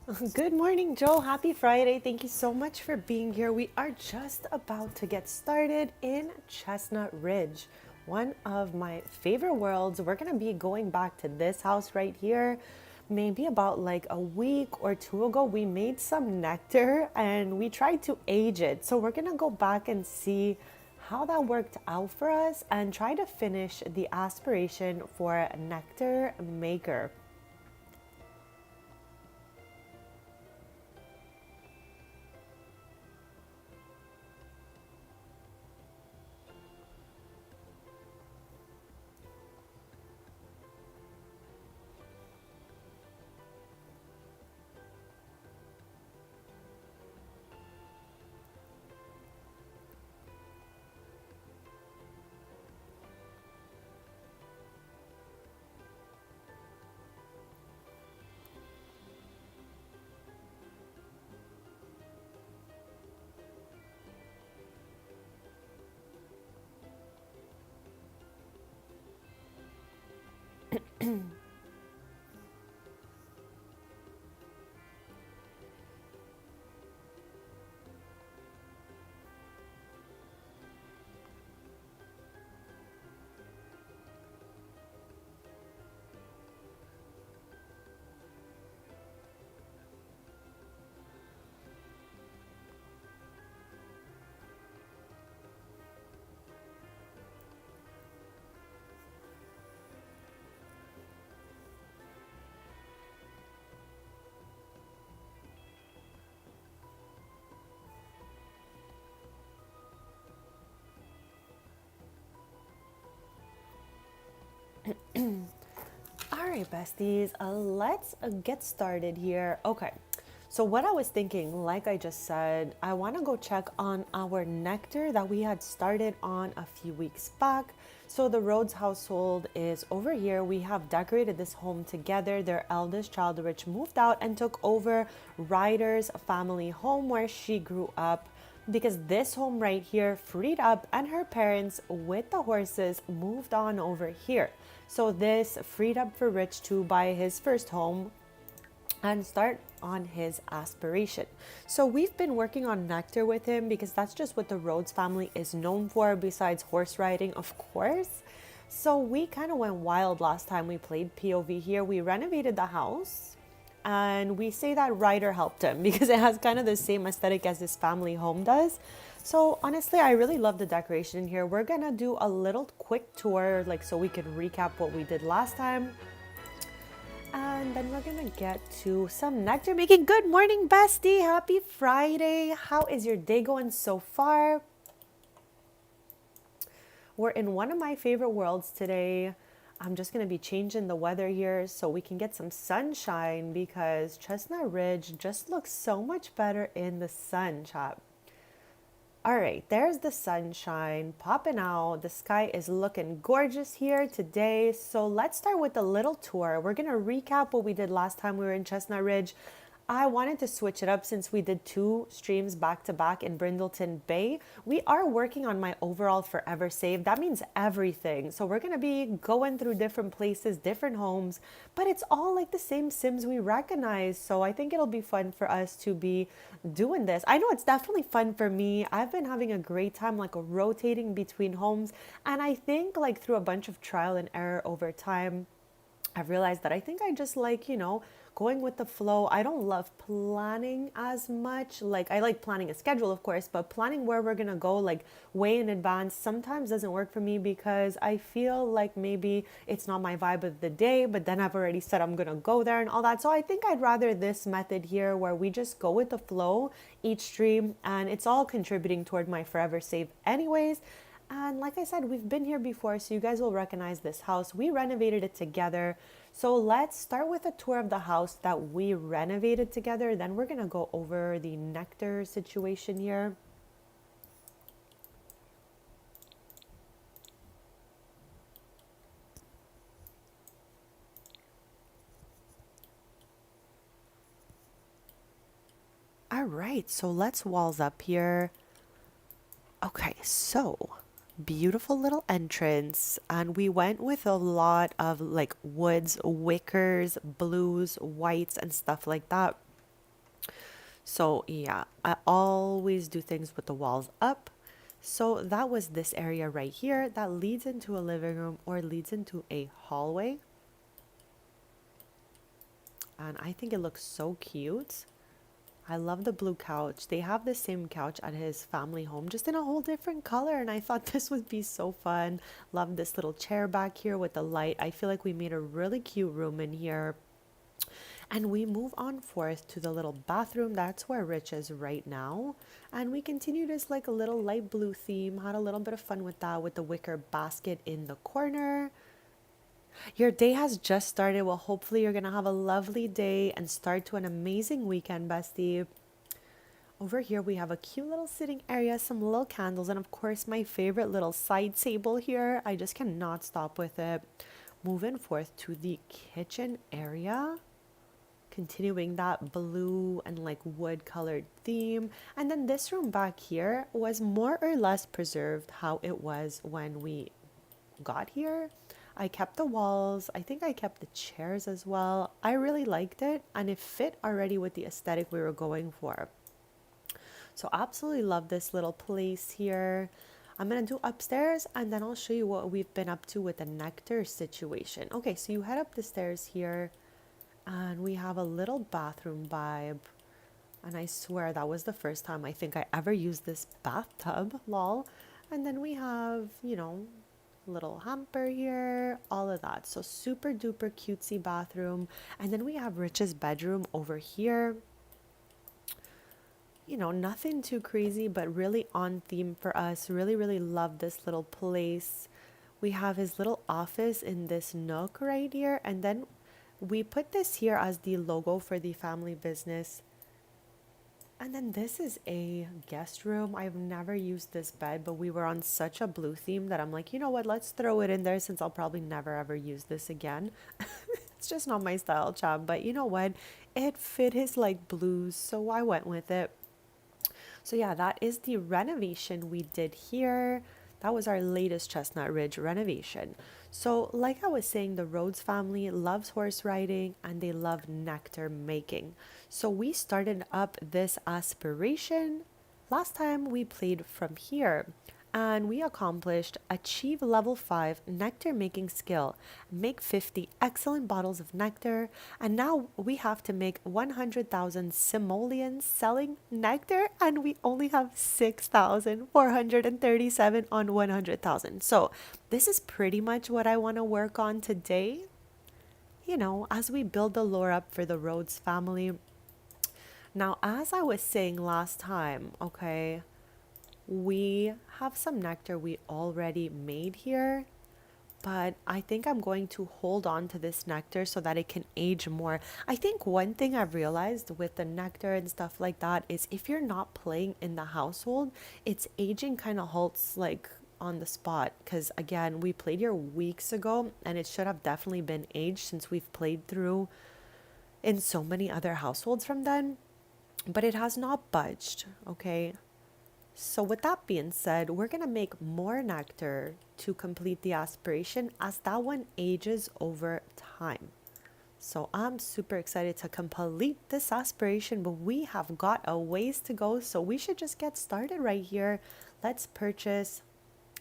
Good morning, Joe. Happy Friday. Thank you so much for being here. We are just about to get started in Chestnut Ridge, one of my favorite worlds. We're going to be going back to this house right here. Maybe about like a week or two ago, we made some nectar and we tried to age it. So we're going to go back and see how that worked out for us and try to finish the aspiration for nectar maker. All right, besties, let's get started here. Okay, so what I was thinking, like I just said, I want to go check on our nectar that we had started on a few weeks back. So the Rhodes household is over here. We have decorated this home together. Their eldest child, Rich, moved out and took over Ryder's family home where she grew up because this home right here freed up and her parents with the horses moved on over here. So this freed up for Rich to buy his first home and start on his aspiration. So we've been working on nectar with him because that's just what the Rhodes family is known for besides horse riding, of course. So we kind of went wild last time we played POV here. We renovated the house and we say that Ryder helped him because it has kind of the same aesthetic as his family home does. So honestly, I really love the decoration in here. We're gonna do a little quick tour, like so we can recap what we did last time. And then we're gonna get to some nectar making. Good morning, bestie. Happy Friday. How is your day going so far? We're in one of my favorite worlds today. I'm just going to be changing the weather here so we can get some sunshine because Chestnut Ridge just looks so much better in the sun, chat. All right, there's the sunshine popping out. The sky is looking gorgeous here today. So let's start with a little tour. We're going to recap what we did last time we were in Chestnut Ridge. I wanted to switch it up since we did two streams back to back in Brindleton Bay. We are working on my overall forever save. That means everything. So we're going to be going through different places, different homes, but it's all like the same Sims we recognize. So I think it'll be fun for us to be doing this. I know it's definitely fun for me. I've been having a great time like rotating between homes. And I think like through a bunch of trial and error over time, I've realized that I think I just like, going with the flow. I don't love planning as much. Like, I like planning a schedule, of course, but planning where we're gonna go, like, way in advance sometimes doesn't work for me because I feel like maybe it's not my vibe of the day, but then I've already said I'm gonna go there and all that. So I think I'd rather this method here where we just go with the flow each stream and it's all contributing toward my forever save, anyways. And like I said, we've been here before, so you guys will recognize this house. We renovated it together. So let's start with a tour of the house that we renovated together. Then we're going to go over the nectar situation here. All right, so let's walls up here. Okay, so beautiful little entrance, and we went with a lot of like woods, wickers, blues, whites, and stuff like that. So yeah, I always do things with the walls up. So that was this area right here that leads into a living room or leads into a hallway. And I think it looks so cute. I love the blue couch. They have the same couch at his family home, just in a whole different color. And I thought this would be so fun. Love this little chair back here with the light. I feel like we made a really cute room in here. And we move on forth to the little bathroom. That's where Rich is right now. And we continue this like a little light blue theme. Had a little bit of fun with that with the wicker basket in the corner. Your day has just started. Well, hopefully you're going to have a lovely day and start to an amazing weekend, bestie. Over here, we have a cute little sitting area, some little candles, and of course, my favorite little side table here. I just cannot stop with it. Moving forth to the kitchen area, continuing that blue and like wood colored theme. And then this room back here was more or less preserved how it was when we got here. I kept the walls. I think I kept the chairs as well. I really liked it and it fit already with the aesthetic we were going for. So absolutely love this little place here. I'm going to do upstairs and then I'll show you what we've been up to with the nectar situation. Okay, so you head up the stairs here and we have a little bathroom vibe. And I swear that was the first time I think I ever used this bathtub, lol. And then we have, little hamper here, all of that. So super duper cutesy bathroom. And then we have Rich's bedroom over here. Nothing too crazy, but really on theme for us. Really, really love this little place. We have his little office in this nook right here. And then we put this here as the logo for the family business. And then this is a guest room. I've never used this bed, but we were on such a blue theme that I'm like, you know what, let's throw it in there since I'll probably never ever use this again. It's just not my style, chab. But you know what? It fit his like blues, so I went with it. So yeah, that is the renovation we did here. That was our latest Chestnut Ridge renovation. So like I was saying, the Rhodes family loves horse riding and they love nectar making. So we started up this aspiration. Last time we played from here and we accomplished achieve level 5 nectar making skill, make 50 excellent bottles of nectar, and now we have to make 100,000 simoleons selling nectar and we only have 6,437 on 100,000. So this is pretty much what I want to work on today. As we build the lore up for the Rhodes family. Now, as I was saying last time, okay, we have some nectar we already made here, but I think I'm going to hold on to this nectar so that it can age more. I think one thing I've realized with the nectar and stuff like that is if you're not playing in the household, its aging kind of halts like on the spot. Because again, we played here weeks ago and it should have definitely been aged since we've played through in so many other households from then, but it has not budged, okay? So with that being said, we're going to make more nectar to complete the aspiration as that one ages over time. So I'm super excited to complete this aspiration, but we have got a ways to go. So we should just get started right here. Let's purchase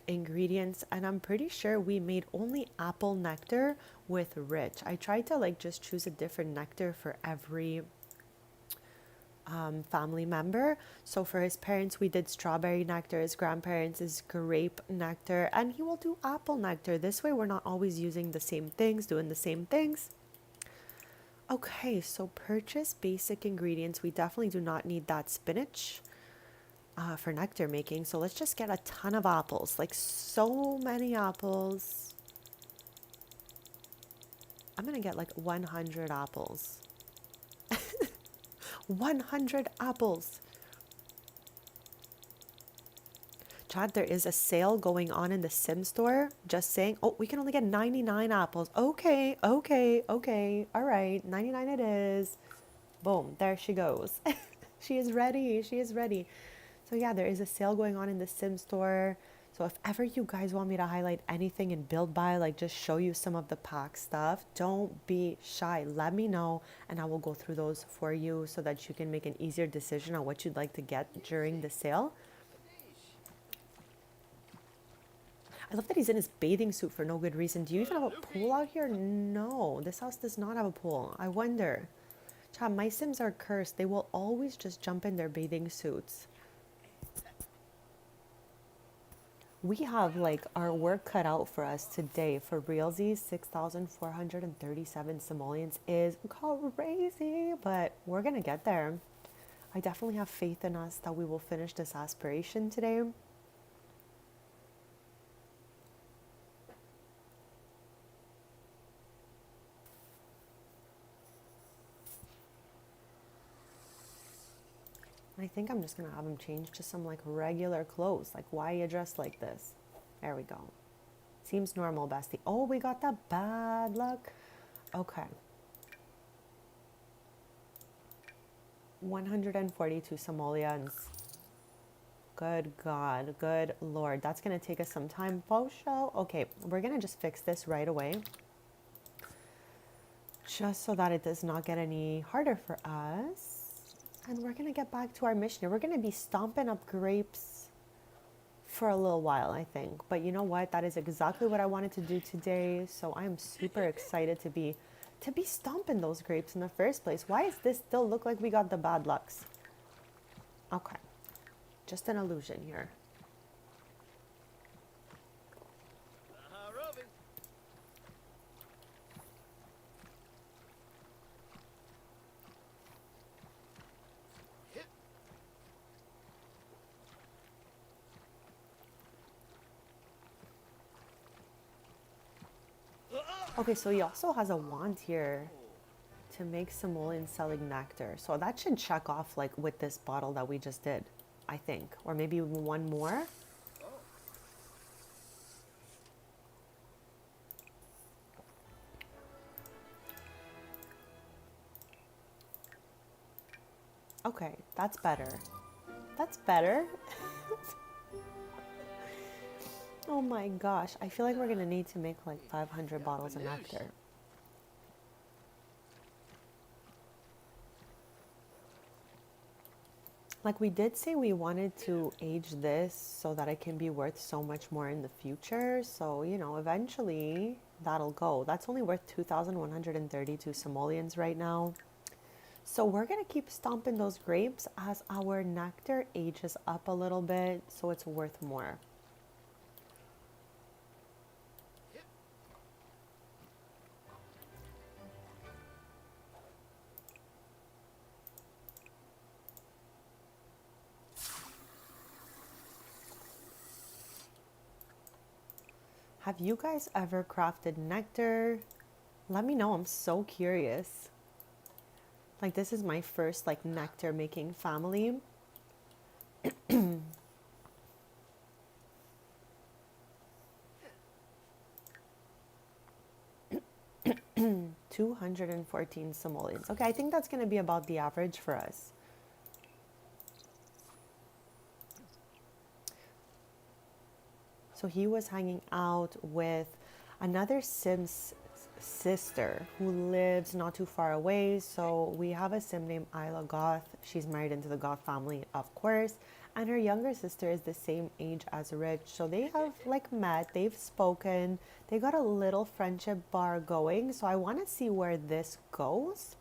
ingredients. And I'm pretty sure we made only apple nectar with Rich. I tried to just choose a different nectar for every family member. So for his parents, we did strawberry nectar. His grandparents is grape nectar, and he will do apple nectar. This way, we're not always using the same things, doing the same things. Okay, so purchase basic ingredients. We definitely do not need that spinach for nectar making. So let's just get a ton of apples, like so many apples. I'm gonna get like 100 apples. 100 apples. Chad, there is a sale going on in the Sim store. Just saying. Oh, we can only get 99 apples. Okay. All right. 99 it is. Boom. There she goes. She is ready. So yeah, there is a sale going on in the Sim store. So if ever you guys want me to highlight anything in build by, like just show you some of the pack stuff, don't be shy. Let me know and I will go through those for you so that you can make an easier decision on what you'd like to get during the sale. I love that he's in his bathing suit for no good reason. Do you even have a pool out here? No, this house does not have a pool. I wonder. Chat, my Sims are cursed. They will always just jump in their bathing suits. We have like our work cut out for us today. For realsies, 6,437 simoleons is crazy, but we're gonna get there. I definitely have faith in us that we will finish this aspiration today. I think I'm just gonna have him change to some like regular clothes. Like, why are you dressed like this? There we go. Seems normal, bestie. Oh, we got that bad luck. Okay. 142 simoleons. Good God, good Lord. That's gonna take us some time. Faux show. Okay, we're gonna just fix this right away. Just so that it does not get any harder for us. And we're gonna get back to our mission here. We're gonna be stomping up grapes for a little while, I think. But you know what? That is exactly what I wanted to do today. So I'm super excited to be stomping those grapes in the first place. Why does this still look like we got the bad lucks? Okay, just an illusion here. Okay, so he also has a wand here to make simoleon selling nectar. So that should check off like with this bottle that we just did, I think. Or maybe one more. Okay, that's better. That's better. Oh my gosh, I feel like we're gonna need to make like 500 bottles of nectar. Like we did say we wanted to age this so that it can be worth so much more in the future. So, you know, eventually that'll go. That's only worth 2,132 simoleons right now. So we're gonna keep stomping those grapes as our nectar ages up a little bit so it's worth more. Have you guys ever crafted nectar? Let me know, I'm so curious. Like this is my first like nectar making family. 214 simoleons. Okay, I think that's gonna be about the average for us. So he was hanging out with another Sim's sister who lives not too far away. So we have a Sim named Isla Goth. She's married into the Goth family, of course. And her younger sister is the same age as Rich. So they have like met, they've spoken, they got a little friendship bar going. So I want to see where this goes.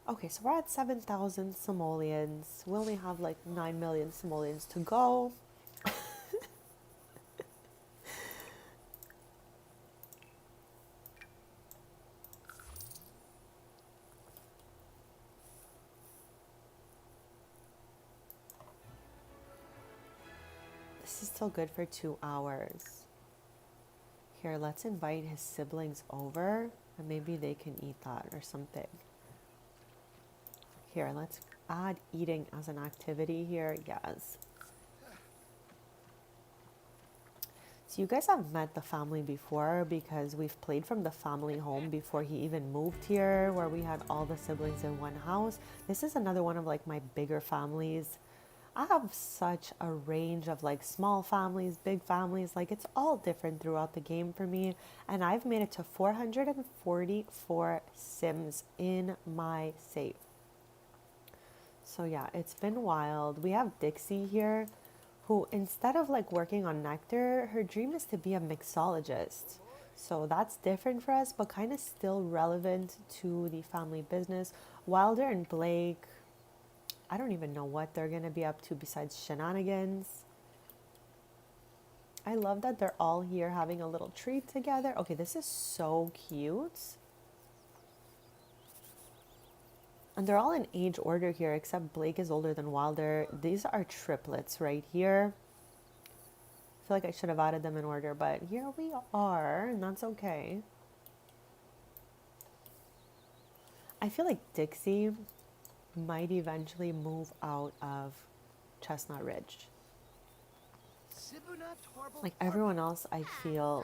Okay, so we're at 7,000 simoleons. We only have like 9 million simoleons to go. This is still good for 2 hours. Here, let's invite his siblings over and maybe they can eat that or something. Here, add eating as an activity here. Yes. So you guys have met the family before because we've played from the family home before he even moved here, where we had all the siblings in one house. This is another one of like my bigger families. I have such a range of like small families, big families, like it's all different throughout the game for me. And I've made it to 444 Sims in my safe. So yeah, it's been wild. We have Dixie here, who instead of like working on nectar, her dream is to be a mixologist. So that's different for us, but kind of still relevant to the family business. Wilder and Blake, I don't even know what they're gonna be up to besides shenanigans. I love that they're all here having a little treat together. Okay, this is so cute. And they're all in age order here, except Blake is older than Wilder. These are triplets right here. I feel like I should have added them in order, but here we are, and that's okay. I feel like Dixie might eventually move out of Chestnut Ridge. Like everyone else, I feel,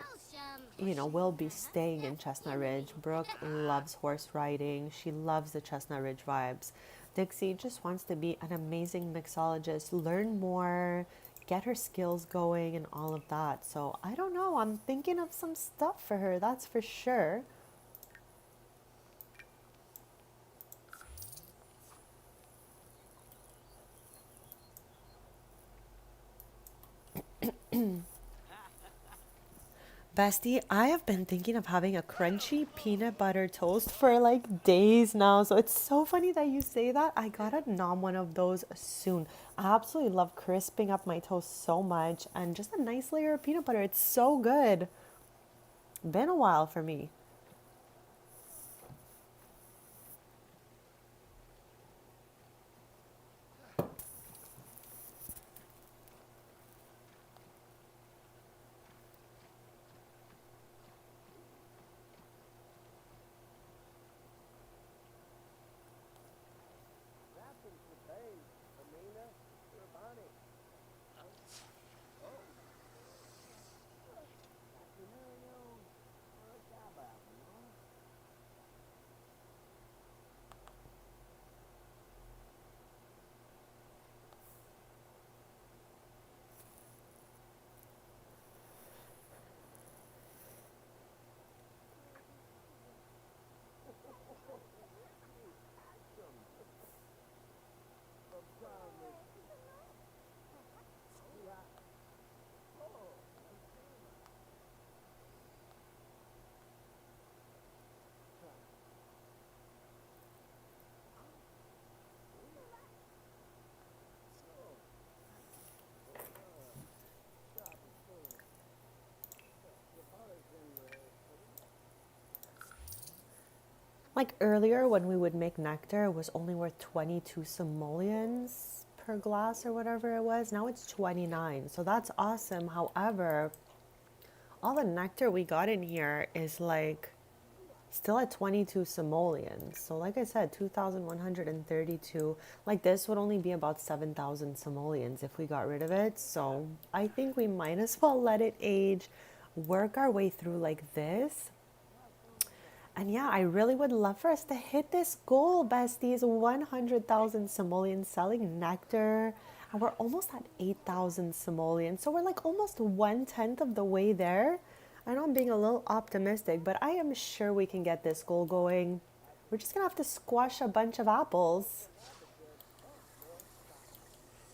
will be staying in Chestnut Ridge. Brooke loves horse riding. She loves the Chestnut Ridge vibes. Dixie just wants to be an amazing mixologist, learn more, get her skills going and all of that. So I don't know. I'm thinking of some stuff for her, that's for sure. Bestie, I have been thinking of having a crunchy peanut butter toast for like days now. So it's so funny that you say that. I gotta nom one of those soon. I absolutely love crisping up my toast so much and just a nice layer of peanut butter. It's so good. Been a while for me. Like earlier when we would make nectar, it was only worth 22 simoleons per glass or whatever it was. Now it's 29. So that's awesome. However, all the nectar we got in here is like still at 22 simoleons. So like I said, 2,132. Like this would only be about 7,000 simoleons if we got rid of it. So I think we might as well let it age, work our way through like this. And yeah, I really would love for us to hit this goal, besties. 100,000 simoleons selling nectar. And we're almost at 8,000 simoleons. So we're like almost 1/10 of the way there. I know I'm being a little optimistic, but I am sure we can get this goal going. We're just going to have to squash a bunch of apples.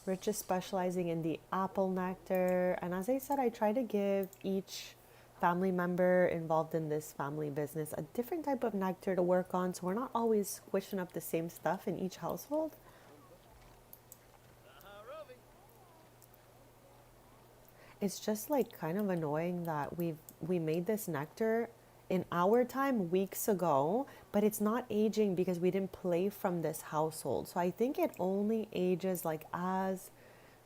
Rich is specializing in the apple nectar. And as I said, I try to give each family member involved in this family business a different type of nectar to work on, so we're not always squishing up the same stuff in each household. It's just like kind of annoying that we made this nectar in our time weeks ago, but it's not aging because we didn't play from this household. So I think it only ages like as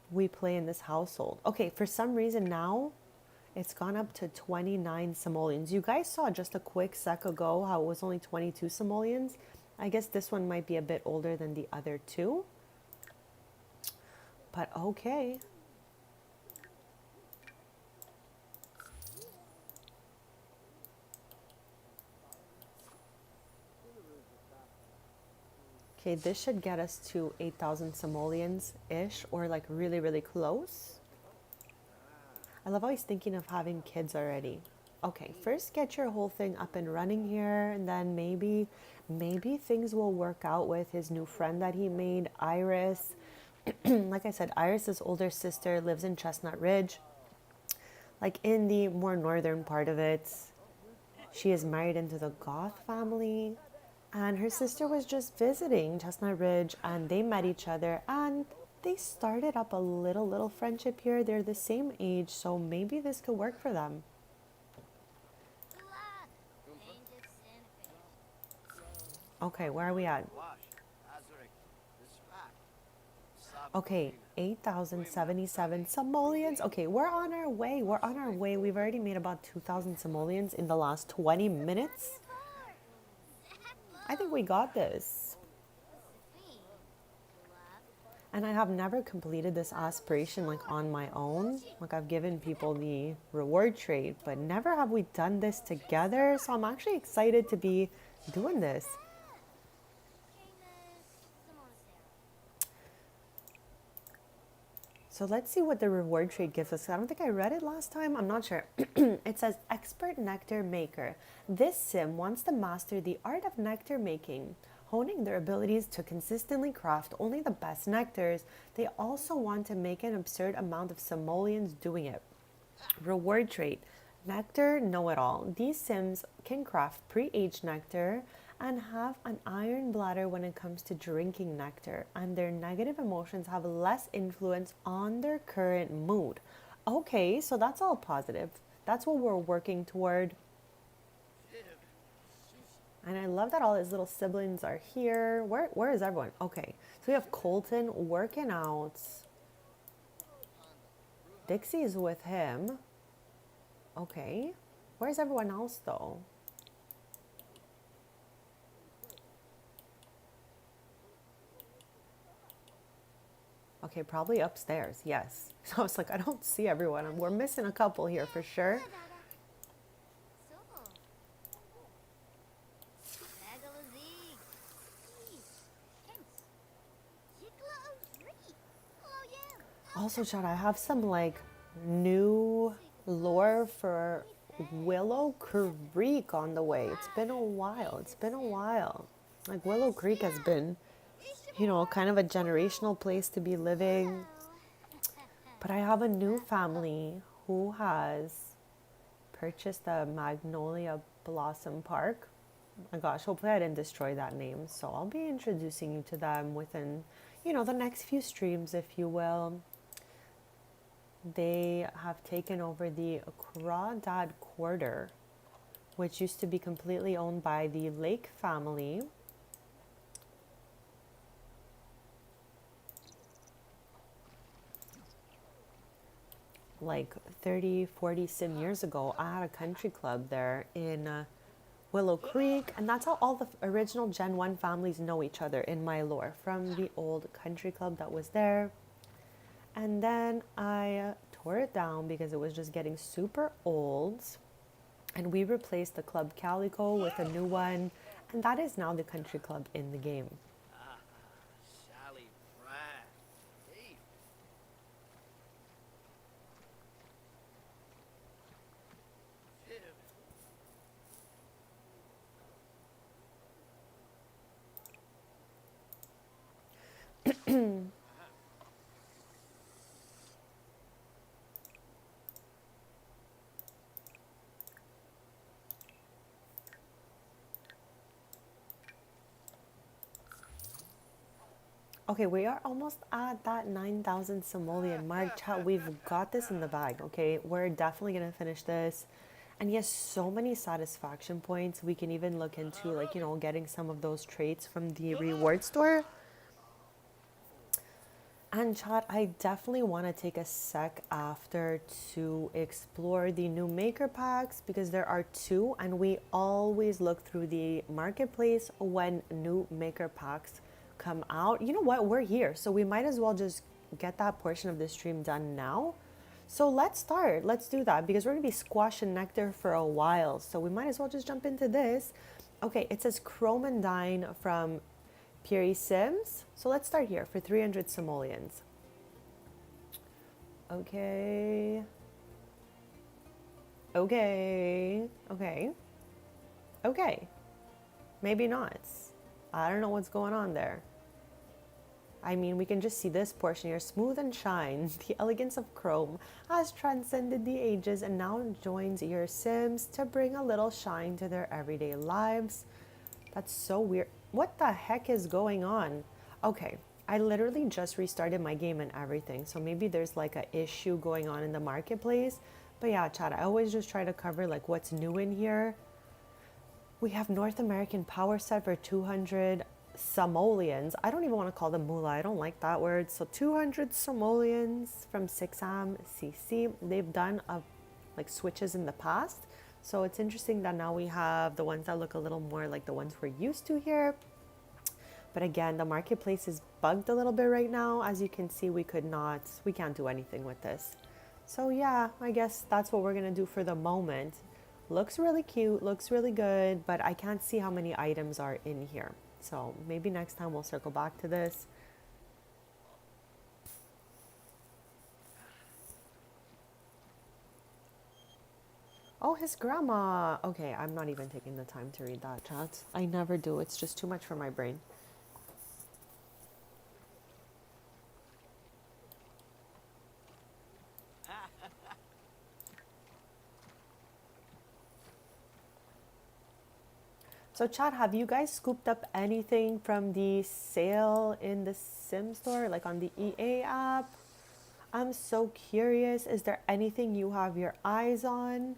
we play in this household. Okay, for some reason now it's gone up to 29 simoleons. You guys saw just a quick sec ago how it was only 22 simoleons. I guess this one might be a bit older than the other two. But okay. Okay, this should get us to 8,000 simoleons-ish, or like really, really close. I love how he's thinking of having kids already. Okay, first get your whole thing up and running here, and then maybe things will work out with his new friend that he made, Iris. Like I said, Iris's older sister lives in Chestnut Ridge, like in the more northern part of it. She is married into the Goth family, and her sister was just visiting Chestnut Ridge, and they met each other, and they started up a little friendship here. They're the same age, so maybe this could work for them. Okay, where are we at? Okay, 8,077 simoleons. Okay, we're on our way. We're on our way. We've already made about 2,000 simoleons in the last 20 minutes. I think we got this. And I have never completed this aspiration like on my own. Like I've given people the reward trade, but never have we done this together. So I'm actually excited to be doing this. So let's see what the reward trade gives us. I don't think I read it last time. I'm not sure. It says expert nectar maker. This sim wants to master the art of nectar making, honing their abilities to consistently craft only the best nectars. They also want to make an absurd amount of simoleons doing it. Reward trait. Nectar know-it-all. These sims can craft pre-aged nectar and have an iron bladder when it comes to drinking nectar, and their negative emotions have less influence on their current mood. Okay, so that's all positive. That's what we're working toward. And I love that all his little siblings are here. Where is everyone? Okay, so we have Colton working out. Dixie's with him. Okay, where's everyone else though? Okay, probably upstairs, yes. So I was like, I don't see everyone. We're missing a couple here for sure. Also, Chad, I have some like new lore for Willow Creek on the way. It's been a while. It's been a while. Like Willow Creek has been, kind of a generational place to be living. But I have a new family who has purchased the Magnolia Blossom Park. Oh my gosh, hopefully I didn't destroy that name. So I'll be introducing you to them within, the next few streams, if you will. They have taken over the Crawdad Quarter, which used to be completely owned by the Lake family. Like 30, 40 sim years ago, I had a country club there in Willow Creek, and that's how all the original Gen 1 families know each other in my lore, from the old country club that was there. And then I tore it down because it was just getting super old, and we replaced the Club Calico with a new one, and that is now the country club in the game. Okay, we are almost at that 9,000 simoleon mark. Chat, we've got this in the bag, okay? We're definitely going to finish this. And yes, so many satisfaction points. We can even look into, like, getting some of those traits from the reward store. And chat, I definitely want to take a sec after to explore the new maker packs, because there are two, and we always look through the marketplace when new maker packs come out. You know what? We're here, so we might as well just get that portion of the stream done now. So let's start. Let's do that because we're going to be squashing nectar for a while. So we might as well just jump into this. Okay, it says Chromandine from Piri Sims. So let's start here for 300 simoleons. Okay. Okay. Okay. Okay. Maybe not. I don't know what's going on there. I mean, we can just see this portion here. Smooth and shine. The elegance of chrome has transcended the ages and now joins your Sims to bring a little shine to their everyday lives. That's so weird. What the heck is going on? Okay, I literally just restarted my game and everything. So maybe there's like an issue going on in the marketplace. But yeah, chat, I always just try to cover like what's new in here. We have North American Power Set for 200 simoleons. I don't even want to call them moolah. I don't like that word. So 200 simoleons from 6am CC. They've done like switches in the past. So it's interesting that now we have the ones that look a little more like the ones we're used to here. But again, the marketplace is bugged a little bit right now. As you can see, we can't do anything with this. So yeah, I guess that's what we're going to do for the moment. Looks really cute, looks really good, but I can't see how many items are in here. So maybe next time we'll circle back to this. Oh, his grandma. Okay, I'm not even taking the time to read that, chat. I never do. It's just too much for my brain. So chat, have you guys scooped up anything from the sale in the Sim store, like on the EA app? I'm so curious. Is there anything you have your eyes on?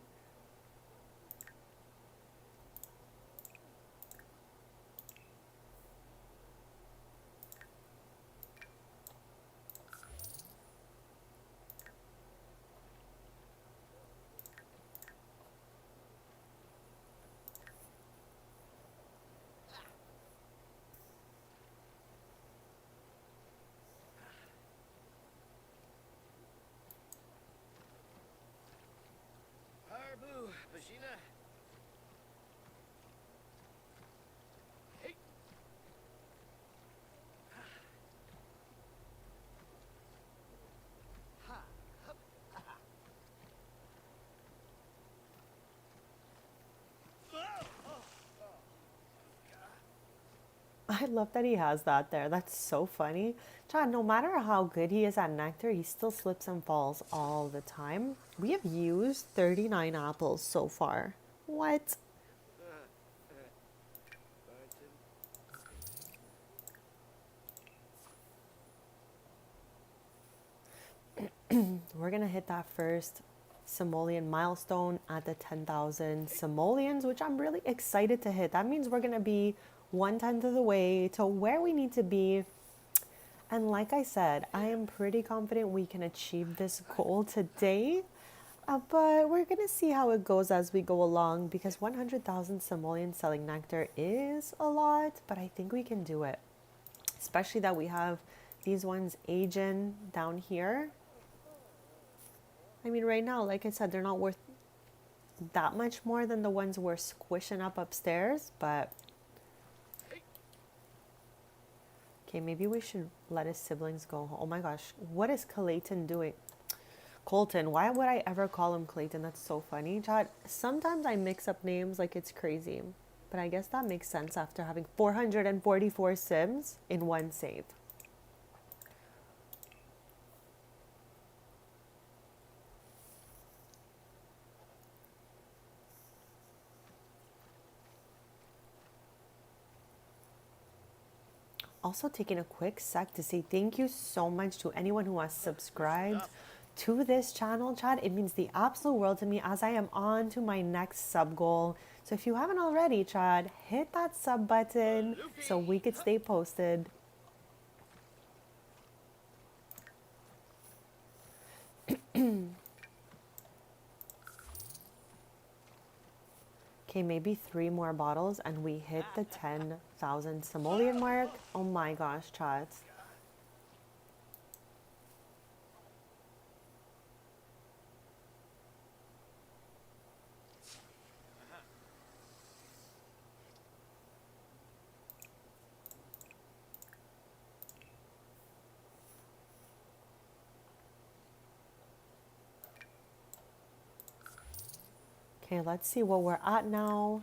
I love that he has that there. That's so funny. Chad, no matter how good he is at nectar, he still slips and falls all the time. We have used 39 apples so far. What? We're gonna hit that first simoleon milestone at the 10,000 simoleons, which I'm really excited to hit. That means we're gonna be 1/10 of the way to where we need to be. And like I said, I am pretty confident we can achieve this goal today. But we're gonna see how it goes as we go along because 100,000 simoleons selling nectar is a lot, but I think we can do it. Especially that we have these ones aging down here. I mean, right now, like I said, they're not worth that much more than the ones we're squishing up upstairs, but okay, maybe we should let his siblings go home. Oh my gosh, what is Clayton doing? Colton, why would I ever call him Clayton? That's so funny, Chad. Sometimes I mix up names like it's crazy, but I guess that makes sense after having 444 Sims in one save. Also taking a quick sec to say thank you so much to anyone who has subscribed to this channel, Chad. It means the absolute world to me as I am on to my next sub goal. So if you haven't already, Chad, hit that sub button so we could stay posted. Okay, maybe 3 more bottles and we hit the 10,000 simoleon mark. Oh my gosh, chat. Okay, let's see what we're at now.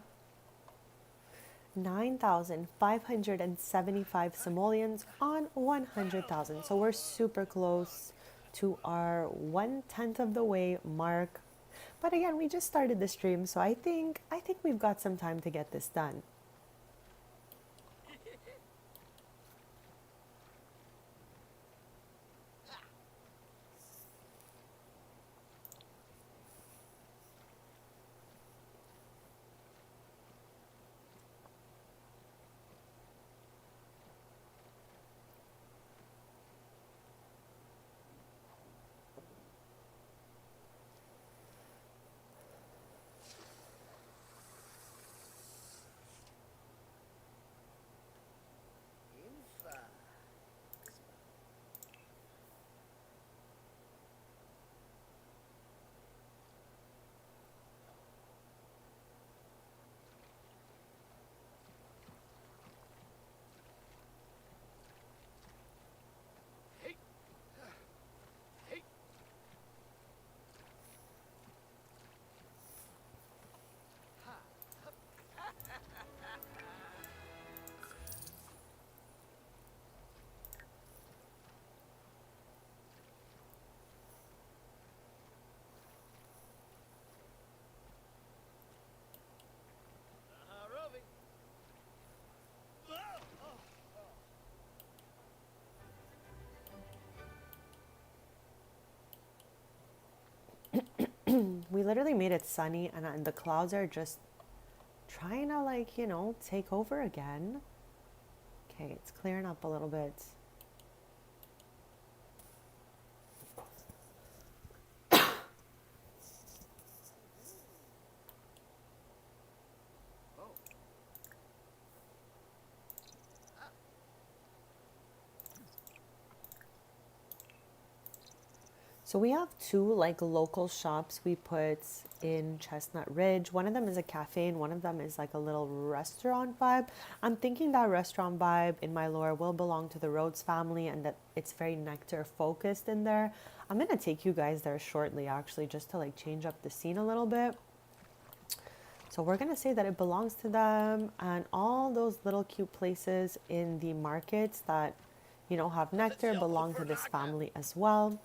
9,575 simoleons on 100,000. So we're super close to our 1/10 of the way mark. But again, we just started the stream, so I think we've got some time to get this done. We literally made it sunny, and the clouds are just trying to, like, take over again. Okay, it's clearing up a little bit. So we have two like local shops we put in Chestnut Ridge. One of them is a cafe and one of them is like a little restaurant vibe. I'm thinking that restaurant vibe in my lore will belong to the Rhodes family and that it's very nectar focused in there. I'm gonna take you guys there shortly actually just to like change up the scene a little bit. So we're gonna say that it belongs to them, and all those little cute places in the markets that have nectar belong to this family as well.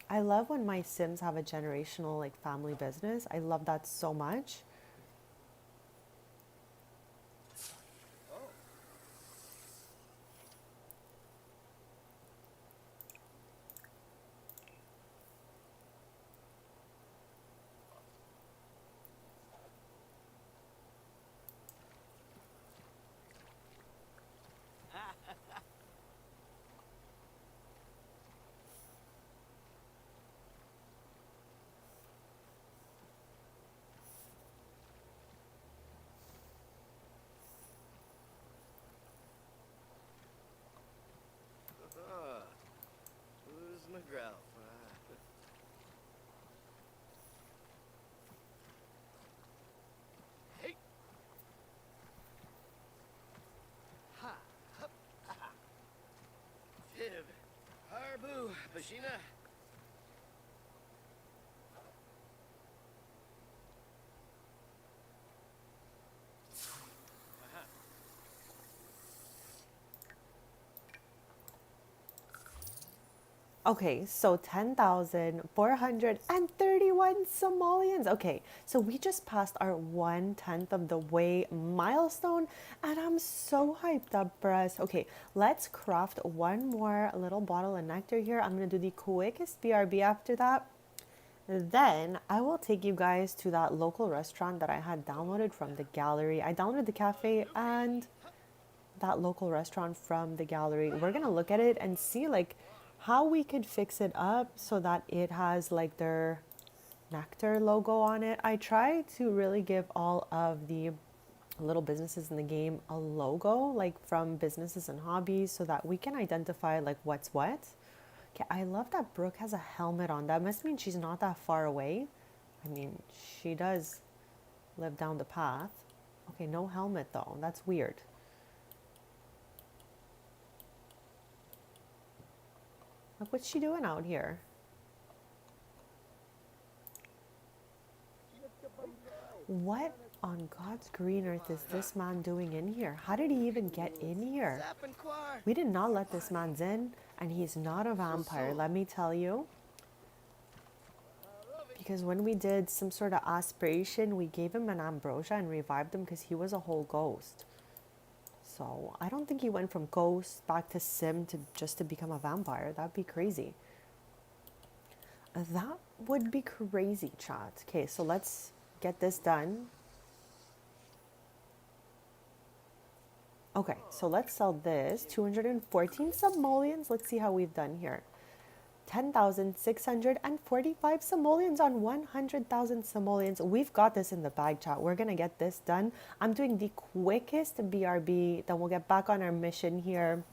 I love when my Sims have a generational like family business. I love that so much. Who's McGraw? Hey! Ha! Hup! Ha! Tib! Harbu! Bashina! Okay, so 10,431 simoleons. Okay, so we just passed our 1/10 of the way milestone, and I'm so hyped up for us. Okay, let's craft one more little bottle of nectar here. I'm gonna do the quickest BRB after that. Then I will take you guys to that local restaurant that I had downloaded from the gallery. I downloaded the cafe and that local restaurant from the gallery. We're gonna look at it and see like how we could fix it up so that it has like their nectar logo on it. I try to really give all of the little businesses in the game a logo, like from businesses and hobbies, so that we can identify like what's what. Okay, I love that Brooke has a helmet on. That must mean she's not that far away. I mean, she does live down the path. Okay, no helmet though. That's weird. Like, what's she doing out here? What on God's green earth is this man doing in here? How did he even get in here? Zap and Quar. We did not let this man in, and he's not a vampire, let me tell you. Because when we did some sort of aspiration, we gave him an ambrosia and revived him because he was a whole ghost. So I don't think he went from ghost back to sim to just to become a vampire. That'd be crazy. That would be crazy, chat. Okay, so let's get this done. Okay, so let's sell this. 214 simoleons. Let's see how we've done here. 10,645 simoleons on 100,000 simoleons. We've got this in the bag, chat. We're going to get this done. I'm doing the quickest BRB. Then we'll get back on our mission here.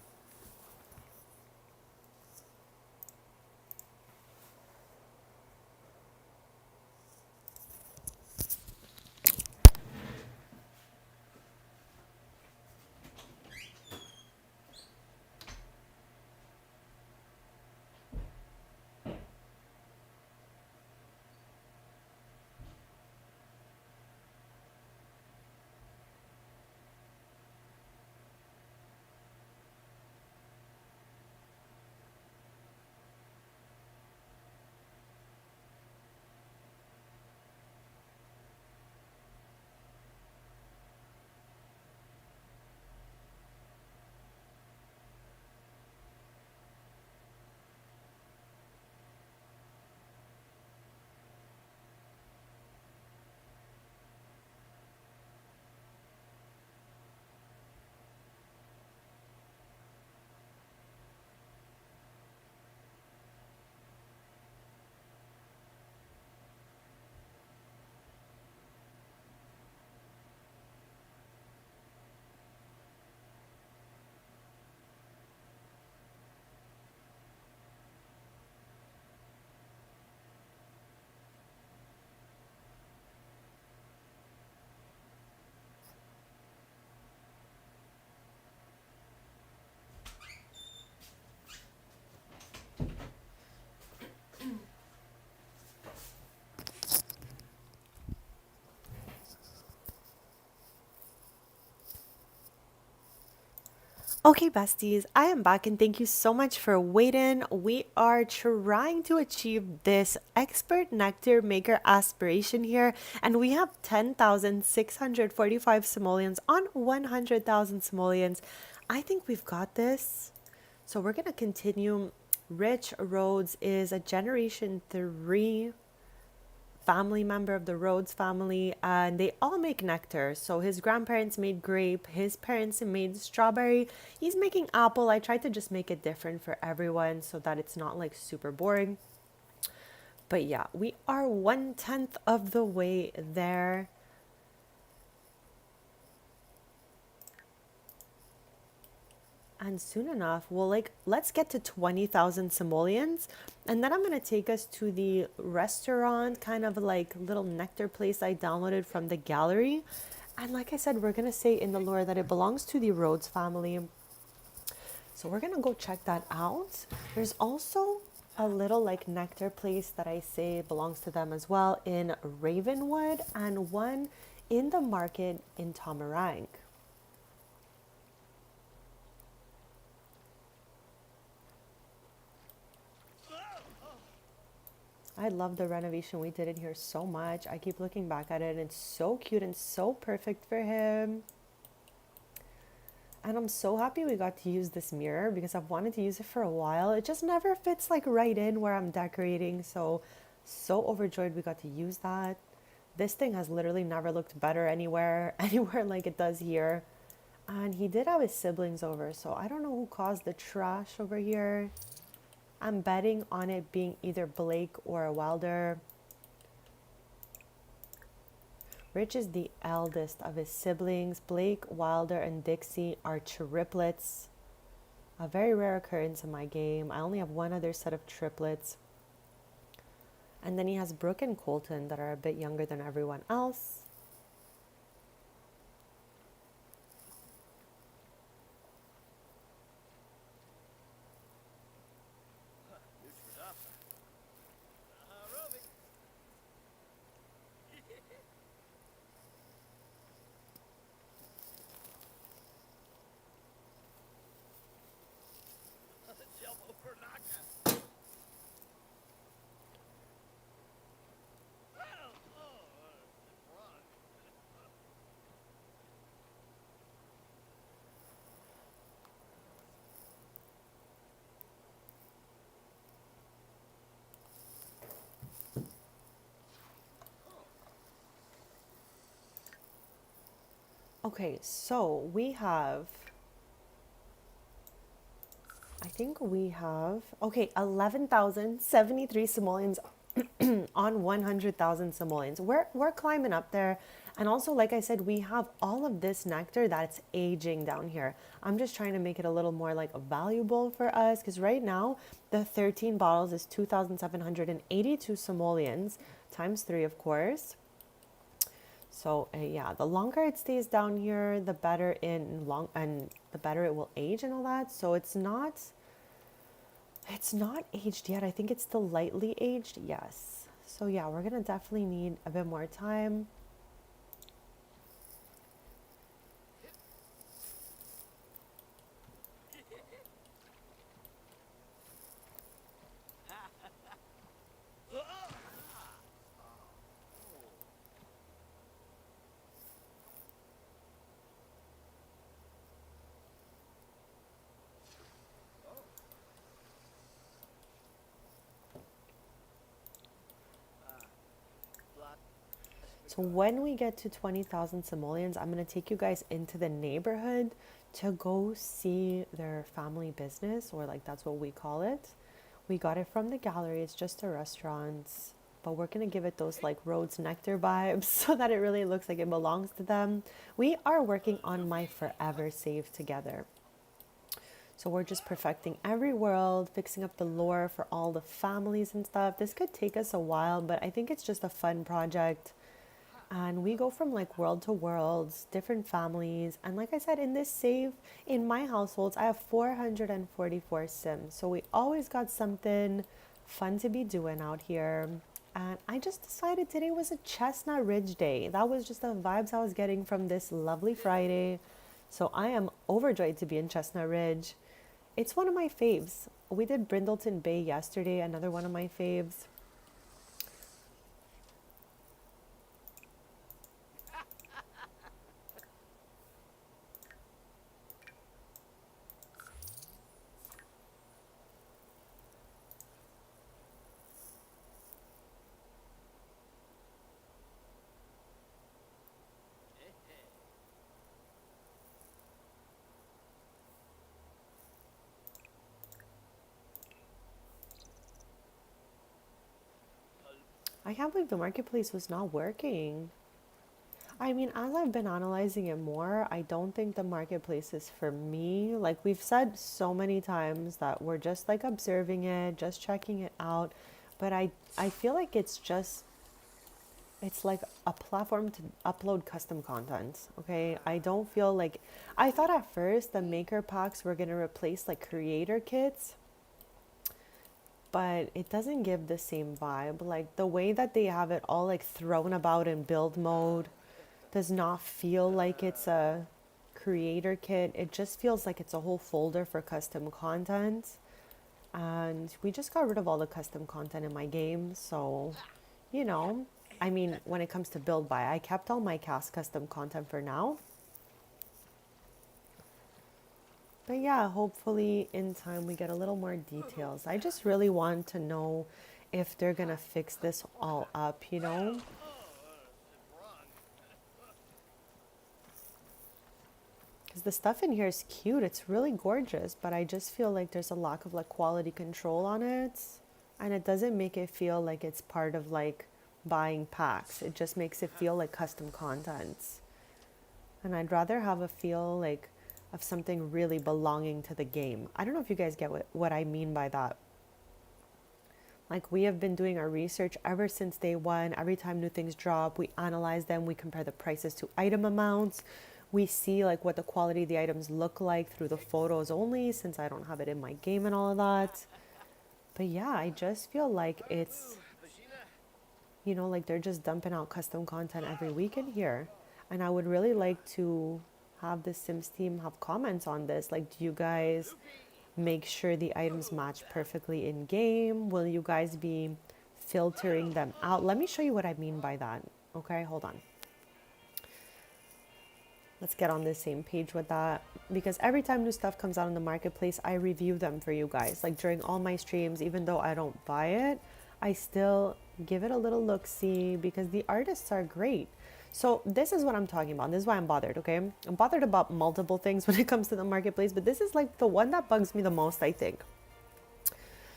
Okay, besties, I am back and thank you so much for waiting. We are trying to achieve this expert nectar maker aspiration here, and we have 10,645 simoleons on 100,000 simoleons. I think we've got this. So we're going to continue. Rich Rhodes is a generation 3 family member of the Rhodes family, and they all make nectar. So his grandparents made grape, his parents made strawberry, he's making apple. I tried to just make it different for everyone so that it's not like super boring. But yeah, we are 1/10 of the way there. And soon enough, let's get to 20,000 simoleons. And then I'm going to take us to the restaurant, kind of like little nectar place I downloaded from the gallery. And like I said, we're going to say in the lore that it belongs to the Rhodes family. So we're going to go check that out. There's also a little like nectar place that I say belongs to them as well in Ravenwood, and one in the market in Tomarang. I love the renovation we did in here so much. I keep looking back at it and it's so cute and so perfect for him. And I'm so happy we got to use this mirror because I've wanted to use it for a while. It just never fits like right in where I'm decorating. So overjoyed we got to use that. This thing has literally never looked better anywhere like it does here. And he did have his siblings over, so I don't know who caused the trash over here. I'm betting on it being either Blake or Wilder. Rich is the eldest of his siblings. Blake, Wilder, and Dixie are triplets. A very rare occurrence in my game. I only have one other set of triplets. And then he has Brooke and Colton that are a bit younger than everyone else. Okay, so we have, I think we have, okay, 11,073 simoleons on 100,000 simoleons. We're climbing up there. And also, like I said, we have all of this nectar that's aging down here. I'm just trying to make it a little more like valuable for us because right now the 13 bottles is 2,782 simoleons times 3, of course. So yeah, the longer it stays down here, the better in long and the better it will age and all that. So it's not aged yet. I think it's still lightly aged. Yes. So yeah, we're gonna definitely need a bit more time. So when we get to 20,000 simoleons, I'm going to take you guys into the neighborhood to go see their family business, or like that's what we call it. We got it from the gallery. It's just a restaurant, but we're going to give it those like Rhodes Nectar vibes so that it really looks like it belongs to them. We are working on my forever save together. So we're just perfecting every world, fixing up the lore for all the families and stuff. This could take us a while, but I think it's just a fun project. And we go from like world to worlds, different families. And like I said, in this save, in my households, I have 444 Sims. So we always got something fun to be doing out here. And I just decided today was a Chestnut Ridge day. That was just the vibes I was getting from this lovely Friday. So I am overjoyed to be in Chestnut Ridge. It's one of my faves. We did Brindleton Bay yesterday, another one of my faves. I can't believe the marketplace was not working. I mean, as I've been analyzing it more, I don't think the marketplace is for me. Like we've said so many times that we're just like observing it, just checking it out. But I feel like it's like a platform to upload custom content. Okay. I don't feel like I thought at first the maker packs were gonna replace like creator kits, but it doesn't give the same vibe. Like the way that they have it all like thrown about in build mode does not feel like it's a creator kit. It just feels like it's a whole folder for custom content. And we just got rid of all the custom content in my game. So, you know, I mean, when it comes to build buy, I kept all my cast custom content for now. But yeah, hopefully in time we get a little more details. I just really want to know if they're gonna fix this all up, you know? Because the stuff in here is cute. It's really gorgeous, but I just feel like there's a lack of like quality control on it. And it doesn't make it feel like it's part of like buying packs. It just makes it feel like custom contents. And I'd rather have a feel like of something really belonging to the game. I don't know if you guys get what I mean by that. Like we have been doing our research ever since day one. Every time new things drop, we analyze them, we compare the prices to item amounts. We see like what the quality of the items look like through the photos only, since I don't have it in my game and all of that. But yeah, I just feel like it's, you know, like they're just dumping out custom content every week in here. And I would really like to have the Sims team have comments on this. Like, do you guys make sure the items match perfectly in game? Will you guys be filtering them out? Let me show you what I mean by that. Okay, hold on. Let's get on the same page with that, because every time new stuff comes out in the marketplace, I review them for you guys. Like during all my streams, even though I don't buy it, I still give it a little look-see because the artists are great. So this is what I'm talking about. This is why I'm bothered, okay? I'm bothered about multiple things when it comes to the marketplace, but this is like the one that bugs me the most, I think.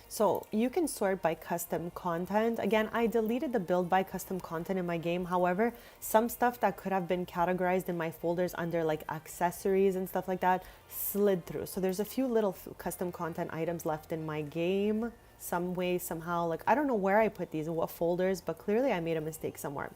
So you can sort by custom content. Again, I deleted the build by custom content in my game. However, some stuff that could have been categorized in my folders under like accessories and stuff like that slid through. So there's a few little custom content items left in my game. Some way, somehow, like I don't know where I put these in what folders, but clearly I made a mistake somewhere.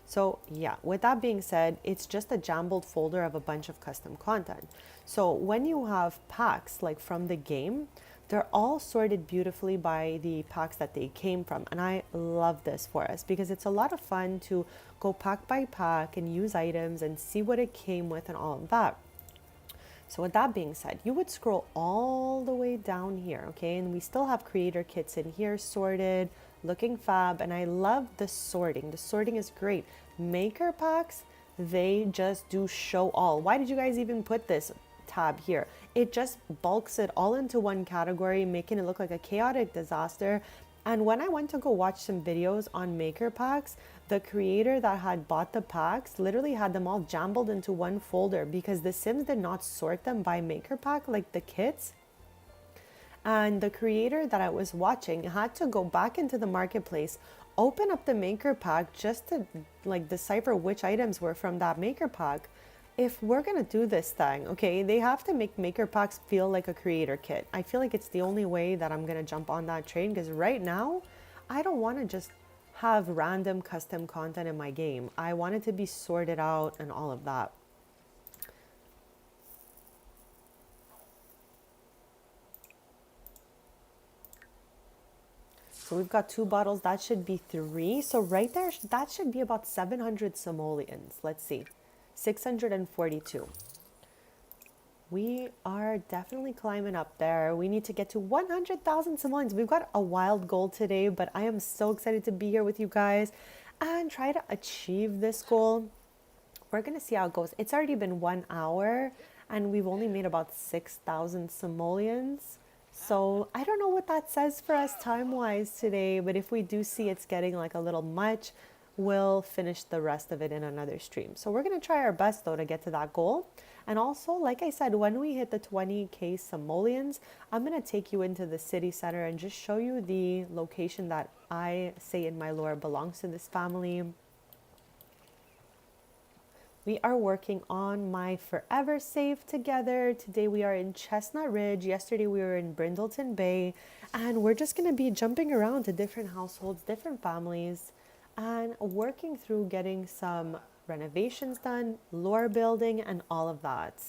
So yeah, with that being said, it's just a jumbled folder of a bunch of custom content. So when you have packs like from the game, they're all sorted beautifully by the packs that they came from. And I love this for us because it's a lot of fun to go pack by pack and use items and see what it came with and all of that. So with that being said, you would scroll all the way down here, okay? And we still have creator kits in here sorted, looking fab, and I love the sorting. The sorting is great. Maker packs, they just do show all. Why did you guys even put this tab here? It just bulks it all into one category, making it look like a chaotic disaster. And when I went to go watch some videos on maker packs, the creator that had bought the packs literally had them all jumbled into one folder because the Sims did not sort them by maker pack like the kits. And the creator that I was watching had to go back into the marketplace, open up the maker pack just to like decipher which items were from that maker pack. If we're gonna do this thing, okay, they have to make maker packs feel like a creator kit. I feel like it's the only way that I'm gonna jump on that train because right now, I don't want to just have random custom content in my game. I want it to be sorted out and all of that. So we've got 2 bottles, that should be 3. So right there, that should be about 700 simoleons. Let's see, 642. We are definitely climbing up there. We need to get to 100,000 simoleons. We've got a wild goal today, but I am so excited to be here with you guys and try to achieve this goal. We're going to see how it goes. It's already been 1 hour and we've only made about 6,000 simoleons. So I don't know what that says for us time-wise today, but if we do see it's getting like a little much, we'll finish the rest of it in another stream. So we're going to try our best though to get to that goal. And also, like I said, when we hit the 20k simoleons, I'm going to take you into the city center and just show you the location that I say in my lore belongs to this family. We are working on my forever save together. Today we are in Chestnut Ridge. Yesterday we were in Brindleton Bay. And we're just going to be jumping around to different households, different families, and working through getting some renovations done, lore building, and all of that.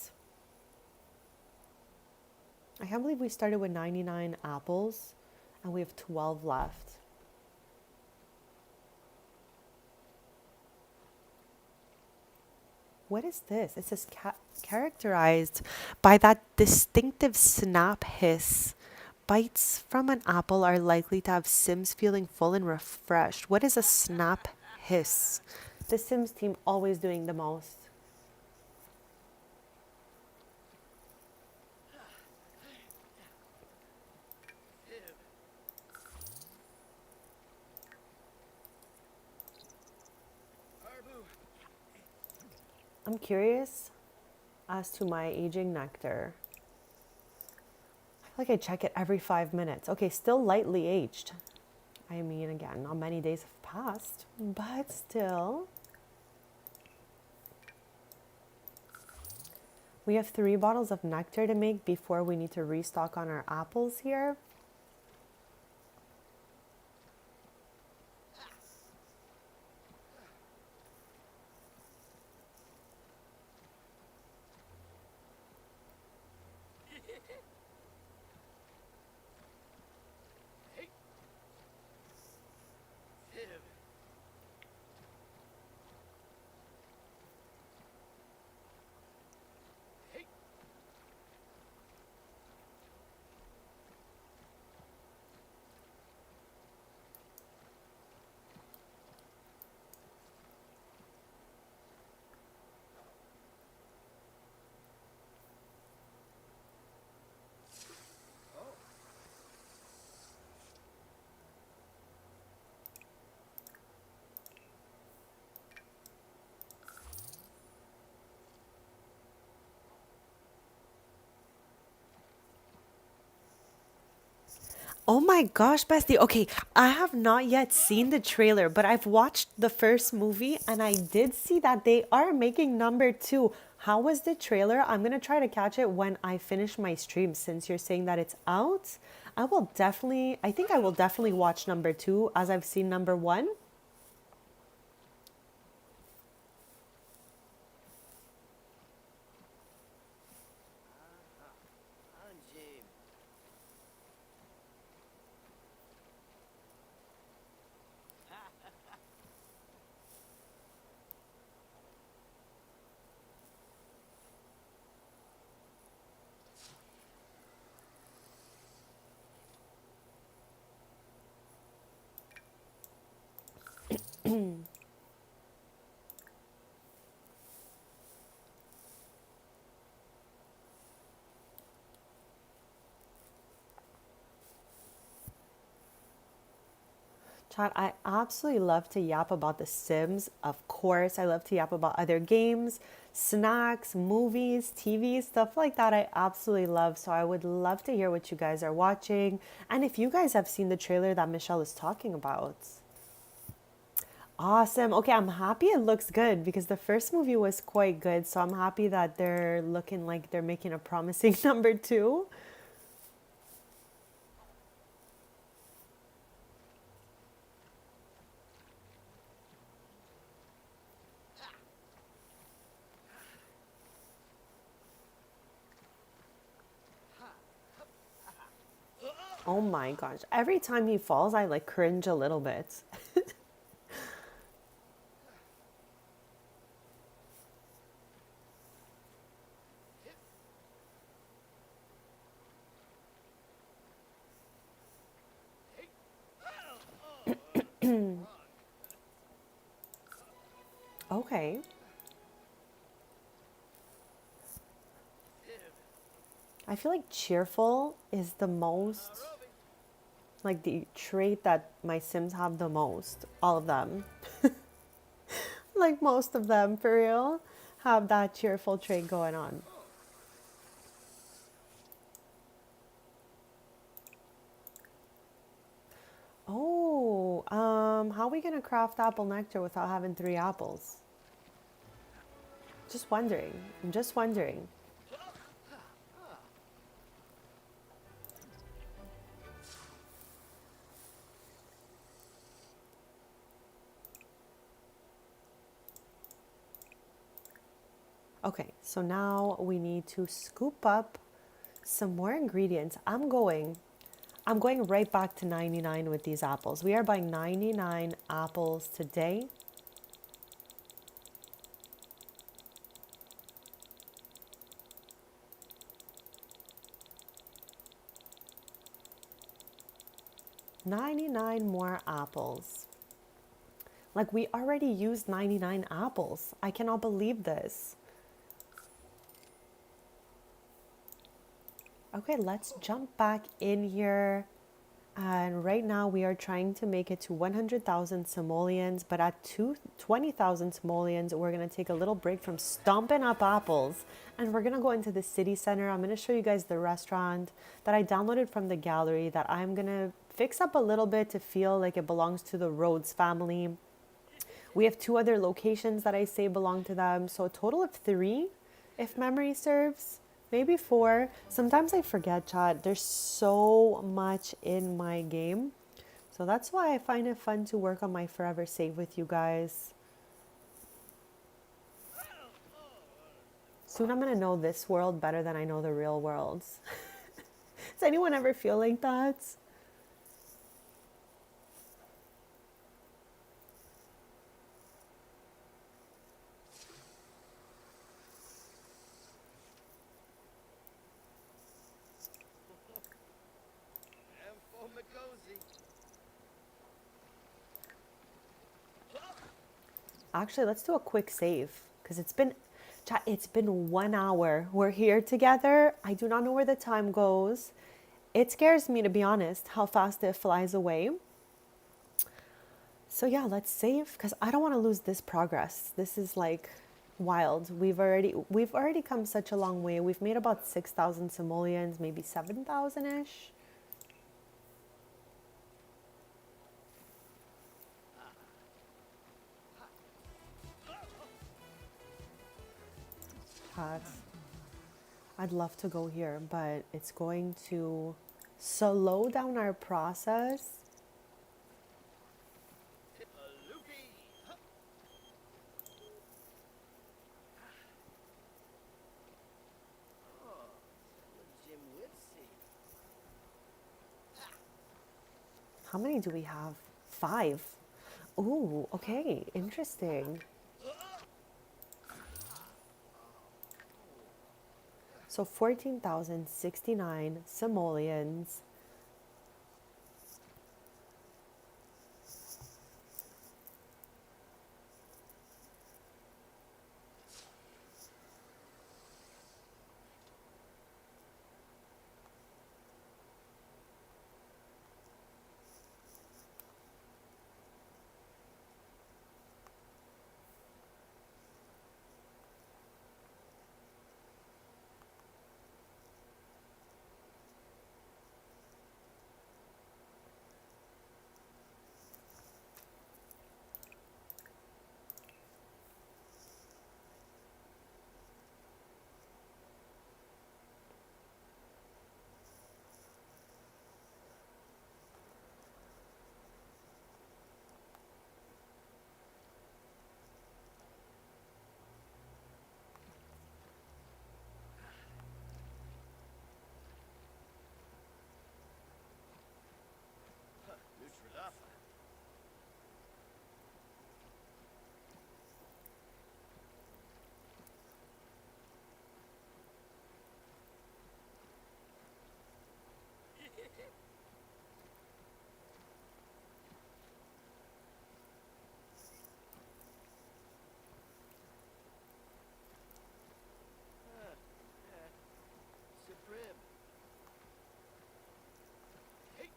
I can't believe we started with 99 apples and we have 12 left. What is this? It says characterized by that distinctive snap hiss. Bites from an apple are likely to have Sims feeling full and refreshed. What is a snap hiss? The Sims team always doing the most. I'm curious as to my aging nectar. I feel like I check it every 5 minutes. Okay, still lightly aged. I mean, again, not many days have passed, but still. We have 3 bottles of nectar to make before we need to restock on our apples here. Oh my gosh, Bestie. Okay, I have not yet seen the trailer, but I've watched the first movie and I did see that they are making number two. How was the trailer? I'm gonna try to catch it when I finish my stream since you're saying that it's out. I think I will definitely watch number two as I've seen number one. Anjim. Chad, I absolutely love to yap about The Sims. Of course, I love to yap about other games, snacks, movies, TV, stuff like that. I absolutely love. So I would love to hear what you guys are watching and if you guys have seen the trailer that Michelle is talking about. Awesome. Okay, I'm happy it looks good because the first movie was quite good. So I'm happy that they're looking like they're making a promising number two. Oh my gosh. Every time he falls, I like cringe a little bit. Okay. I feel like cheerful is the most, like the trait that my Sims have the most. All of them. Like most of them, for real, have that cheerful trait going on. Oh, how are we gonna craft apple nectar without having three apples? Just wondering. I'm just wondering. Okay, so now we need to scoop up some more ingredients. I'm going right back to 99 with these apples. We are buying 99 apples today. $99 more apples. Like we already used 99 apples. I cannot believe this. Okay, let's jump back in here. And right now we are trying to make it to 100,000 simoleons, but at 20,000 simoleons, we're going to take a little break from stomping up apples and we're going to go into the city center. I'm going to show you guys the restaurant that I downloaded from the gallery that I'm going to fix up a little bit to feel like it belongs to the Rhodes family. We have two other locations that I say belong to them. So a total of three, if memory serves. Maybe four. Sometimes I forget, chat. There's so much in my game. So that's why I find it fun to work on my forever save with you guys. Soon I'm going to know this world better than I know the real worlds. Does anyone ever feel like that? Actually, let's do a quick save because it's been 1 hour. We're here together. I do not know where the time goes. It scares me, to be honest, how fast it flies away. So yeah, let's save because I don't want to lose this progress. This is like wild. We've already come such a long way. We've made about 6,000 simoleons, maybe 7,000 ish. expats. I'd love to go here, but it's going to slow down our process. Loopy. Hup. Oh, Jim Whitsey. How many do we have? 5. Ooh, okay, interesting. So 14,069 simoleons. Nutradafa. Supreme. Hey.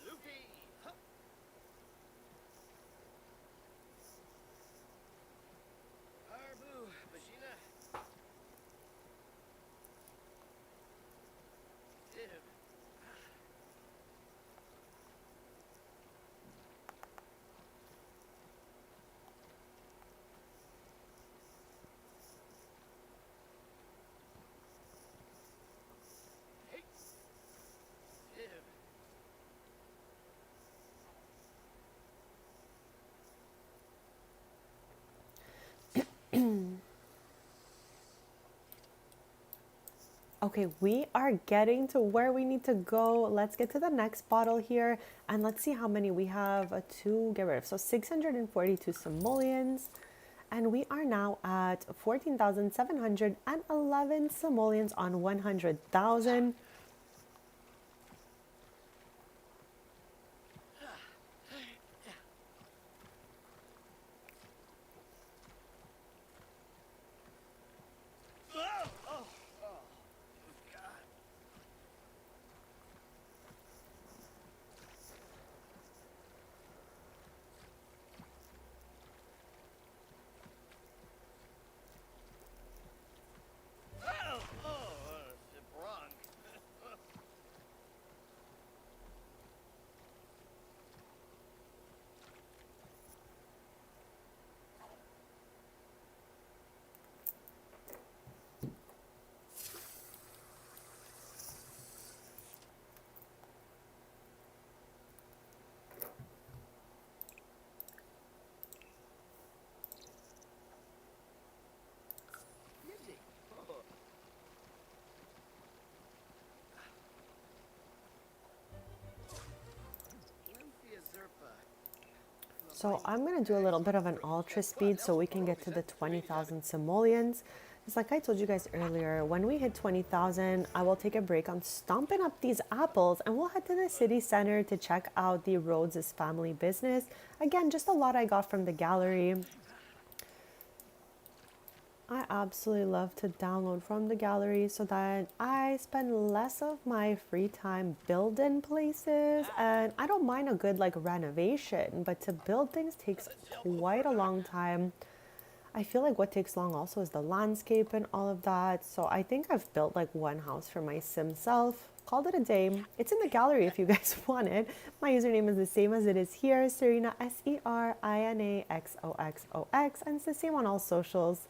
Loopy. Hup. Arbu. Bashina. Div. Hey. Div. Okay, we are getting to where we need to go. Let's get to the next bottle here and let's see how many we have to get rid of. So 642 simoleons. And we are now at 14,711 simoleons on 100,000. Oh, oh, oh. God. Oh, oh, wrong. So I'm going to do a little bit of an ultra speed so we can get to the 20,000 simoleons. It's like I told you guys earlier, when we hit 20,000, I will take a break on stomping up these apples and we'll head to the city center to check out the Rhodes' family business. Again, just a lot I got from the gallery. I absolutely love to download from the gallery so that I spend less of my free time building places. And I don't mind a good like renovation, but to build things takes quite a long time. I feel like what takes long also is the landscape and all of that. So I think I've built like one house for my sim self. Called it a day. It's in the gallery if you guys want it. My username is the same as it is here, Serena, SERINAXOXOX, and it's the same on all socials.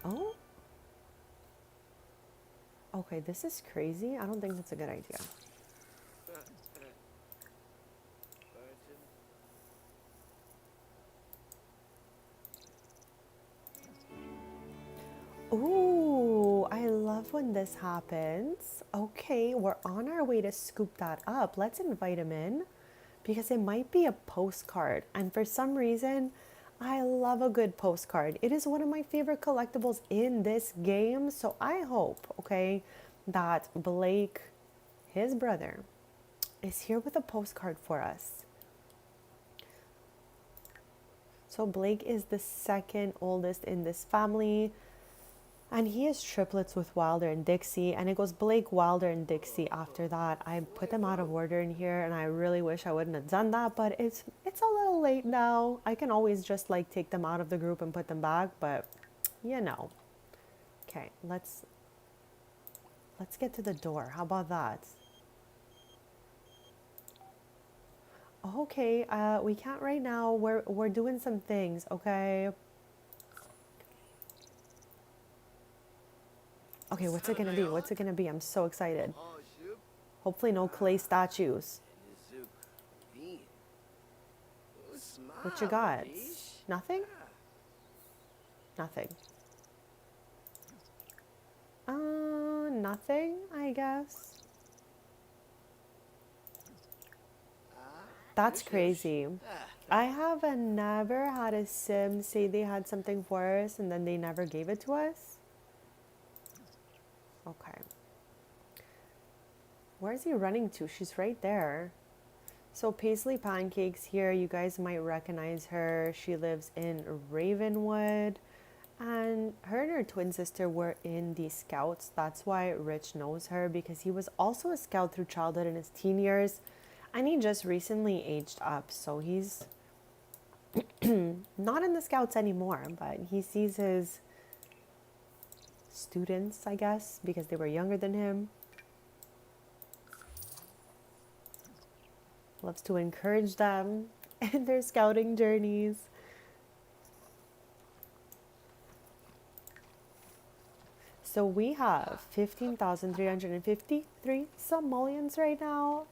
Oh, okay, this is crazy. I don't think that's a good idea. Ooh, I love when this happens. Okay, we're on our way to scoop that up. Let's invite him in because it might be a postcard. And for some reason, I love a good postcard. It is one of my favorite collectibles in this game. So I hope, okay, that Blake, his brother, is here with a postcard for us. So Blake is the second oldest in this family. And he is triplets with Wilder and Dixie, and it goes Blake, Wilder, and Dixie after that. I put them out of order in here, and I really wish I wouldn't have done that, but it's a little late now. I can always just like take them out of the group and put them back, but you know. Okay, let's get to the door. How about that? Okay, we can't right now. We're doing some things, okay? Okay, what's it gonna be? What's it gonna be? I'm so excited. Hopefully no clay statues. What you got? Nothing? Nothing. Nothing, I guess. That's crazy. I have never had a sim say they had something for us and then they never gave it to us. Okay. Where is he running to? She's right there. So Paisley Pancakes here, you guys might recognize her. She lives in Ravenwood. And her and her twin sister were in the Scouts. That's why Rich knows her, because he was also a Scout through childhood in his teen years. And he just recently aged up. So he's not in the Scouts anymore, but he sees his students, I guess, because they were younger than him. Loves to encourage them in their scouting journeys. So we have 15,353 simoleons right now.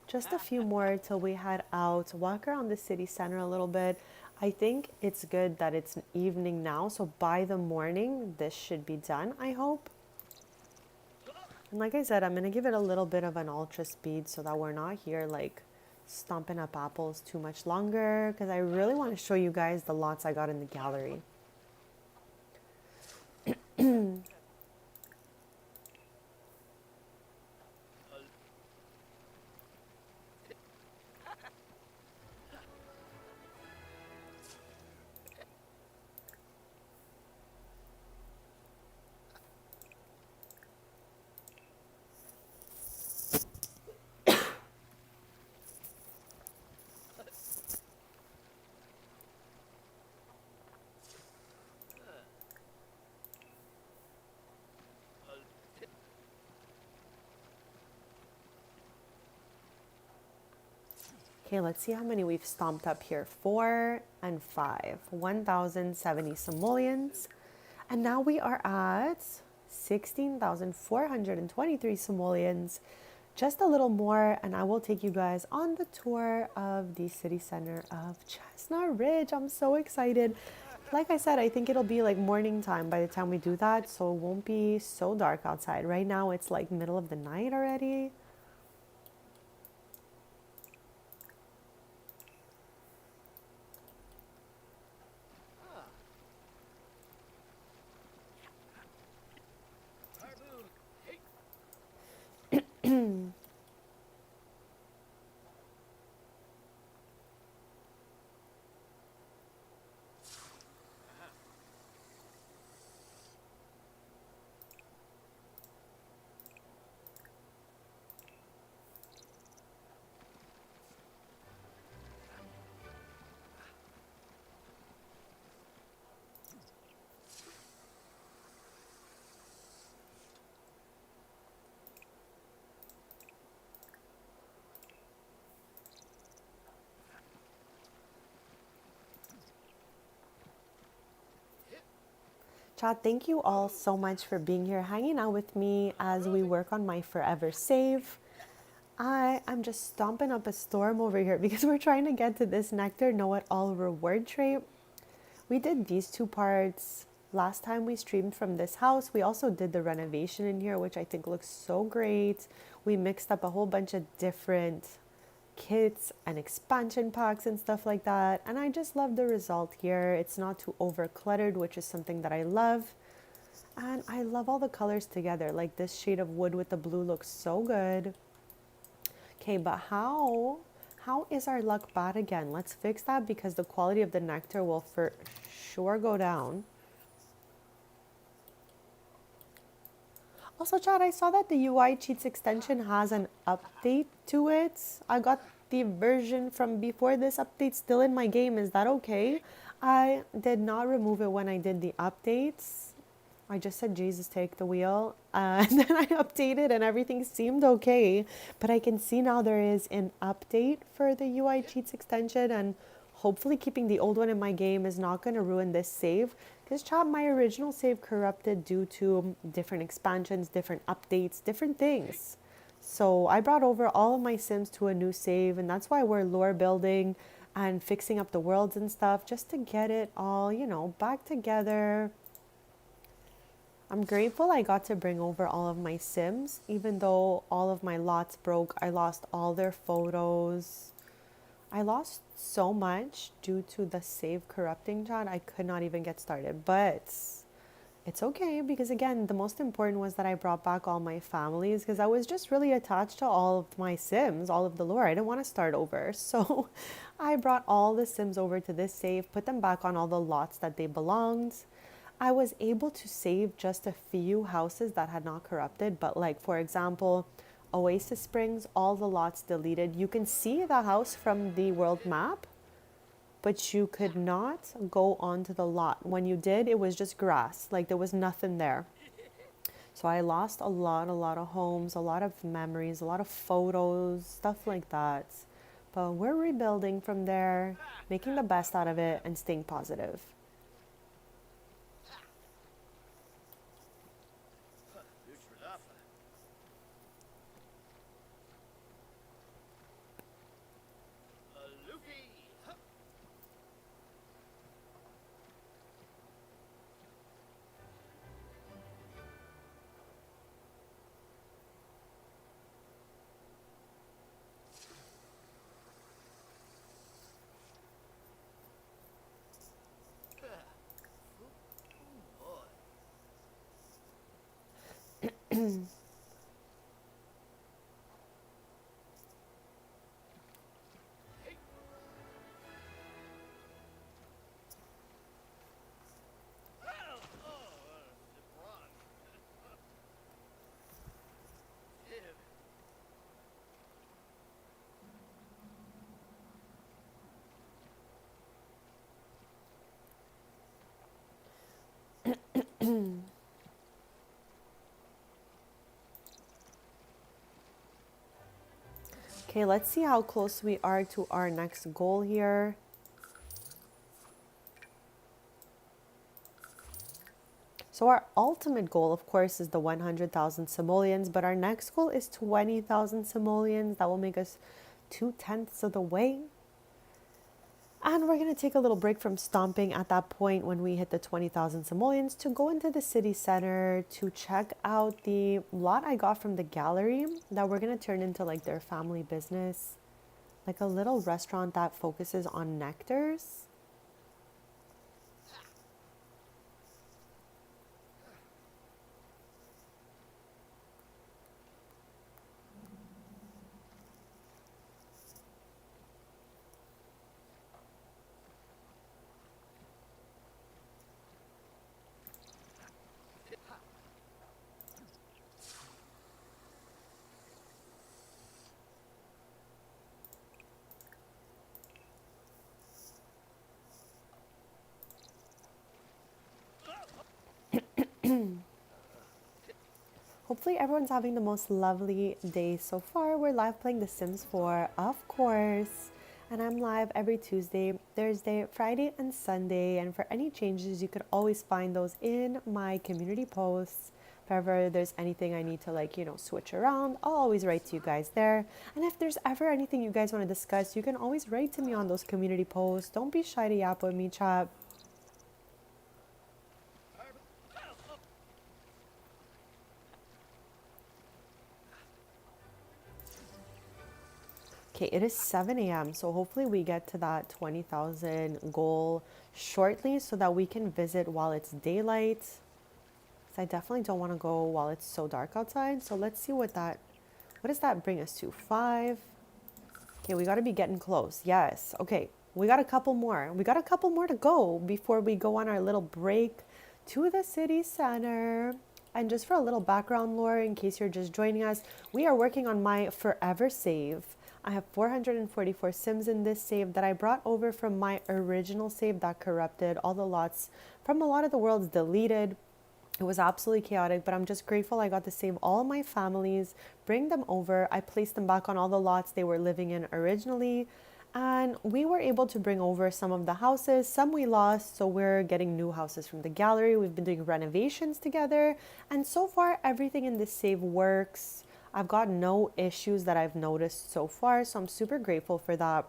Just a few more till we head out, walk around the city center a little bit. I think it's good that it's an evening now, so by the morning, this should be done, I hope. And like I said, I'm going to give it a little bit of an ultra speed so that we're not here like stomping up apples too much longer, because I really want to show you guys the lots I got in the gallery. Okay, let's see how many we've stomped up here. 4 and 5. 1,070 simoleons. And now we are at 16,423 simoleons. just a little more and I will take you guys on the tour of the city center of Chestnut Ridge. I'm so excited. Like I said, I think it'll be like morning time by the time we do that, so it won't be so dark outside. Right now it's like middle of the night already. Ah, Harbu. Hey. Uh-huh. Chad, thank you all so much for being here, hanging out with me as we work on my forever save. I'm just stomping up a storm over here because we're trying to get to this nectar know-it-all reward trait. We did these two parts last time we streamed from this house. We also did the renovation in here, which I think looks so great. We mixed up a whole bunch of different kits and expansion packs and stuff like that. And I just love the result here. It's not too over cluttered, which is something that I love. And I love all the colors together. Like this shade of wood with the blue looks so good. Okay, but how is our luck bad again? Let's fix that because the quality of the nectar will for sure go down. Also, Chad, I saw that the UI Cheats extension has an update to it. I got the version from before this update still in my game. Is that okay? I did not remove it when I did the updates. I just said, Jesus, take the wheel. And then I updated and everything seemed okay. But I can see now there is an update for the UI Cheats extension. And hopefully keeping the old one in my game is not going to ruin this save. Because, Chad, my original save corrupted due to different expansions, different updates, different things. So I brought over all of my Sims to a new save. And that's why we're lore building and fixing up the worlds and stuff. Just to get it all, back together. I'm grateful I got to bring over all of my Sims. Even though all of my lots broke, I lost all their photos. I lost so much due to the save corrupting, John. I could not even get started. But it's okay because, again, the most important was that I brought back all my families because I was just really attached to all of my Sims, all of the lore. I didn't want to start over. So I brought all the Sims over to this save, put them back on all the lots that they belonged. I was able to save just a few houses that had not corrupted, but like for example, Oasis Springs, all the lots deleted. You can see the house from the world map, but you could not go onto the lot. When you did, it was just grass, like there was nothing there. So I lost a lot of homes, a lot of memories, a lot of photos, stuff like that. But we're rebuilding from there, making the best out of it, and staying positive. Luchrafa. Luffy. Huh. Boy. Hey. Oh, the bronze. Ew. Okay, let's see how close we are to our next goal here. So our ultimate goal, of course, is the 100,000 simoleons, but our next goal is 20,000 simoleons. That will make us 2/10 of the way. And we're going to take a little break from stomping at that point when we hit the 20,000 simoleons to go into the city center to check out the lot I got from the gallery that we're going to turn into like their family business, like a little restaurant that focuses on nectars. Hopefully everyone's having the most lovely day so far. We're live playing The Sims 4, of course. And I'm live every Tuesday, Thursday, Friday, and Sunday. And for any changes, you could always find those in my community posts. If ever there's anything I need to switch around, I'll always write to you guys there. And if there's ever anything you guys want to discuss, you can always write to me on those community posts. Don't be shy to yap with me, chat. Okay, it is 7 a.m. So hopefully we get to that 20,000 goal shortly so that we can visit while it's daylight. So I definitely don't want to go while it's so dark outside. So let's see what does that bring us to? 5. Okay, we got to be getting close. Yes. Okay, we got a couple more. We got a couple more to go before we go on our little break to the city center. And just for a little background lore, in case you're just joining us, we are working on my forever save. I have 444 Sims in this save that I brought over from my original save that corrupted. All the lots from a lot of the worlds deleted. It was absolutely chaotic, but I'm just grateful I got to save all my families, bring them over. I placed them back on all the lots they were living in originally. And we were able to bring over some of the houses. Some we lost, so we're getting new houses from the gallery. We've been doing renovations together. And so far, everything in this save works. I've got no issues that I've noticed so far, so I'm super grateful for that.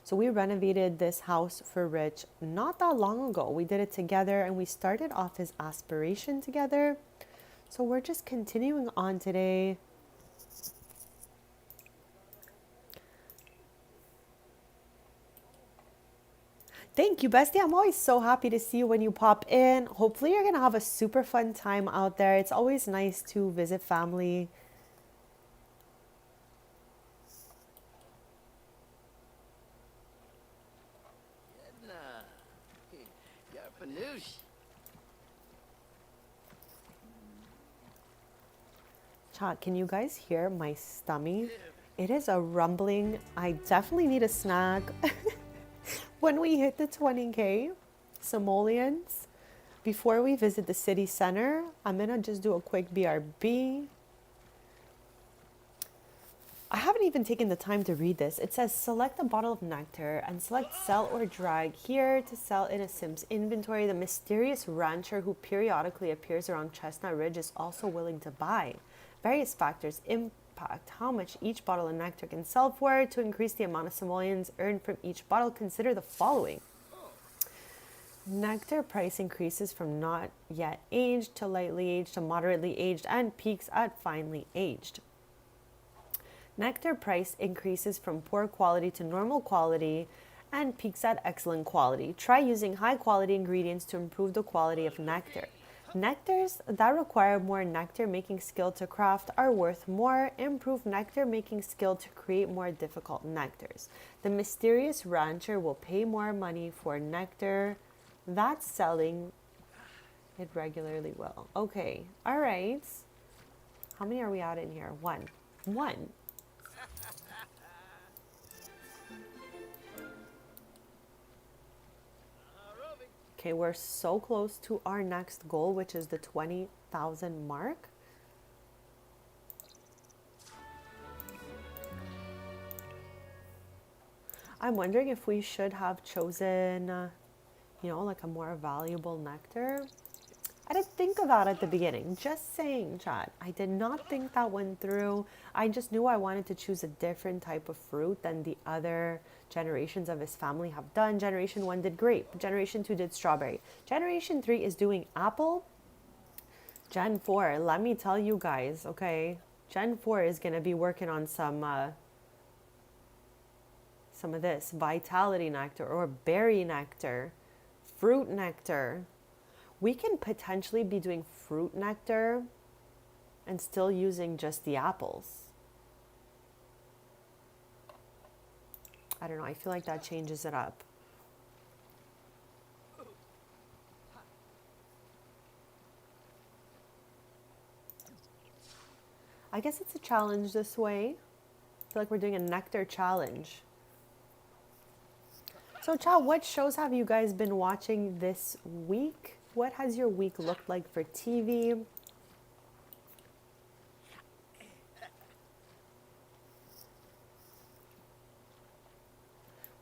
So we renovated this house for Rich not that long ago. We did it together and we started off his aspiration together. So we're just continuing on today. Thank you, Bestie. I'm always so happy to see you when you pop in. Hopefully you're going to have a super fun time out there. It's always nice to visit family. Chestnut. Yarpanoosh. Chat, can you guys hear my stomach? It is a rumbling. I definitely need a snack. When we hit the 20K simoleons, before we visit the city center, I'm gonna just do a quick BRB. I haven't even taken the time to read this. It says select a bottle of nectar and select sell or drag here to sell in a Sim's inventory. The mysterious rancher who periodically appears around Chestnut Ridge is also willing to buy. Various factors impact how much each bottle of nectar can sell for. To increase the amount of simoleons earned from each bottle, consider the following. Nectar price increases from not yet aged to lightly aged to moderately aged and peaks at finely aged. Nectar price increases from poor quality to normal quality and peaks at excellent quality. Try using high quality ingredients to improve the quality of nectar. Nectars that require more nectar making skill to craft are worth more. Improve nectar making skill to create more difficult nectars. The mysterious rancher will pay more money for nectar that's selling it regularly well. Okay, all right. How many are we at in here? One. Okay, we're so close to our next goal, which is the 20,000 mark. I'm wondering if we should have chosen, like a more valuable nectar. didn't think of that at the beginning. Just saying, chat. I did not think that one through. I just knew I wanted to choose a different type of fruit than the other generations of his family have done. Generation 1 did grape. Generation 2 did strawberry. Generation 3 is doing apple. Gen 4, let me tell you guys, okay? Gen 4 is going to be working on some of this vitality nectar or berry nectar, fruit nectar. We can potentially be doing fruit nectar and still using just the apples. I don't know, I feel like that changes it up. I guess it's a challenge this way. I feel like we're doing a nectar challenge. So, Chow, what shows have you guys been watching this week? What has your week looked like for TV?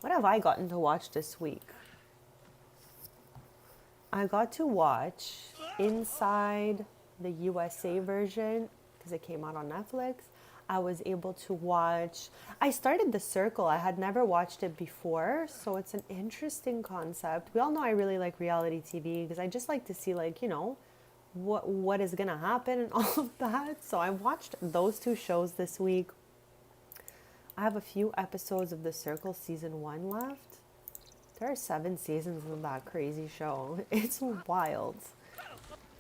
What have I gotten to watch this week? I got to watch Inside the USA version because it came out on Netflix. I was able to watch, I started The Circle. I had never watched it before, so it's an interesting concept. We all know I really like reality TV because I just like to see, like, you know, what is gonna happen and all of that. So I watched those two shows this week. I have a few episodes of The Circle season 1 left. There are 7 seasons of that crazy show. It's wild.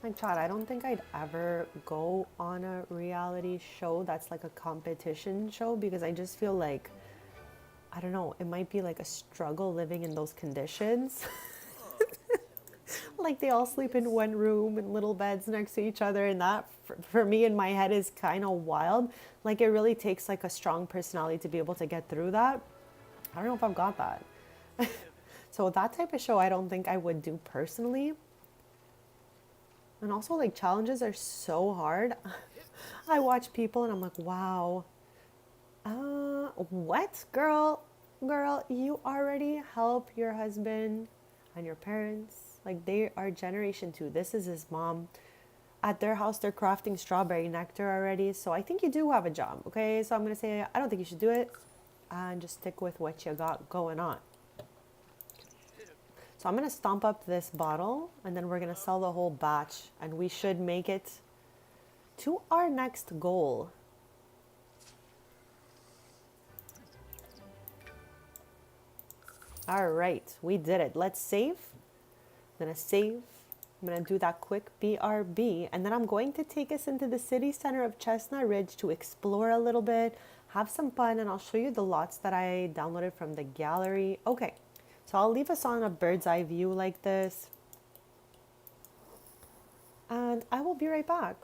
Like, Chad, I don't think I'd ever go on a reality show that's like a competition show because I just feel like, I don't know, it might be like a struggle living in those conditions. Like they all sleep in one room in little beds next to each other, and that for me in my head is kind of wild. Like it really takes like a strong personality to be able to get through that. I don't know if I've got that. So that type of show I don't think I would do personally. And also, like, challenges are so hard. I watch people and I'm like, wow. What? Girl, you already help your husband and your parents. Like, they are generation 2. This is his mom. At their house, they're crafting strawberry nectar already. So I think you do have a job, okay? So I'm going to say, I don't think you should do it. And just stick with what you got going on. So I'm going to stomp up this bottle and then we're going to sell the whole batch and we should make it to our next goal. All right, we did it. Let's save. I'm going to save. I'm going to do that quick BRB and then I'm going to take us into the city center of Chestnut Ridge to explore a little bit, have some fun, and I'll show you the lots that I downloaded from the gallery. Okay. So I'll leave us on a bird's eye view like this. And I will be right back.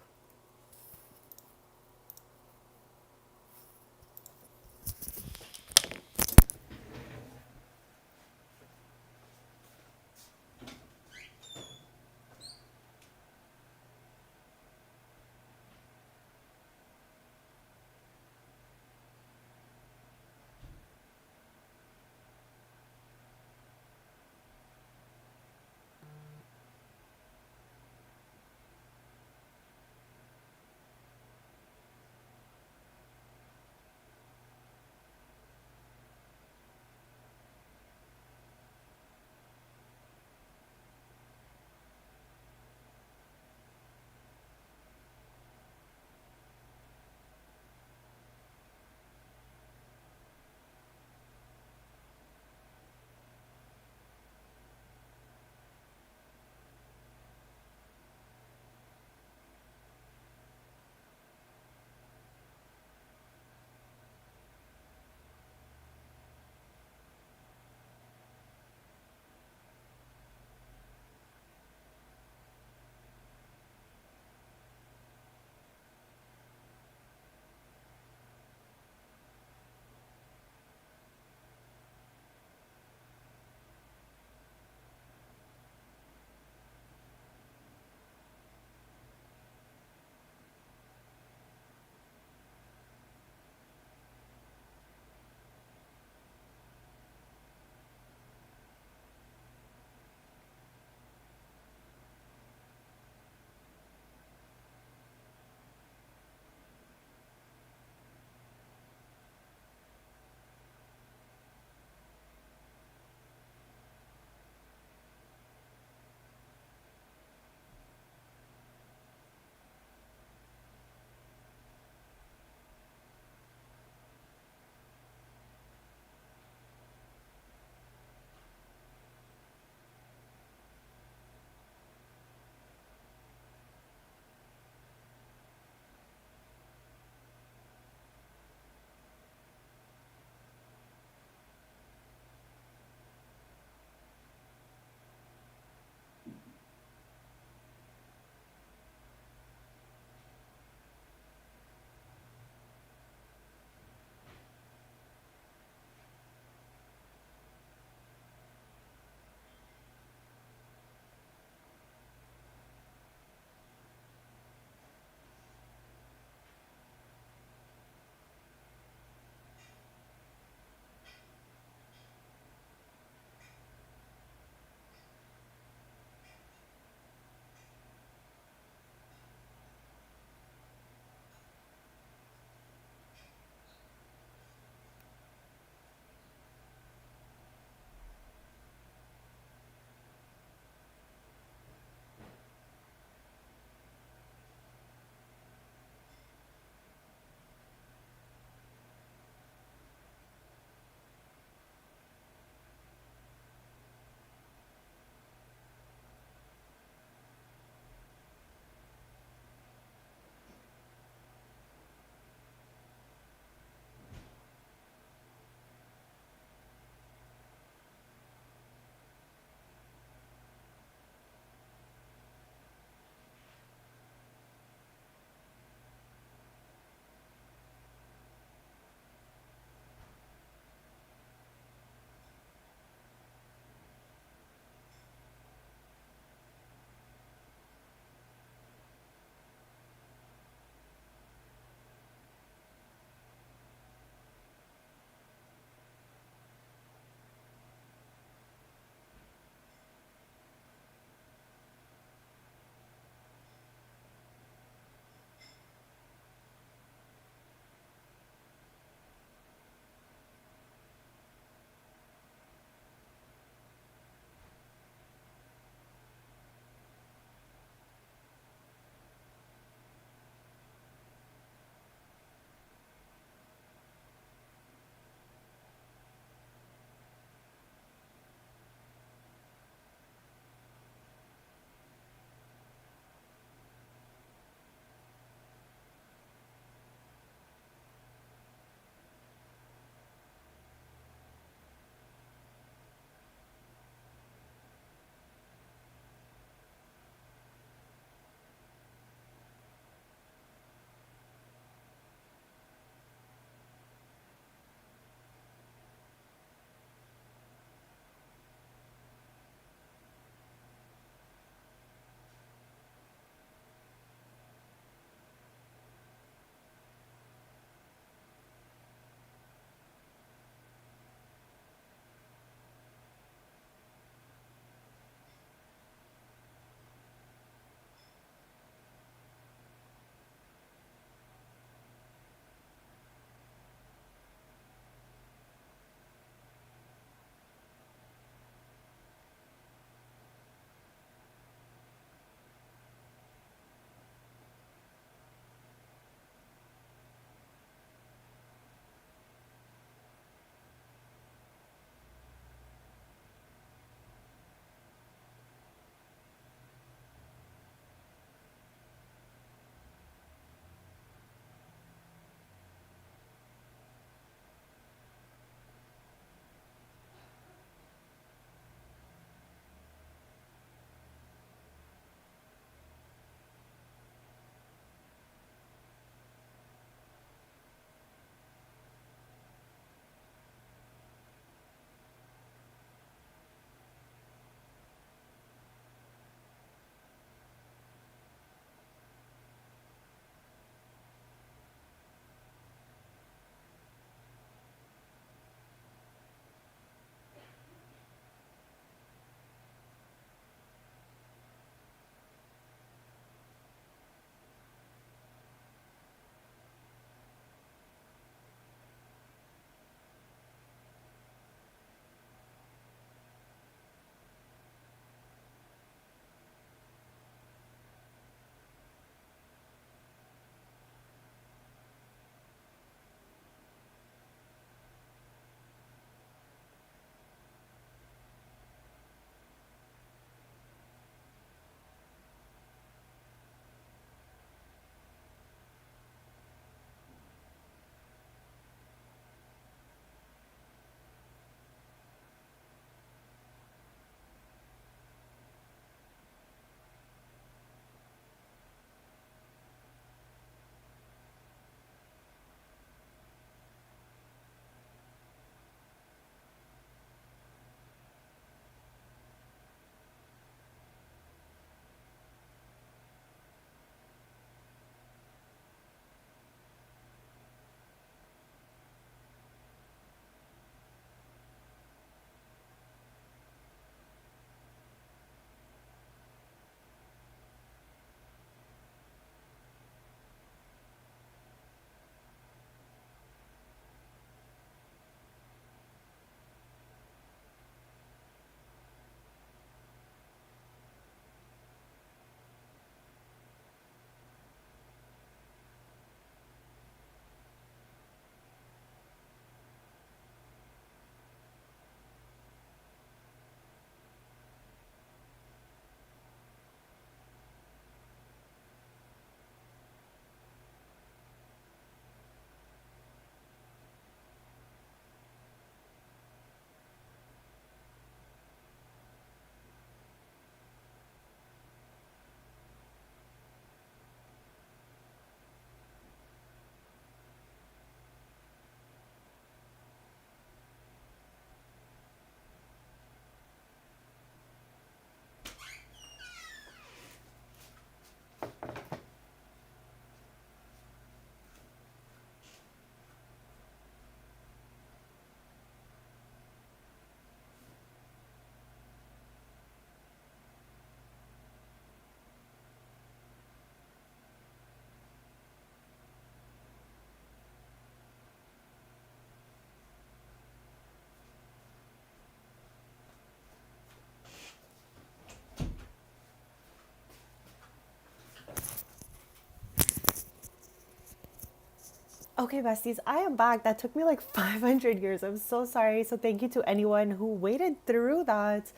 Okay, besties, I am back. That took me like 500 years. I'm so sorry. So, thank you to anyone who waited through that.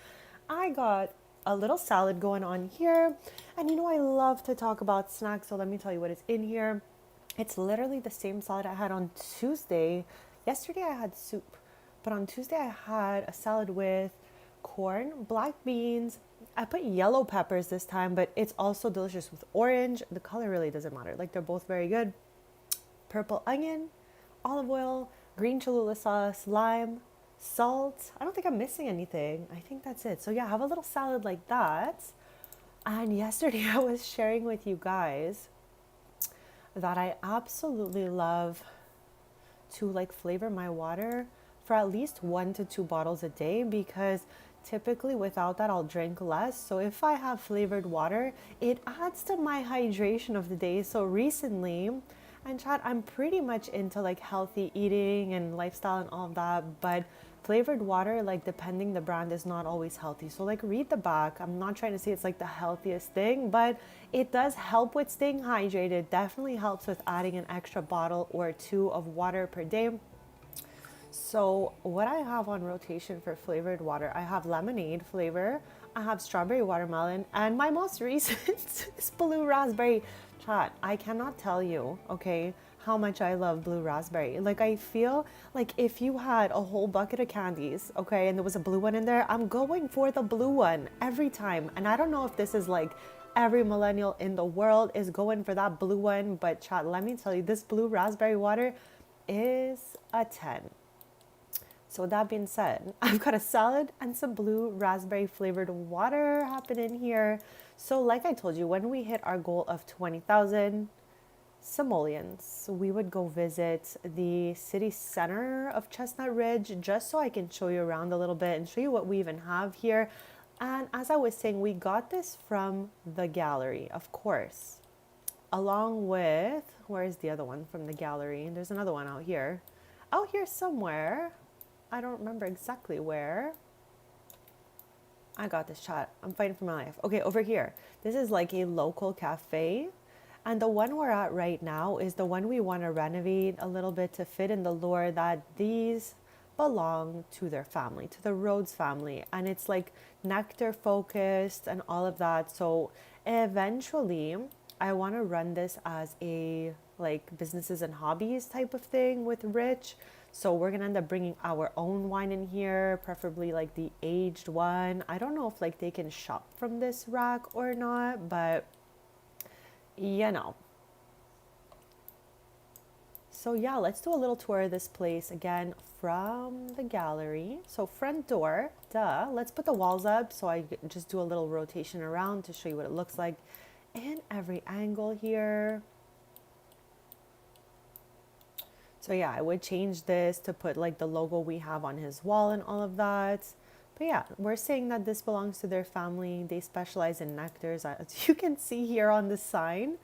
I got a little salad going on here. And I love to talk about snacks. So, let me tell you what is in here. It's literally the same salad I had on Tuesday. Yesterday, I had soup. But on Tuesday, I had a salad with corn, black beans. I put yellow peppers this time, but it's also delicious with orange. The color really doesn't matter. Like, they're both very good. Purple onion, olive oil, green cholula sauce, lime, salt. I don't think I'm missing anything. I think that's it. So yeah, have a little salad like that. And yesterday I was sharing with you guys that I absolutely love to like flavor my water for at least 1 to 2 bottles a day because typically without that I'll drink less. So if I have flavored water, it adds to my hydration of the day. So recently, and chat, I'm pretty much into like healthy eating and lifestyle and all of that, but flavored water, like depending the brand, is not always healthy. So like read the back. I'm not trying to say it's like the healthiest thing, but it does help with staying hydrated. Definitely helps with adding an extra bottle or two of water per day. So what I have on rotation for flavored water, I have lemonade flavor, I have strawberry watermelon, and my most recent is blue raspberry. Chat, I cannot tell you, okay, how much I love blue raspberry. Like I feel like if you had a whole bucket of candies, okay, and there was a blue one in there, I'm going for the blue one every time. And I don't know if this is like every millennial in the world is going for that blue one, but chat, let me tell you, this blue raspberry water is a 10. So with that being said, I've got a salad and some blue raspberry flavored water happening here. So like I told you, when we hit our goal of 20,000 simoleons, we would go visit the city center of Chestnut Ridge just so I can show you around a little bit and show you what we even have here. And as I was saying, we got this from the gallery, of course, along with, where's the other one from the gallery? There's another one out here somewhere. I don't remember exactly where. I got this shot. I'm fighting for my life. Okay, over here. This is like a local cafe. And the one we're at right now is the one we want to renovate a little bit to fit in the lore that these belong to their family, to the Rhodes family. And it's like nectar focused and all of that. So eventually, I want to run this as a like businesses and hobbies type of thing with Rich. So we're gonna end up bringing our own wine in here, preferably like the aged one. I don't know if like they can shop from this rack or not, but you know. So yeah, let's do a little tour of this place again from the gallery. So front door, duh. Let's put the walls up so I just do a little rotation around to show you what it looks like in every angle here. So yeah, I would change this to put like the logo we have on his wall and all of that. But yeah, we're saying that this belongs to their family. They specialize in nectars. As you can see here on the sign,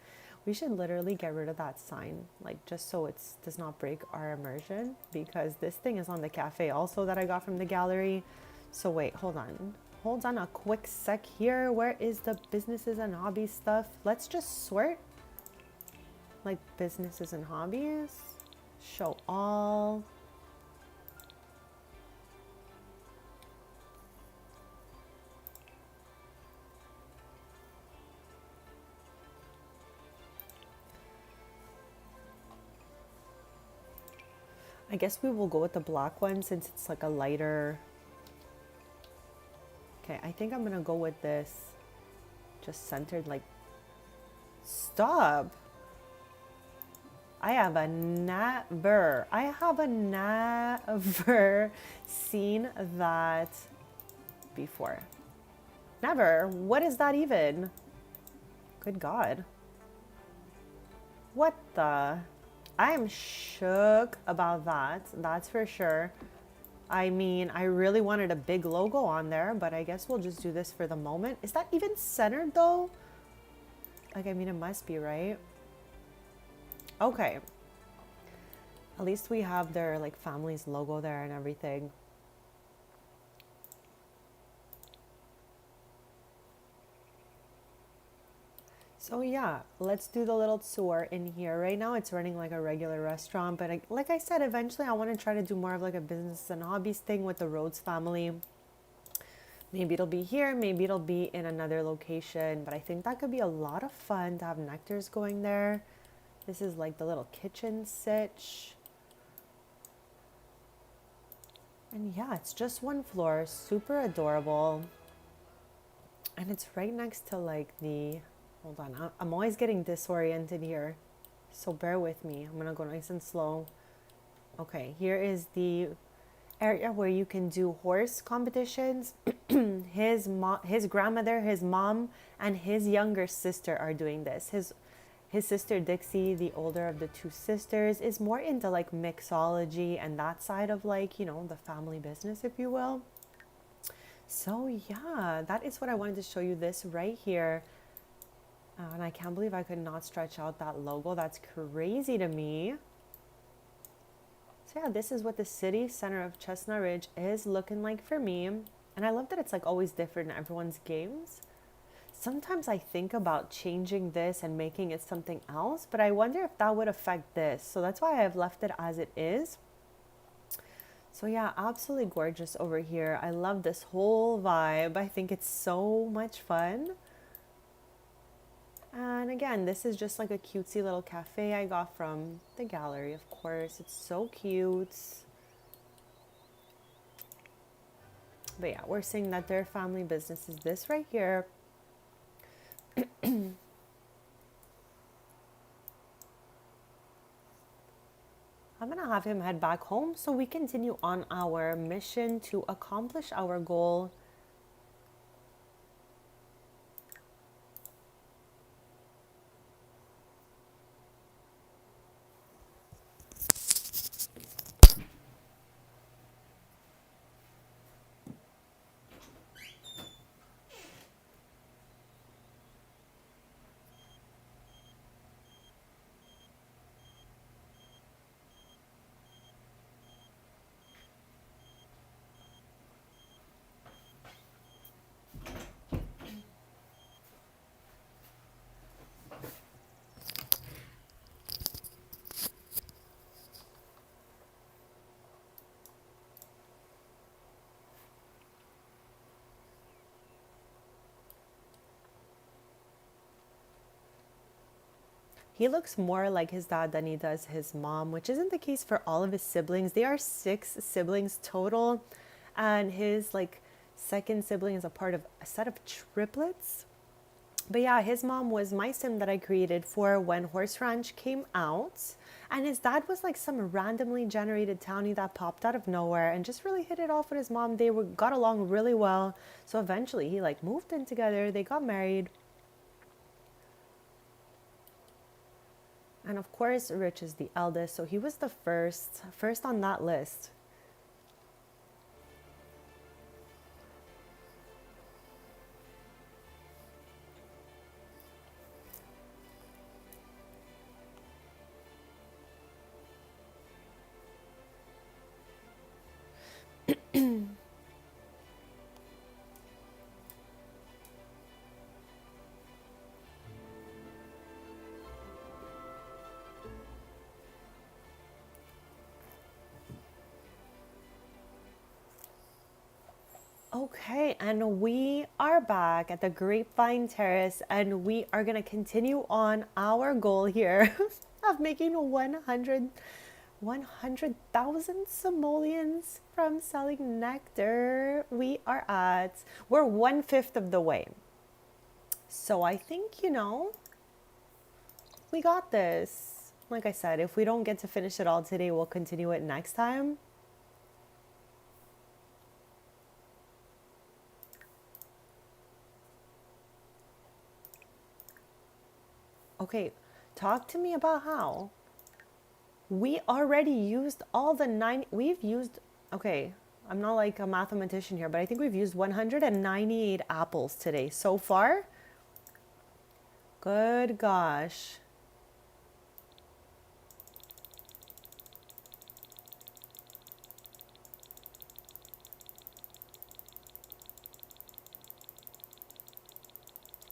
we should literally get rid of that sign, like just so it does not break our immersion, because this thing is on the cafe also that I got from the gallery. So wait, hold on. Hold on a quick sec here. Where is the businesses and hobbies stuff? Let's just sort like businesses and hobbies. Show all. I guess we will go with the black one since it's like a lighter. Okay, I think I'm gonna go with this. Just centered like. Stop. I have never seen that before. Never. What is that even? Good God. What the? I am shook about that. That's for sure. I mean, I really wanted a big logo on there, but I guess we'll just do this for the moment. Is that even centered though? Like, I mean, it must be, right? Okay. At least we have their like family's logo there and everything. So yeah, let's do the little tour in here. Right now it's running like a regular restaurant, but like I said, eventually I want to try to do more of like a business and hobbies thing with the Rhodes family. Maybe it'll be here, maybe it'll be in another location, but I think that could be a lot of fun to have nectars going there. This is like the little kitchen sitch. And yeah, it's just one floor, super adorable. And it's right next to like the, hold on, I'm always getting disoriented here. So bear with me. I'm gonna go nice and slow. Okay, here is the area where you can do horse competitions. His grandmother, his mom, and his younger sister are doing this. His sister Dixie, the older of the two sisters, is more into like mixology and that side of like, the family business, if you will. So yeah, that is what I wanted to show you this right here. And I can't believe I could not stretch out that logo. That's crazy to me. So yeah, this is what the city center of Chestnut Ridge is looking like for me. And I love that it's like always different in everyone's games. Sometimes I think about changing this and making it something else, but I wonder if that would affect this. So that's why I've left it as it is. So yeah, absolutely gorgeous over here. I love this whole vibe. I think it's so much fun. And again, this is just like a cutesy little cafe I got from the gallery, of course. It's so cute. But yeah, we're seeing that their family business is this right here. I'm gonna have him head back home so we continue on our mission to accomplish our goal. He looks more like his dad than he does his mom, which isn't the case for all of his siblings. They are 6 siblings total, and his like second sibling is a part of a set of triplets. But yeah, his mom was my sim that I created for when Horse Ranch came out. And his dad was like some randomly generated townie that popped out of nowhere and just really hit it off with his mom. Got along really well. So eventually he like moved in together. They got married. And of course, Rich is the eldest, so he was the first on that list. Okay, and we are back at the Grapevine Terrace, and we are going to continue on our goal here of making 100,000 simoleons from selling nectar. We're 1/5 of the way. So I think, we got this. Like I said, if we don't get to finish it all today, we'll continue it next time. Okay, talk to me about how we already used all the okay, I'm not like a mathematician here, but I think we've used 198 apples today so far. Good gosh.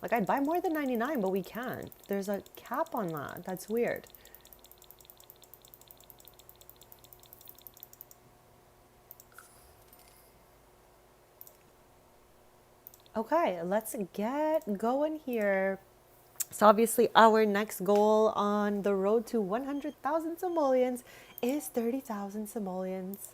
Like I'd buy more than 99, but we can't. There's a cap on that. That's weird. Okay, let's get going here. So obviously our next goal on the road to 100,000 simoleons is 30,000 simoleons.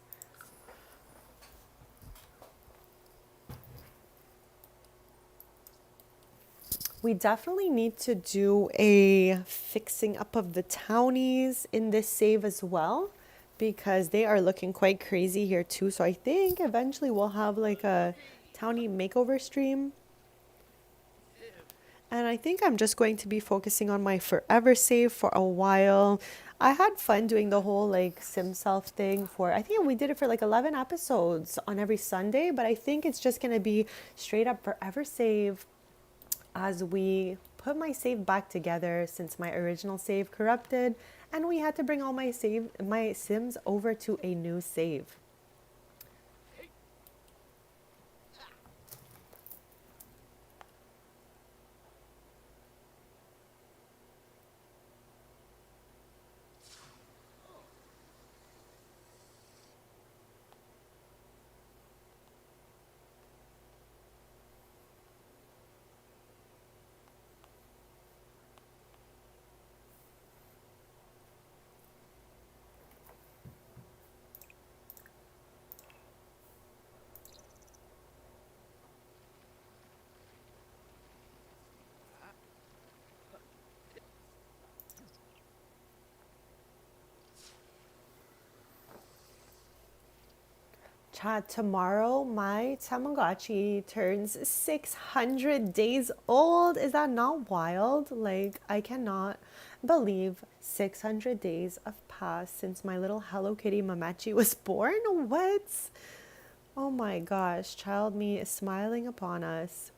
We definitely need to do a fixing up of the townies in this save as well because they are looking quite crazy here too. So I think eventually we'll have like a townie makeover stream. And I think I'm just going to be focusing on my forever save for a while. I had fun doing the whole like sim self thing for, I think we did it for like 11 episodes on every Sunday, but I think it's just going to be straight up forever save as we put my save back together since my original save corrupted and we had to bring all my sims over to a new save. Chat, tomorrow my Tamagotchi turns 600 days old. Is that not wild? Like, I cannot believe 600 days have passed since my little Hello Kitty Mamachi was born. What? Oh my gosh, child me is smiling upon us.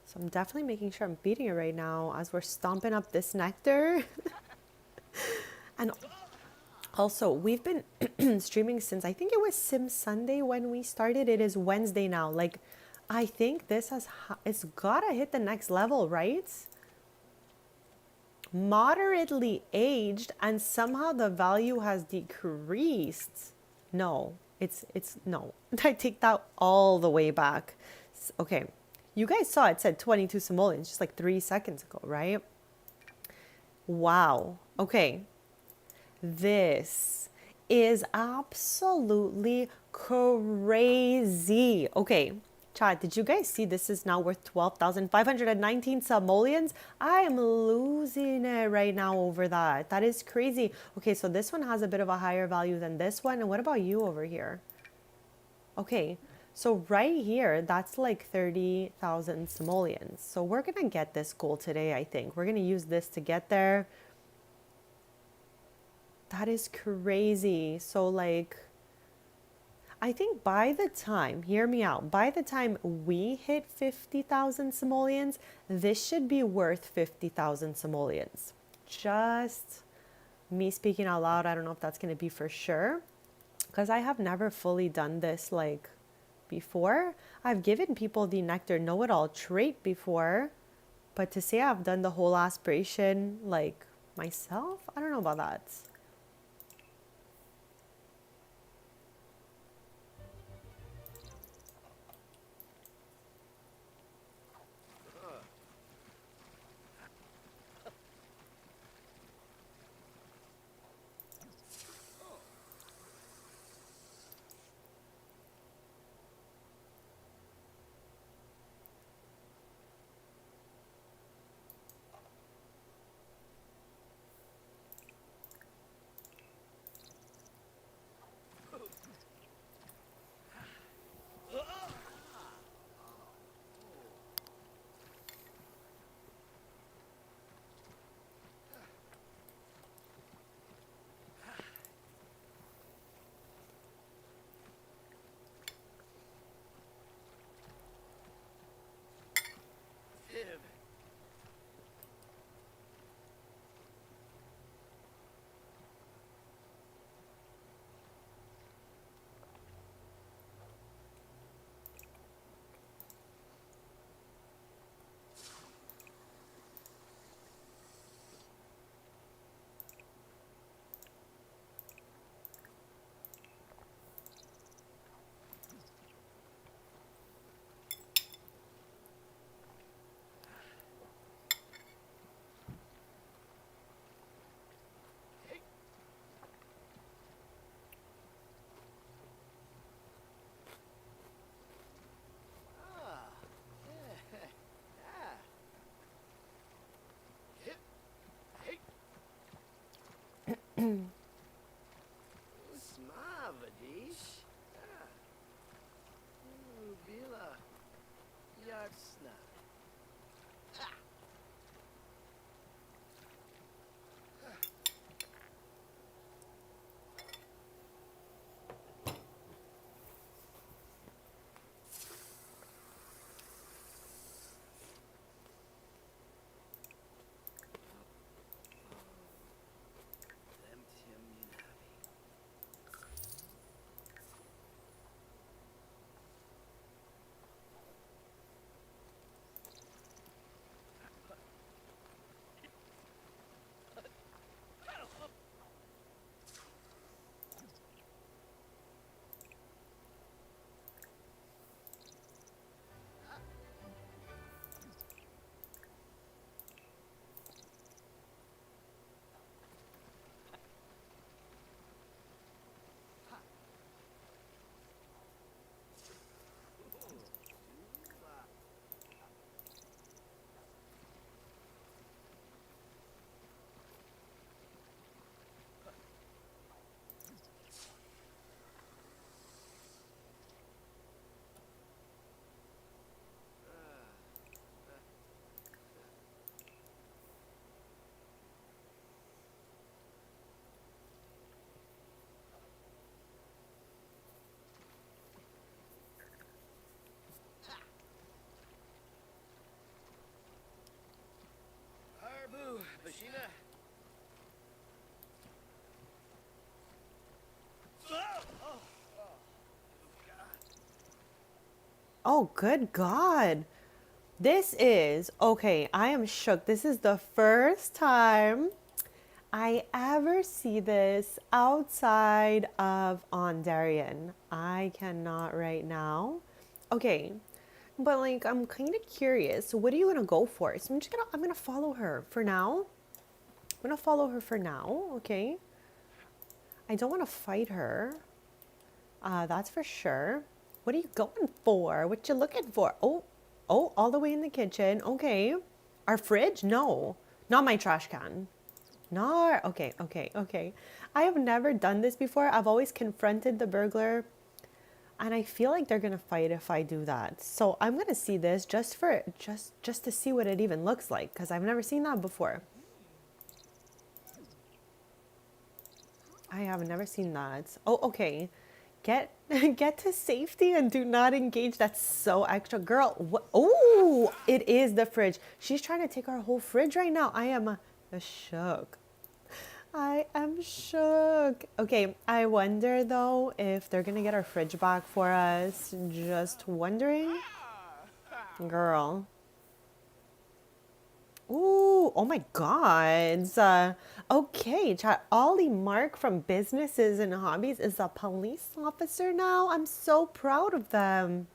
So I'm definitely making sure I'm beating it right now as we're stomping up this nectar. And also, we've been streaming since I think it was Sim Sunday when we started. It is Wednesday now. Like, I think this has it's gotta hit the next level, right? Moderately aged, and somehow the value has decreased. No, it's no. I take that all the way back. Okay, you guys saw it said 22 simoleons just like 3 seconds ago, right? Wow. Okay, this is absolutely crazy. Okay, chat, did you guys see this is now worth 12,519 simoleons? I am losing it right now over that. That is crazy. Okay, so this one has a bit of a higher value than this one. And what about you over here? Okay, so right here, that's like 30,000 simoleons. So we're going to get this goal today, I think. We're going to use this to get there. That is crazy. So like, I think by the time, hear me out, by the time we hit 50,000 simoleons, this should be worth 50,000 simoleons. Just me speaking out loud, I don't know if that's going to be for sure, because I have never fully done this like before. I've given people the nectar know-it-all trait before, but to say I've done the whole aspiration like myself, I don't know about that. Smavadish. Bila. Chestnut. Harbu, Bashina. Oh, good God. This is, okay, I am shook. This is the first time I ever see this outside of Ondarian. I cannot right now. Okay, but like I'm kind of curious. What are you gonna go for? So I'm gonna follow her for now. I'm gonna follow her for now. Okay. I don't want to fight her. That's for sure. What are you going for? What you looking for? Oh, oh, all the way in the kitchen. Okay. Our fridge? No, not my trash can. No. Okay, okay, okay. I have never done this before. I've always confronted the burglar, and I feel like they're gonna fight if I do that. So I'm gonna see this just to see what it even looks like, because I've never seen that before. I have never seen that. Oh, okay. Get get to safety and do not engage. That's so extra. Girl, what? Oh, it is the fridge. She's trying to take our whole fridge right now. I am shook. I am shook. Okay, I wonder though if they're gonna get our fridge back for us. Just wondering. Girl. Ooh, oh my God. Okay, chat. Ollie Mark from Businesses and Hobbies is a police officer now. I'm so proud of them.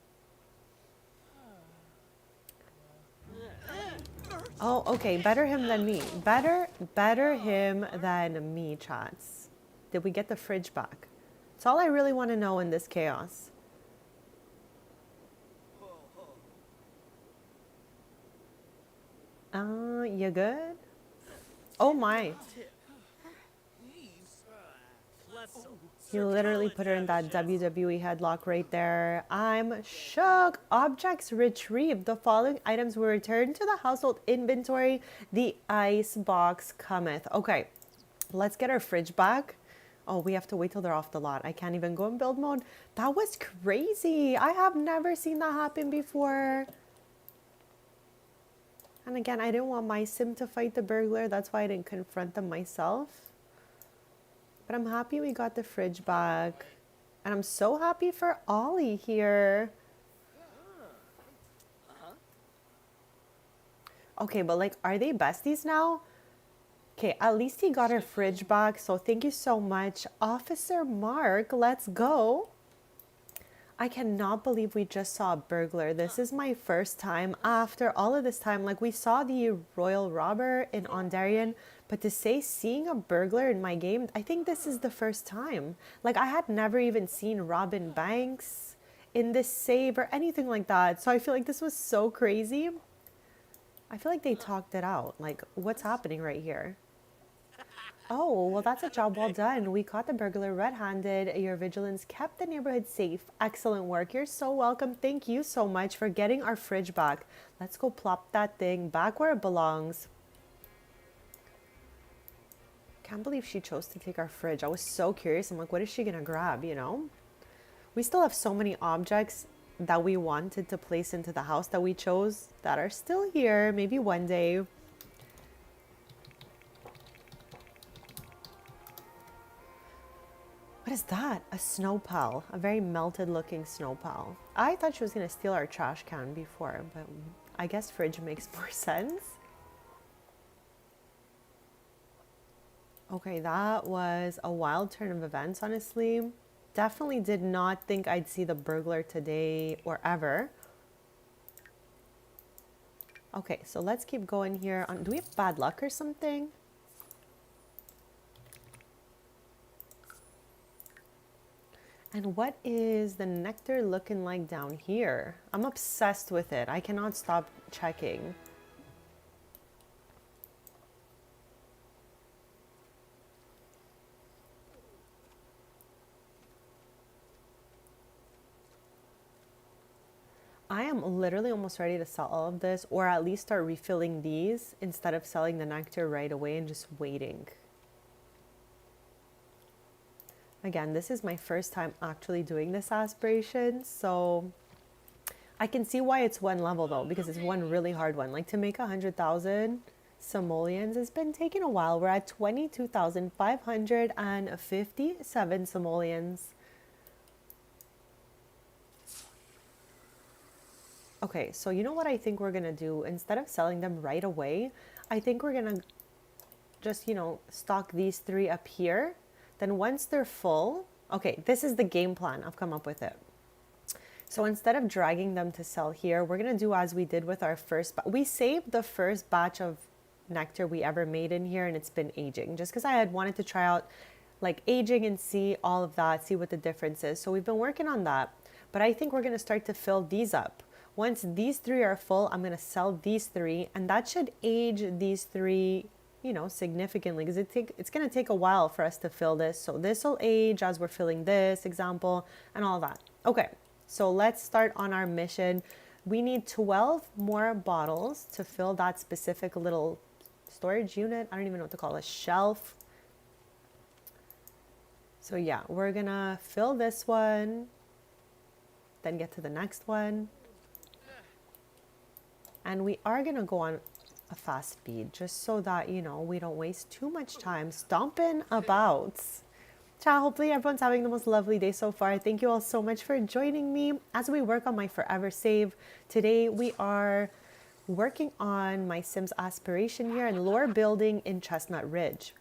Oh, okay. Better him than me. Better him than me, chats. Did we get the fridge back? That's all I really want to know in this chaos. You good? Oh my. You literally put her in that WWE headlock right there. I'm shook. Objects retrieved. The following items were returned to the household inventory. The ice box cometh. Okay, let's get our fridge back. Oh, we have to wait till they're off the lot. I can't even go in build mode. That was crazy. I have never seen that happen before. And again, I didn't want my sim to fight the burglar. That's why I didn't confront them myself. But I'm happy we got the fridge back. And I'm so happy for Ollie here. Okay, but like, are they besties now? Okay, at least he got her fridge back. So thank you so much. Officer Mark, let's go. I cannot believe we just saw a burglar. This is my first time after all of this time. Like, we saw the royal robber in Ondarian, but to say seeing a burglar in my game, I think this is the first time. Like, I had never even seen Robin Banks in this save or anything like that. So I feel like this was so crazy. I feel like they talked it out. Like, what's happening right here? Oh, well, that's a job well done. We caught the burglar red-handed. Your vigilance kept the neighborhood safe. Excellent work. You're so welcome. Thank you so much for getting our fridge back. Let's go plop that thing back where it belongs. Can't believe she chose to take our fridge. I was so curious. I'm like, what is she gonna grab, you know? We still have so many objects that we wanted to place into the house that we chose that are still here. Maybe one day. What is that? A snow pal. A very melted looking snow pal. I thought she was going to steal our trash can before, but I guess fridge makes more sense. Okay, that was a wild turn of events, honestly. Definitely did not think I'd see the burglar today or ever. Okay, so let's keep going here. Do we have bad luck or something? And what is the nectar looking like down here? I'm obsessed with it. I cannot stop checking. I am literally almost ready to sell all of this, or at least start refilling these instead of selling the nectar right away and just waiting. Again, this is my first time actually doing this aspiration, so I can see why it's one level though, because it's one really hard one. Like to make 100,000 simoleons has been taking a while. We're at 22,557 simoleons. Okay, so you know what I think we're gonna do? Instead of selling them right away, I think we're gonna just, stock these three up here. Then once they're full, okay, this is the game plan. I've come up with it. So instead of dragging them to sell here, we're gonna do as we did with our first, we saved the first batch of nectar we ever made in here and it's been aging just because I had wanted to try out like aging and see all of that, see what the difference is. So we've been working on that, but I think we're gonna start to fill these up. Once these three are full, I'm gonna sell these three and that should age these three significantly because it's going to take a while for us to fill this. So this will age as we're filling this example and all that. Okay, so let's start on our mission. We need 12 more bottles to fill that specific little storage unit. I don't even know what to call it, shelf. So yeah, we're going to fill this one, then get to the next one. And we are going to go on a fast speed just so that we don't waste too much time stomping about. Ciao, hopefully everyone's having the most lovely day so far. Thank you all so much for joining me as we work on my forever save. Today we are working on my Sims aspiration here and lore building in Chestnut Ridge.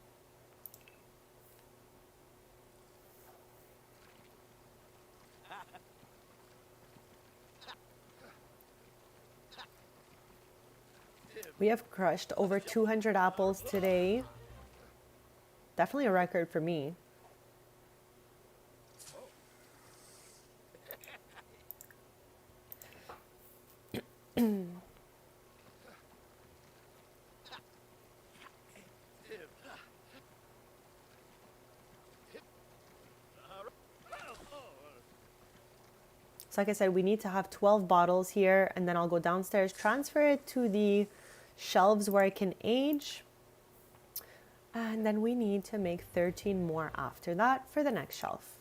We have crushed over 200 apples today. Definitely a record for me. So like I said, we need to have 12 bottles here and then I'll go downstairs, transfer it to the shelves where it can age. And then we need to make 13 more after that for the next shelf.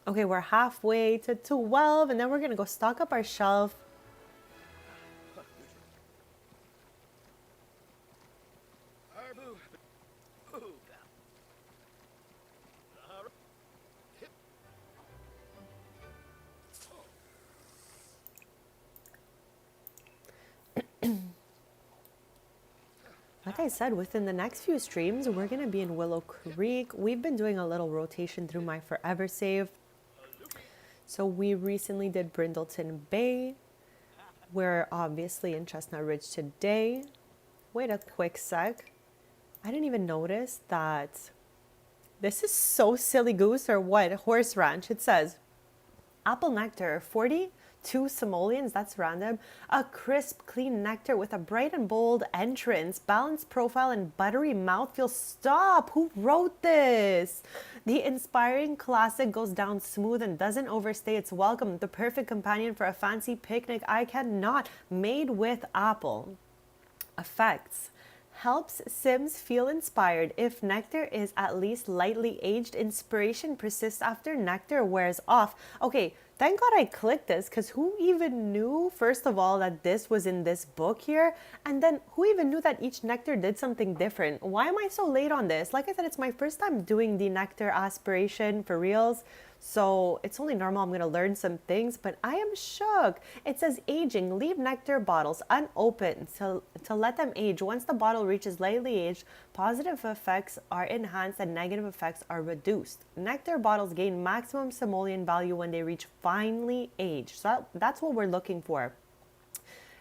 Okay, we're halfway to 12, and then we're gonna go stock up our shelf. Arbu. Boo. Like I said, within the next few streams, we're gonna be in Willow Creek. We've been doing a little rotation through my Forever save. So we recently did Brindleton Bay. We're obviously in Chestnut Ridge today. Wait a quick sec. I didn't even notice that this is so silly goose or what? Horse Ranch. It says apple nectar, 42 simoleons, that's random. A crisp, clean nectar with a bright and bold entrance, balanced profile, and buttery mouthfeel. Stop! Who wrote this? The inspiring classic goes down smooth and doesn't overstay its welcome. The perfect companion for a fancy picnic. I cannot. Made with apple. Effects. Helps Sims feel inspired. If nectar is at least lightly aged, inspiration persists after nectar wears off. Okay, thank God I clicked this, because who even knew, first of all, that this was in this book here? And then who even knew that each nectar did something different? Why am I so late on this? Like I said, it's my first time doing the nectar aspiration for reals. So it's only normal I'm going to learn some things, but I am shook. It says aging. Leave nectar bottles unopened to let them age. Once the bottle reaches lightly aged, positive effects are enhanced and negative effects are reduced. Nectar bottles gain maximum simoleon value when they reach finely aged. So that's what we're looking for.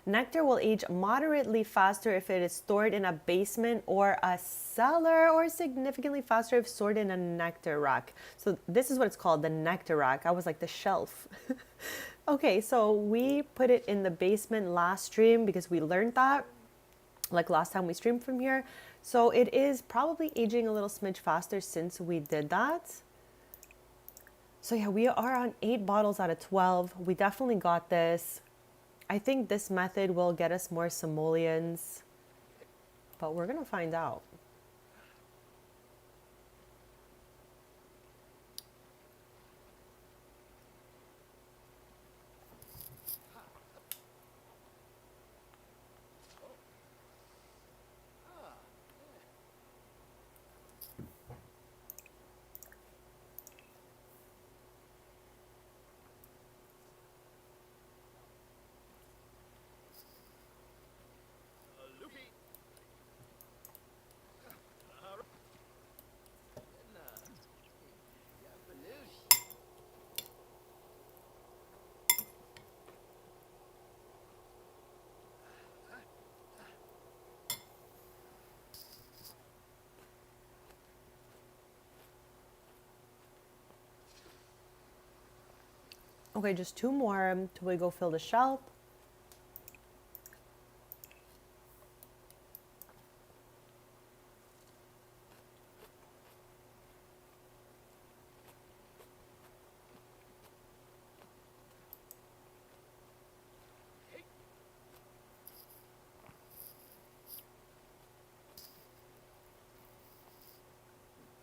Nectar will age moderately faster if it is stored in a basement or a cellar, or significantly faster if stored in a nectar rack. So this is what it's called, the nectar rack. I was like, the shelf. Okay, so we put it in the basement last stream because we learned that, like last time we streamed from here. So it is probably aging a little smidge faster since we did that. So yeah, we are on 8 bottles out of 12. We definitely got this. I think this method will get us more simoleons, but we're gonna find out. Loopy. Okay, just 2 more till we go fill the shelf.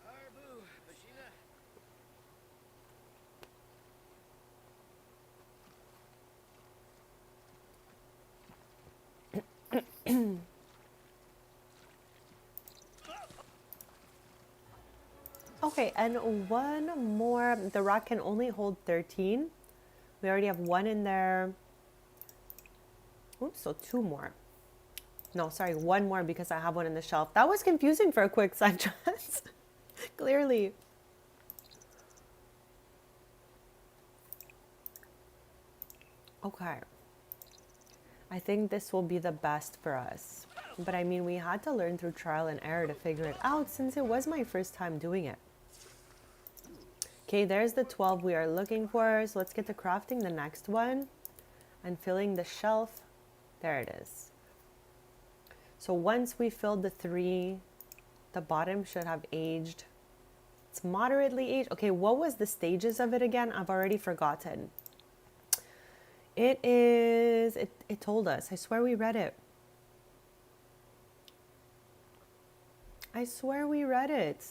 Arbu. Bashina. Okay, and 1 more. The rack can only hold 13. We already have 1 in there. Oops, so 2 more. No, sorry, 1 more because I have 1 in the shelf. That was confusing for a quick sentence. Clearly. Okay. I think this will be the best for us. But I mean, we had to learn through trial and error to figure it out since it was my first time doing it. Okay, there's the 12 we are looking for. So let's get to crafting the next one and filling the shelf. There it is. So once we filled the 3, the bottom should have aged. It's moderately aged. Okay, what was the stages of it again? I've already forgotten. It told us. I swear we read it. I swear we read it.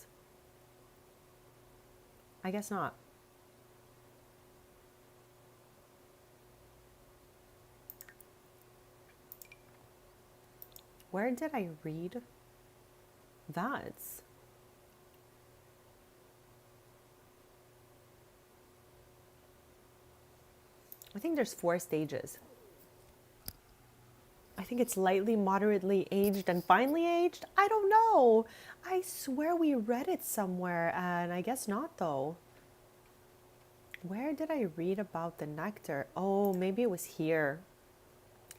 I guess not. Where did I read that? I think there's 4 stages. I think it's lightly, moderately aged, and finely aged. I don't know. I swear we read it somewhere, and I guess not though. Where did I read about the nectar? Oh, maybe it was here.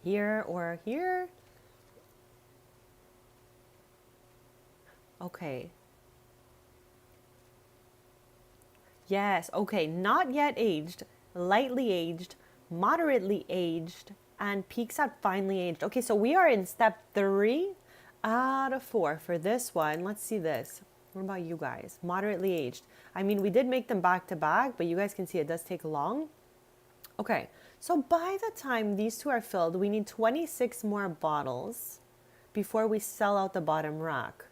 Here or here? Okay. Yes, okay. Not yet aged, lightly aged, moderately aged, and peaks at finely aged. Okay, so we are in step 3 out of 4 for this one. Let's see this. What about you guys? Moderately aged. I mean, we did make them back to back, but you guys can see it does take long. Okay, so by the time these two are filled, we need 26 more bottles before we sell out the bottom rack.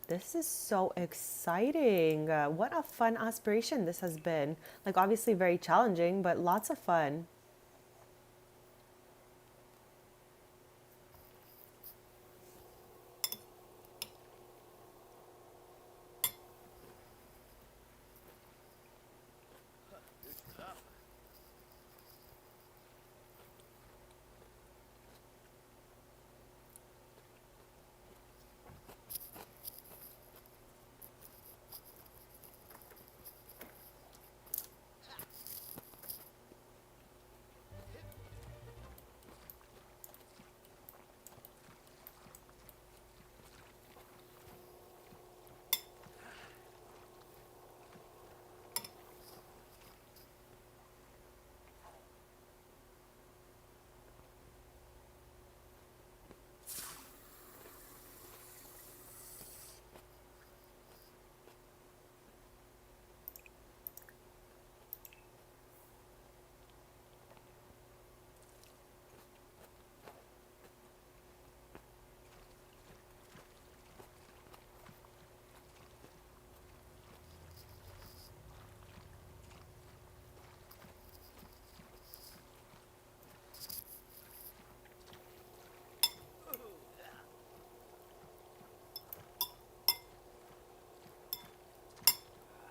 This is so exciting. What a fun aspiration this has been. Like, obviously, very challenging, but lots of fun. Good stuff.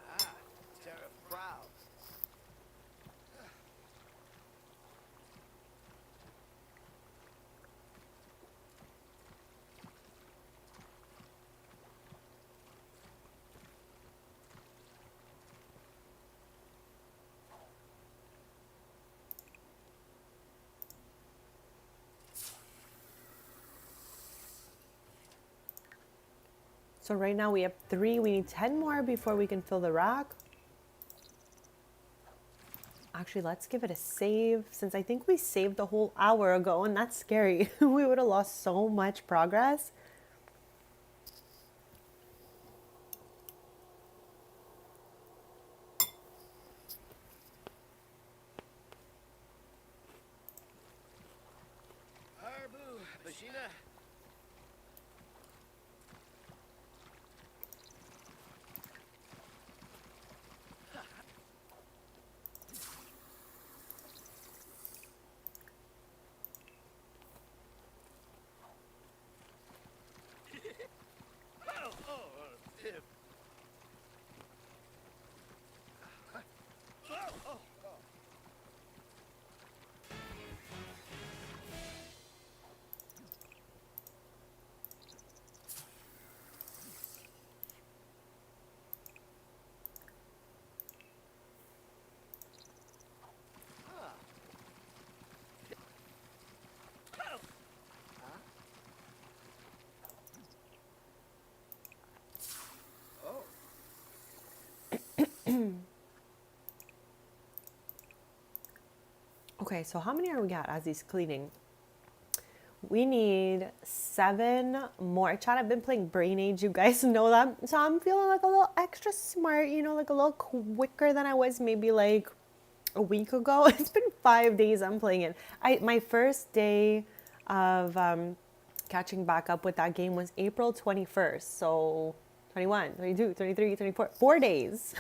Ah, Terra proud. So right now we have 3. We need 10 more before we can fill the rack. Actually, let's give it a save since I think we saved a whole hour ago and that's scary. We would have lost so much progress. Arbu, Bashina. Oh, oh, tip. Oh, oh, oh. Huh. Oh. Huh? Oh. Okay, so how many are we got as he's cleaning? We need 7 more. Chat, I've been playing Brain Age, you guys know that. So I'm feeling like a little extra smart, like a little quicker than I was maybe like a week ago. It's been 5 days I'm playing it. My first day of catching back up with that game was April 21st. So 21, 22, 23, 24, 4 days.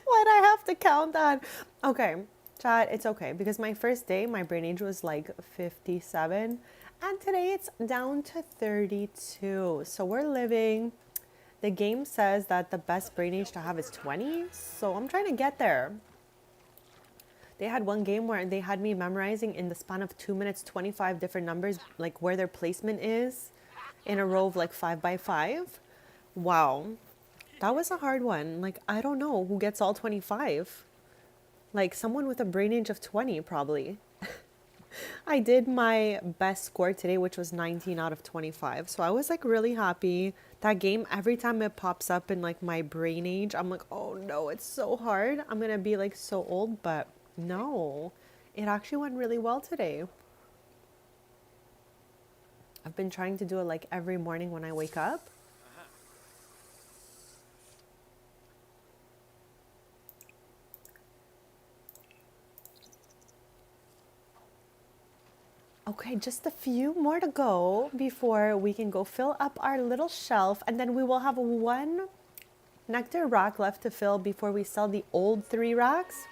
Why'd I have to count that? Okay, chat, it's okay because my first day, my brain age was like 57, And today it's down to 32. So we're living. The game says that the best brain age to have is 20. So I'm trying to get there. They had one game where they had me memorizing in the span of 2 minutes 25 different numbers, like where their placement is in a row of like 5 by 5. Wow. That was a hard one. Like, I don't know who gets all 25. Like, someone with a brain age of 20, probably. I did my best score today, which was 19 out of 25. So I was like really happy. That game, every time it pops up in like my brain age, I'm like, oh no, it's so hard. I'm going to be like so old. But no, it actually went really well today. I've been trying to do it like every morning when I wake up. Okay, just a few more to go before we can go fill up our little shelf, and then we will have one nectar rack left to fill before we sell the old 3 racks.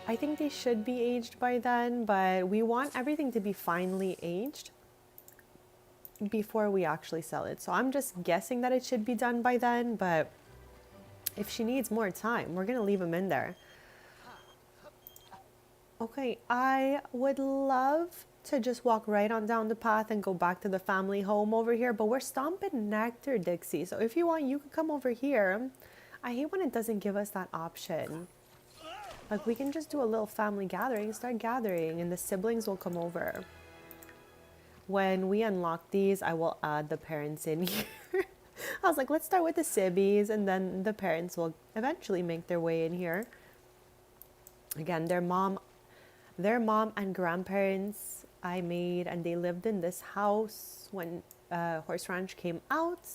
I think they should be aged by then, but we want everything to be finely aged before we actually sell it. So I'm just guessing that it should be done by then, but if she needs more time, we're gonna leave them in there. Okay, I would love to just walk right on down the path and go back to the family home over here, but we're stomping nectar, Dixie. So if you want, you could come over here. I hate when it doesn't give us that option. Like, we can just do a little family gathering, start gathering, and the siblings will come over. When we unlock these, I will add the parents in here. I was like, let's start with the sibbies, and then the parents will eventually make their way in here. Again, their mom and grandparents I made, and they lived in this house when Horse Ranch came out.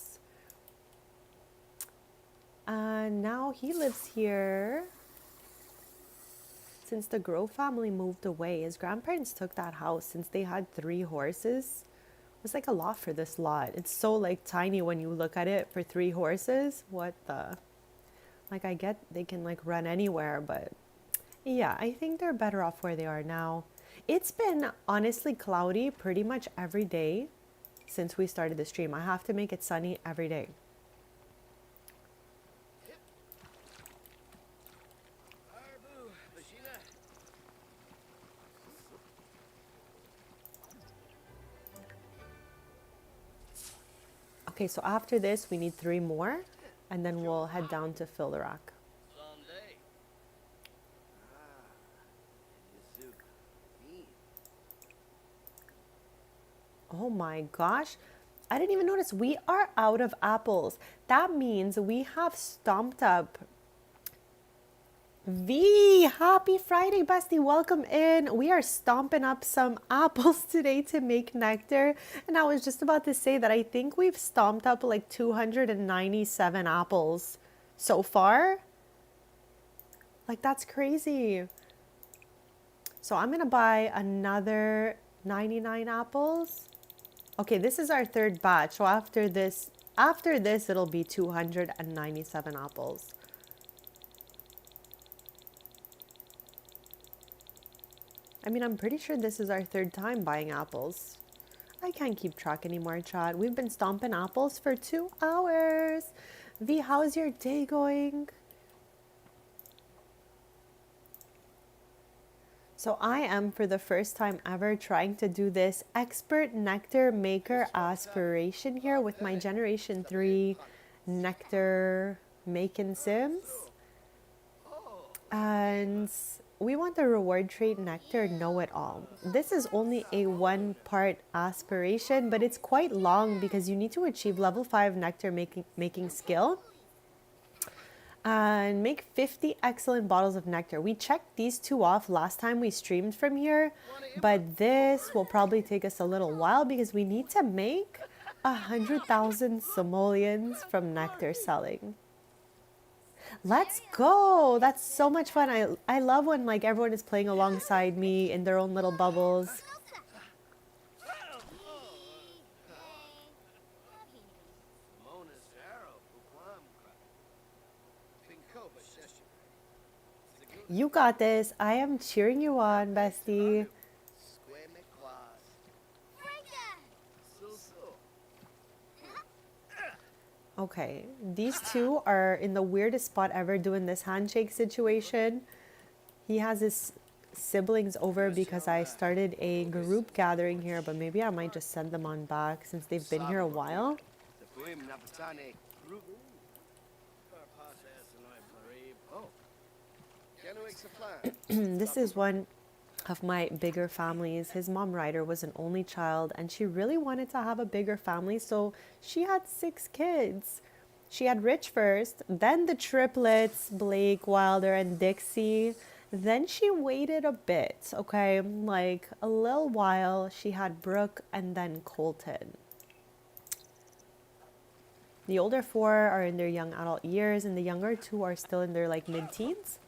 And now he lives here. Since the Grove family moved away, his grandparents took that house since they had 3 horses. It was like a lot for this lot. It's so like tiny when you look at it for 3 horses. What the? Like, I get they can like run anywhere, but yeah, I think they're better off where they are now. It's been honestly cloudy pretty much every day since we started the stream. I have to make it sunny every day. Arbu, Bashina. Okay, so after this, we need 3 more, and then we'll head down to fill the rack. Someday. Yuzu. Me. Oh my gosh. I didn't even notice we are out of apples. That means we have stomped up. V, happy Friday, bestie. Welcome in. We are stomping up some apples today to make nectar. And I was just about to say that I think we've stomped up like 297 apples so far. Like, that's crazy. So I'm going to buy another 99 apples. Okay, this is our 3rd batch. So after this, it'll be 297 apples. I mean, I'm pretty sure this is our 3rd time buying apples. I can't keep track anymore, chat. We've been stomping apples for 2 hours. V, how's your day going? So I am, for the first time ever, trying to do this expert nectar maker aspiration here with my Generation 3 nectar making sims. And we want the reward trait nectar know-it-all. This is only a 1-part aspiration, but it's quite long because you need to achieve level 5 nectar making skill and make 50 excellent bottles of nectar. We checked these 2 off last time we streamed from here, but this will probably take us a little while because we need to make 100,000 simoleons from nectar selling. Let's go. That's so much fun. I love when like everyone is playing alongside me in their own little bubbles. You got this. I am cheering you on, bestie. Okay, these two are in the weirdest spot ever doing this handshake situation. He has his siblings over because I started a group gathering here, but maybe I might just send them on back since they've been here a while. The poem Napatane. Oh, Kenwick's a plan. This is one of my bigger families. His mom, Ryder, was an only child and she really wanted to have a bigger family, so she had 6 kids. She had Rich first, then the triplets, Blake, Wilder, and Dixie. Then she waited a bit, okay? Like a little while. She had Brooke and then Colton. The older 4 are in their young adult years, and the younger 2 are still in their like mid-teens.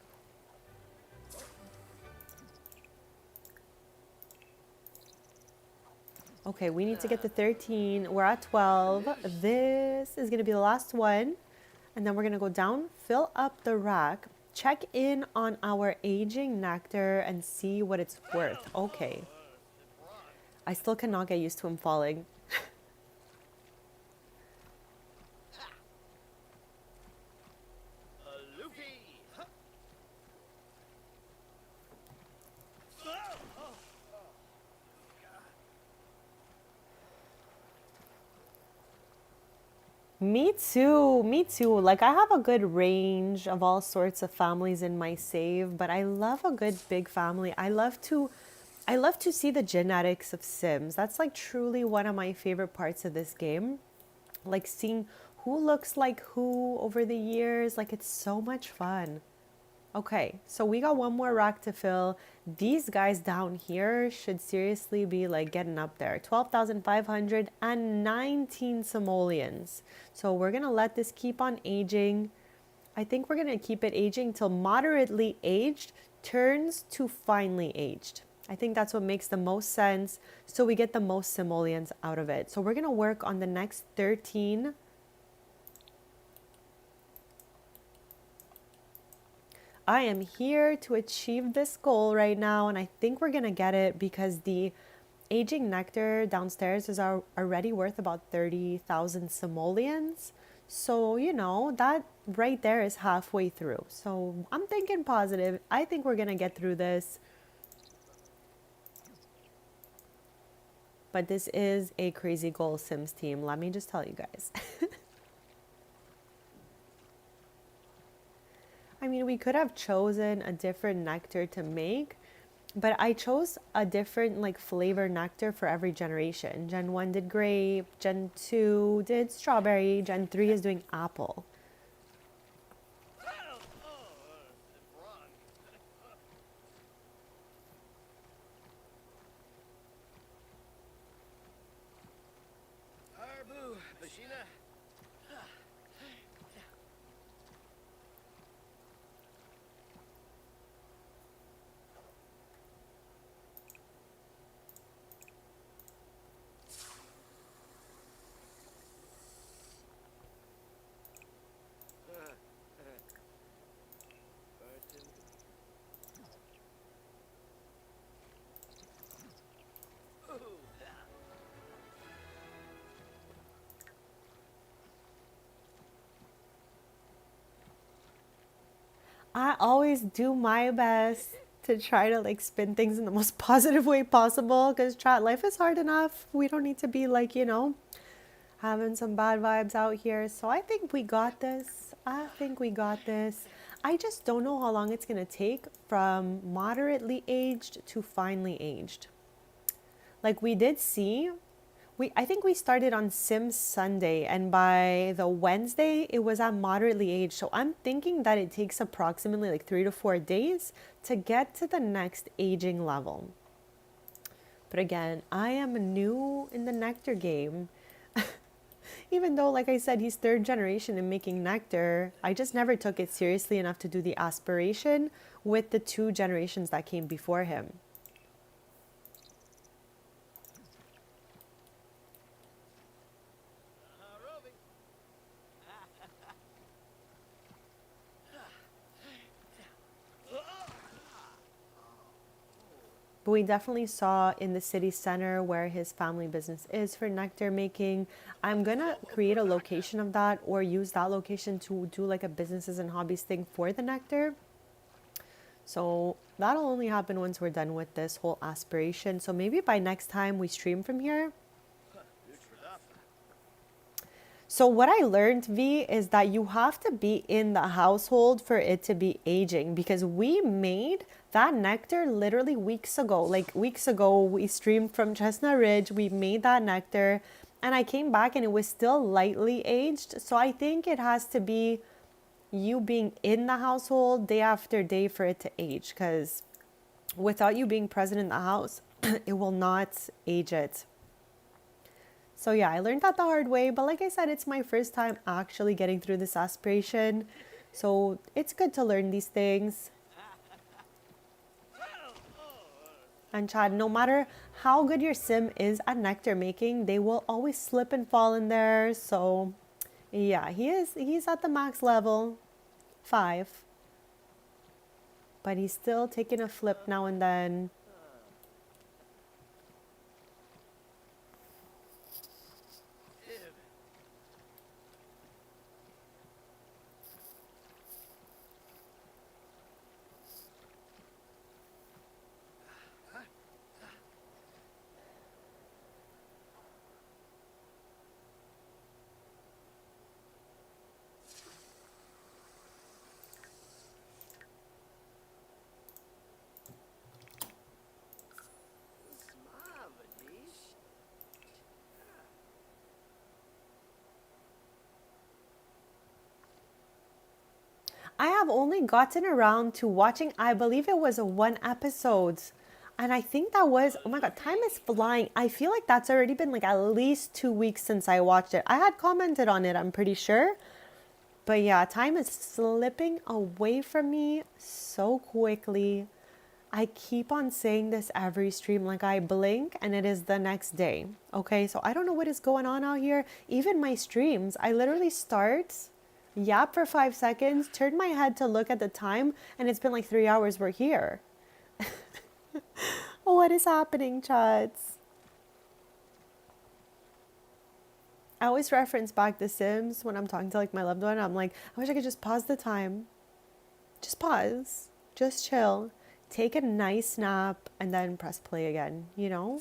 Okay, we need to get to 13. We're at 12. This is going to be the last one. And then we're going to go down, fill up the rack, check in on our aging nectar, and see what it's worth. Okay. I still cannot get used to him falling. Me too, me too. Like I have a good range of all sorts of families in my save, but I love a good big family. I love to see the genetics of Sims. That's like truly one of my favorite parts of this game. Like seeing who looks like who over the years. Like it's so much fun. Okay, so we got one more rack to fill. These guys down here should seriously be like getting up there. 12,500 and 19 simoleons. So we're gonna let this keep on aging. I think we're gonna keep it aging till moderately aged turns to finely aged. I think that's what makes the most sense. So we get the most simoleons out of it. So we're gonna work on the next 13. I am here to achieve this goal right now, and I think we're gonna get it because the aging nectar downstairs is already worth about 30,000 simoleons. So, that right there is halfway through. So I'm thinking positive. I think we're gonna get through this. But this is a crazy goal, Sims team. Let me just tell you guys. I mean, we could have chosen a different nectar to make, but I chose a different like flavor nectar for every generation. Gen 1 did grape, Gen 2 did strawberry, Gen 3 is doing apple. Arbu, Bashina. I always do my best to try to like spin things in the most positive way possible because chat life is hard enough. We don't need to be like, having some bad vibes out here. So I think we got this. I think we got this. I just don't know how long it's going to take from moderately aged to finely aged. Like we did see, I think we started on Sims Sunday, and by the Wednesday it was at moderately aged. So I'm thinking that it takes approximately like 3 to 4 days to get to the next aging level. But again, I am new in the nectar game. Even though, like I said, he's 3rd generation in making nectar, I just never took it seriously enough to do the aspiration with the 2 generations that came before him. we definitely saw in the city center where his family business is for nectar making. I'm gonna create a location of that or use that location to do like a businesses and hobbies thing for the nectar. So that'll only happen once we're done with this whole aspiration. So maybe by next time we stream from here. So what I learned, V, is that you have to be in the household for it to be aging, because we made that nectar literally weeks ago. Like weeks ago, we streamed from Chestnut Ridge. We made that nectar and I came back and it was still lightly aged. So I think it has to be you being in the household day after day for it to age, because without you being present in the house, it will not age it. So yeah, I learned that the hard way, but like I said, it's my first time actually getting through this aspiration. So it's good to learn these things. And Chad, no matter how good your sim is at nectar making, they will always slip and fall in there. So yeah, he's at the max level, 5. But he's still taking a flip now and then. I have only gotten around to watching, I believe it was a 1 episode. And I think that was, oh my God, time is flying. I feel like that's already been like at least 2 weeks since I watched it. I had commented on it, I'm pretty sure. But yeah, time is slipping away from me so quickly. I keep on saying this every stream, like I blink and it is the next day. Okay, so I don't know what is going on out here. Even my streams, I literally start, yap for 5 seconds, turn my head to look at the time, and it's been like 3 hours we're here. What is happening, chats? I always reference back The Sims when I'm talking to like my loved one. I'm like, I wish I could just pause the time. Just pause. Just chill. Take a nice nap and then press play again, you know?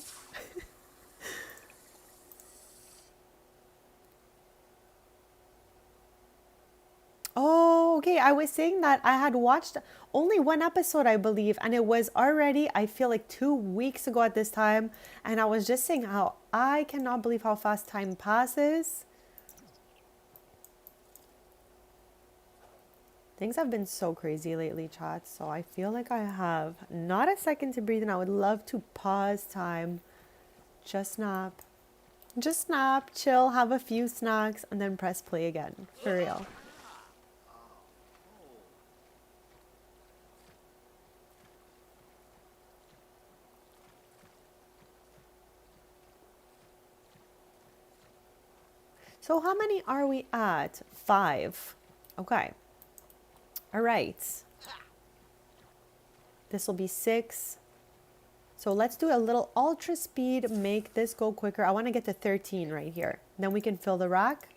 Oh, okay. I was saying that I had watched only 1 episode, I believe, and it was already, I feel like 2 weeks ago at this time. And I was just saying how I cannot believe how fast time passes. Things have been so crazy lately, chat. So I feel like I have not a second to breathe, and I would love to pause time. Just nap. Just nap, chill, have a few snacks, and then press play again. For real. So how many are we at? 5. Okay. All right. This will be 6. So let's do a little ultra speed, make this go quicker. I want to get to 13 right here. Then we can fill the rack.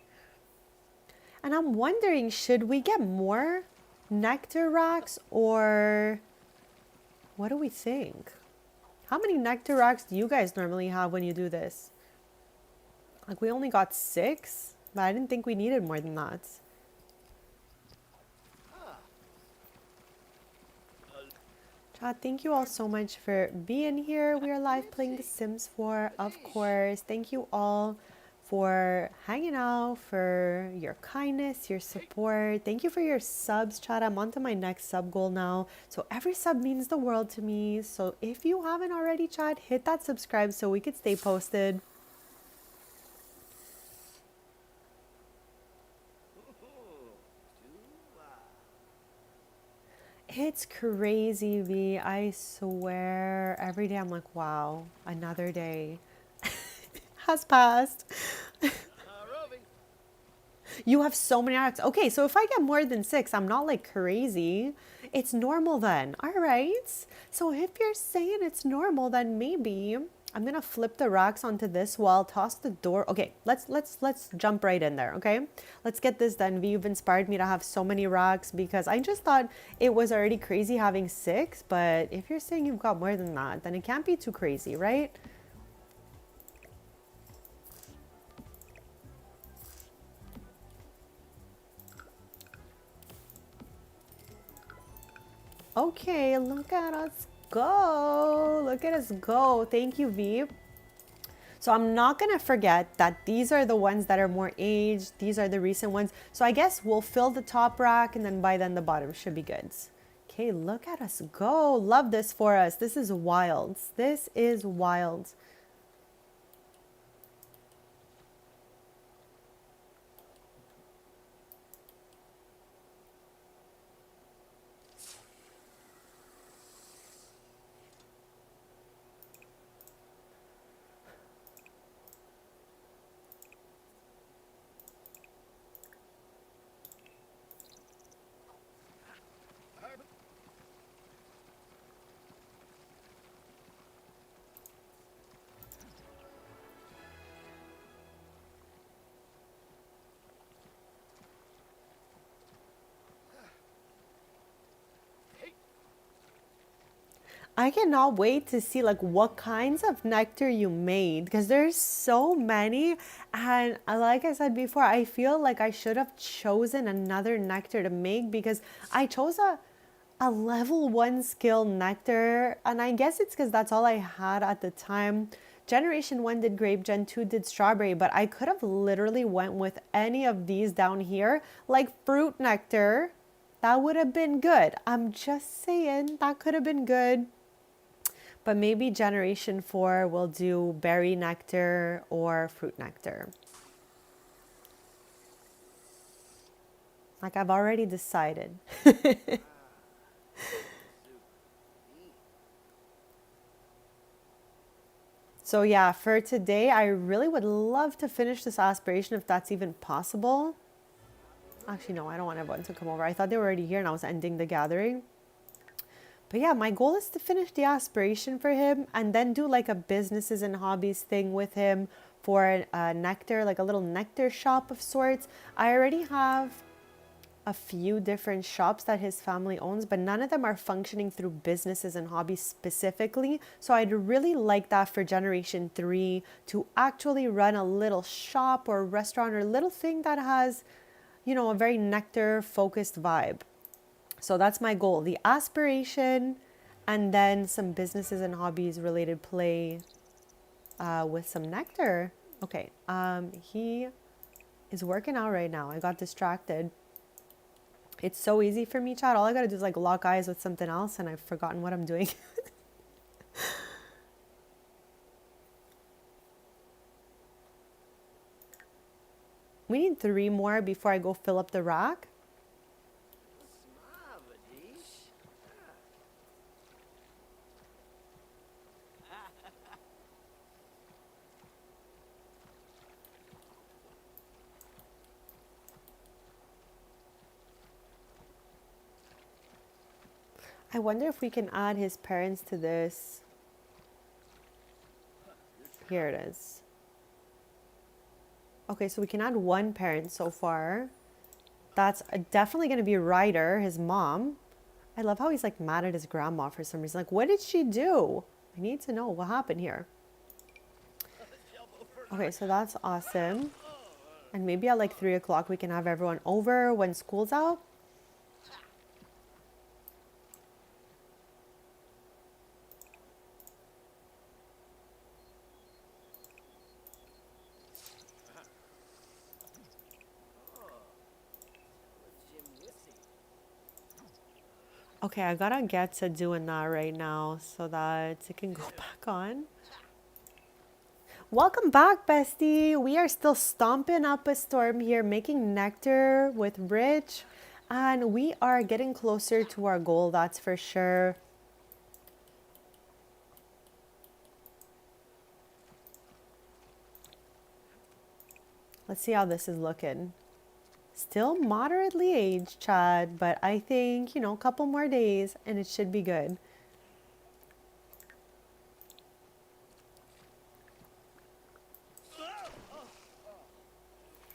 And I'm wondering, should we get more nectar racks, or what do we think? How many nectar racks do you guys normally have when you do this? Like, we only got 6, but I didn't think we needed more than that. Chat, thank you all so much for being here. We are live playing The Sims 4, of course. Thank you all for hanging out, for your kindness, your support. Thank you for your subs, chat. I'm on to my next sub goal now. So every sub means the world to me. So if you haven't already, chat, hit that subscribe so we could stay posted. It's crazy, V. I swear. Every day I'm like, wow, another day has passed. You have so many rocks. Okay, so if I get more than 6, I'm not like crazy. It's normal then. All right. So if you're saying it's normal, then maybe I'm gonna flip the rocks onto this wall, toss the door. Okay, let's jump right in there. Okay, let's get this done. V, you've inspired me to have so many rocks because I just thought it was already crazy having 6. But if you're saying you've got more than that, then it can't be too crazy, right? Okay, look at us go. Look at us go. Thank you, V. So I'm not going to forget that these are the ones that are more aged. These are the recent ones. So I guess we'll fill the top rack and then by then the bottom should be good. Okay, look at us go. Love this for us. This is wild. This is wild. I cannot wait to see like what kinds of nectar you made because there's so many, and like I said before, I feel like I should have chosen another nectar to make because I chose a level 1 skill nectar, and I guess it's because that's all I had at the time. Generation 1 did grape, Gen 2 did strawberry, but I could have literally went with any of these down here like fruit nectar. That would have been good. I'm just saying that could have been good. But maybe generation 4 will do berry nectar or fruit nectar. Like I've already decided. So yeah, for today, I really would love to finish this aspiration if that's even possible. Actually, no, I don't want everyone to come over. I thought they were already here and I was ending the gathering. But yeah, my goal is to finish the aspiration for him and then do like a businesses and hobbies thing with him for a nectar, like a little nectar shop of sorts. I already have a few different shops that his family owns, but none of them are functioning through businesses and hobbies specifically. So I'd really like that for generation 3 to actually run a little shop or restaurant or little thing that has, you know, a very nectar focused vibe. So that's my goal, the aspiration, and then some businesses and hobbies related play with some nectar. Okay, he is working out right now. I got distracted. It's so easy for me, chat. All I gotta do is like lock eyes with something else and I've forgotten what I'm doing. We need 3 more before I go fill up the rack. I wonder if we can add his parents to this. Here it is. Okay, so we can add 1 parent so far. That's definitely going to be Ryder, his mom. I love how he's like mad at his grandma for some reason. Like, what did she do? I need to know what happened here. Okay, so that's awesome. And maybe at like 3 o'clock we can have everyone over when school's out. Okay, I gotta get to doing that right now so that it can go back on. Welcome back, bestie. We are still stomping up a storm here, making nectar with Rich, and we are getting closer to our goal, that's for sure. Let's see how this is looking. still moderately aged, Chad, but I think, a couple more days and it should be good.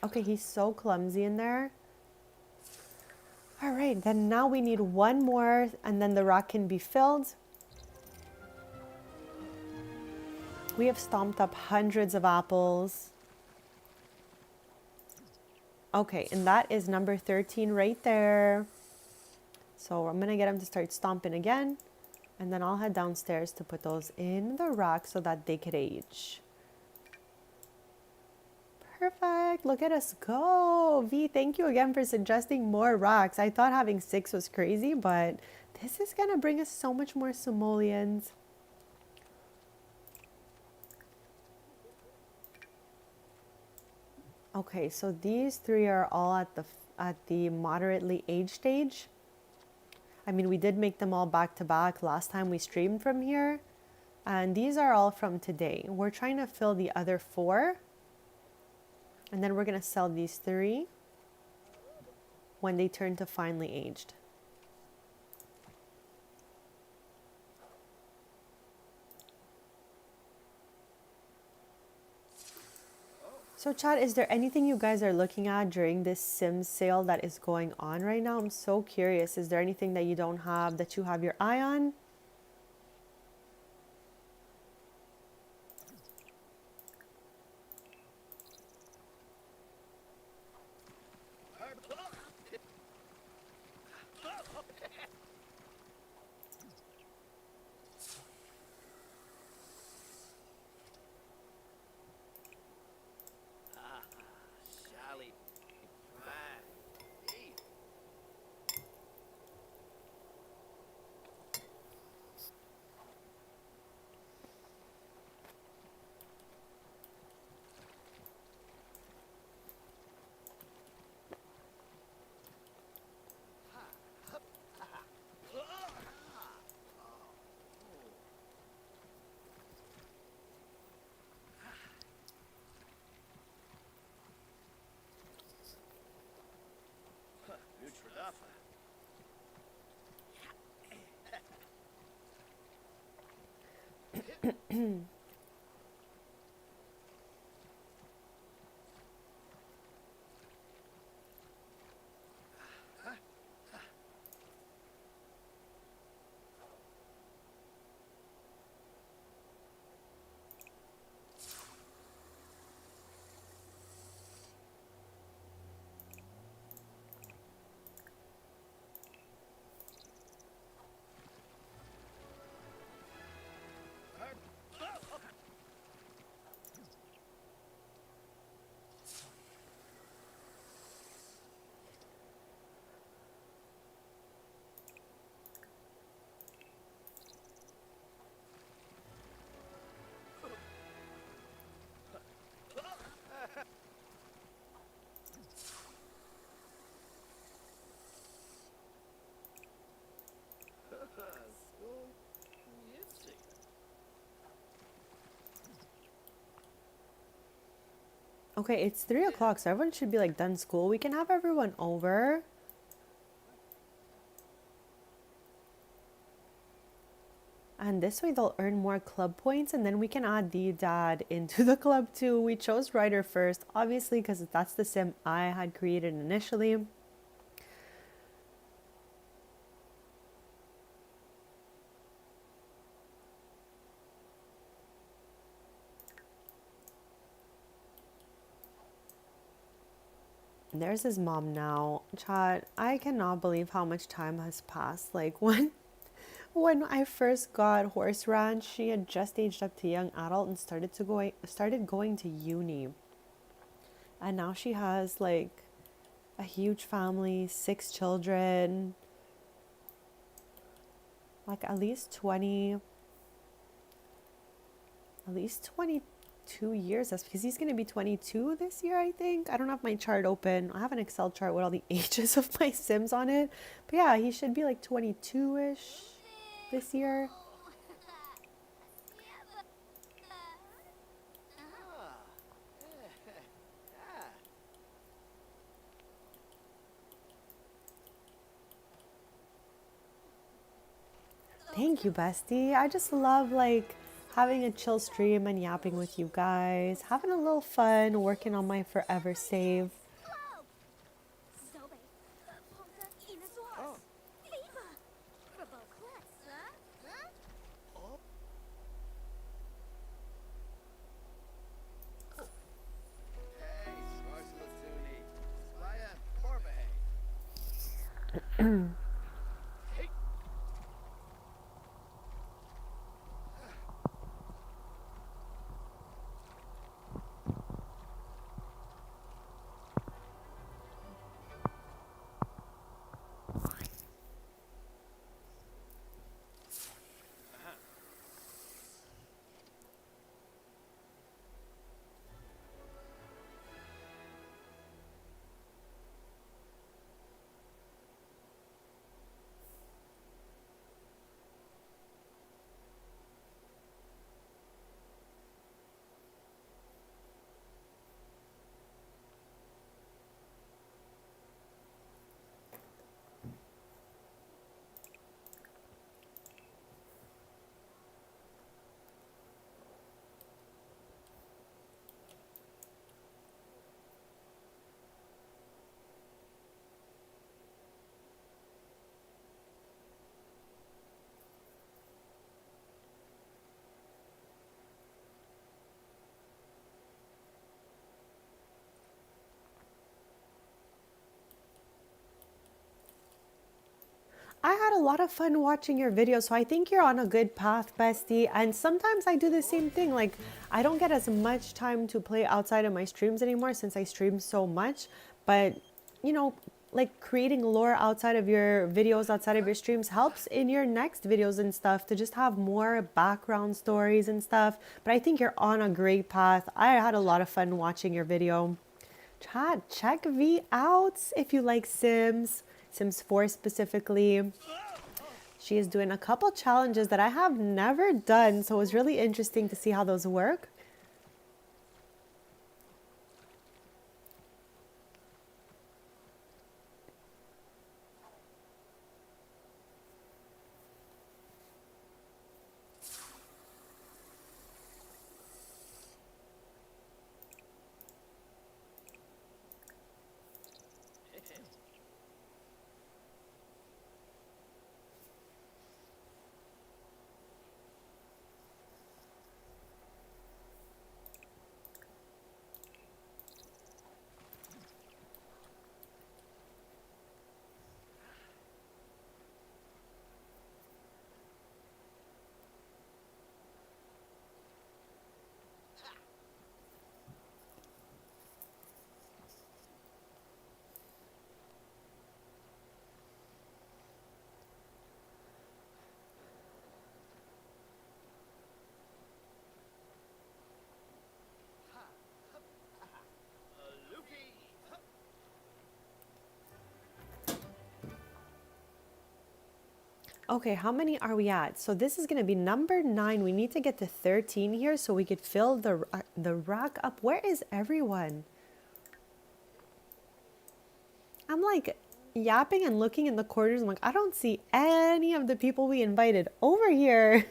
Okay, he's so clumsy in there. All right, then now we need one more and then the rock can be filled. We have stomped up hundreds of apples. Okay, and that is number 13 right there. So I'm gonna get him to start stomping again, and then I'll head downstairs to put those in the rack so that they could age. Perfect, look at us go. V, thank you again for suggesting more racks. I thought having 6 was crazy, but this is gonna bring us so much more simoleons. Okay, so these 3 are all at the moderately aged stage. I mean, we did make them all back to back last time we streamed from here. And these are all from today. We're trying to fill the other 4. And then we're going to sell these 3 when they turn to finely aged. So Chad, is there anything you guys are looking at during this Sims sale that is going on right now? I'm so curious. Is there anything that you don't have that you have your eye on? Charlie. Man. Hey. Nutradafa. Okay, it's 3 o'clock, so everyone should be like done school. We can have everyone over. And this way they'll earn more club points and then we can add the dad into the club too. We chose Ryder first, obviously, because that's the sim I had created initially. There's his mom now. Chat, I cannot believe how much time has passed. Like when I first got Horse Ranch, she had just aged up to young adult and started going to uni. And now she has like a huge family, 6 children, like at least 22 years. That's because he's going to be 22 this year, I think. I don't have my chart open. I have an Excel chart with all the ages of my Sims on it. But yeah, he should be like 22-ish this year. Thank you, bestie. I just love like having a chill stream and yapping with you guys, having a little fun, working on my forever save. Oh. Oh. Hey, Swarslatuni. Splaya Corbe. Hey. I had a lot of fun watching your videos, so I think you're on a good path, bestie. And sometimes I do the same thing. Like, I don't get as much time to play outside of my streams anymore since I stream so much. But, you know, like creating lore outside of your videos, outside of your streams helps in your next videos and stuff to just have more background stories and stuff. But I think you're on a great path. I had a lot of fun watching your video. Chat, check V out if you like Sims, Sims 4 specifically. She is doing a couple challenges that I have never done, so it was really interesting to see how those work. Luffy. Okay, how many are we at? So this is going to be number 9. We need to get to 13 here so we could fill the rack up. Where is everyone? I'm like yapping and looking in the corners. I'm like, I don't see any of the people we invited over here.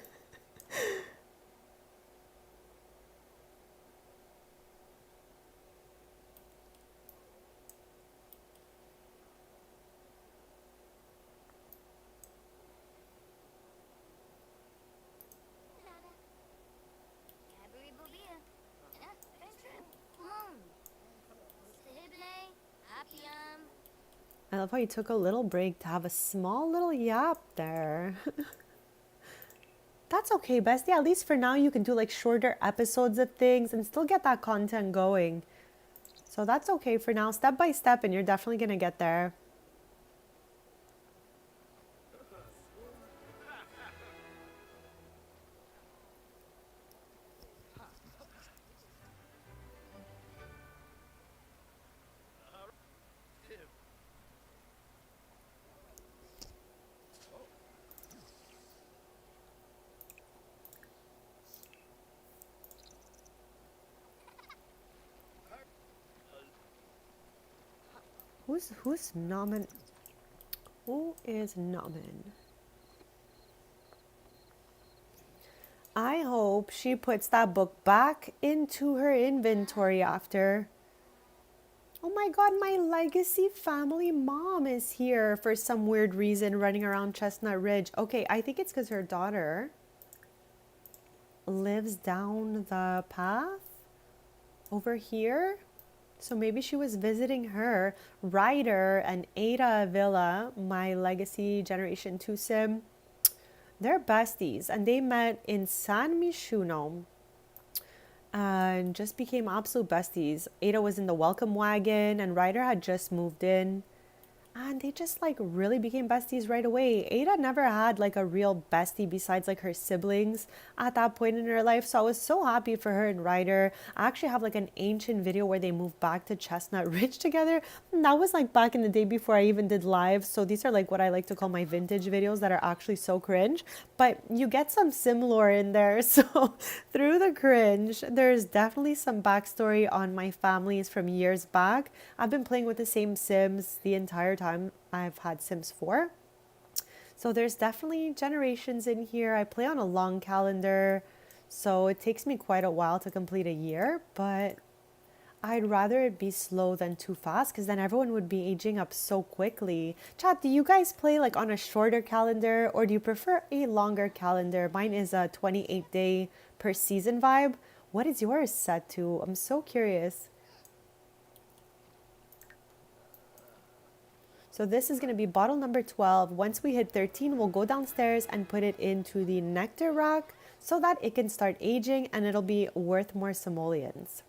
I love how you took a little break to have a small little yap there. That's okay, bestie. At least for now, you can do like shorter episodes of things and still get that content going. So that's okay for now, step by step, and you're definitely going to get there. Who's Namen? Who is Namen? hope she puts that book back into her inventory after. Oh my god, my legacy family mom is here for some weird reason running around Chestnut Ridge. Okay, I think it's because her daughter lives down the path over here. So maybe she was visiting her. Ryder and Ada Villa, my legacy Generation 2 sim, they're besties and they met in San Mishuno and just became absolute besties. Ada was in the welcome wagon and Ryder had just moved in. And they just like really became besties right away. Ada never had like a real bestie besides like her siblings at that point in her life. So I was so happy for her and Ryder. I actually have like an ancient video where they moved back to Chestnut Ridge together. And that was like back in the day before I even did live. So these are like what I like to call my vintage videos that are actually so cringe. But you get some sim lore in there. So through the cringe, there's definitely some backstory on my families from years back. I've been playing with the same Sims the entire time I've had Sims 4. So there's definitely generations in here. I play on a long calendar, so it takes me quite a while to complete a year, but I'd rather it be slow than too fast because then everyone would be aging up so quickly. Chat, do you guys play like on a shorter calendar or do you prefer a longer calendar? Mine is a 28-day per season vibe. What is yours set to? I'm so curious. So this is going to be bottle number 12. Once we hit 13, we'll go downstairs and put it into the nectar rack so that it can start aging and it'll be worth more simoleons.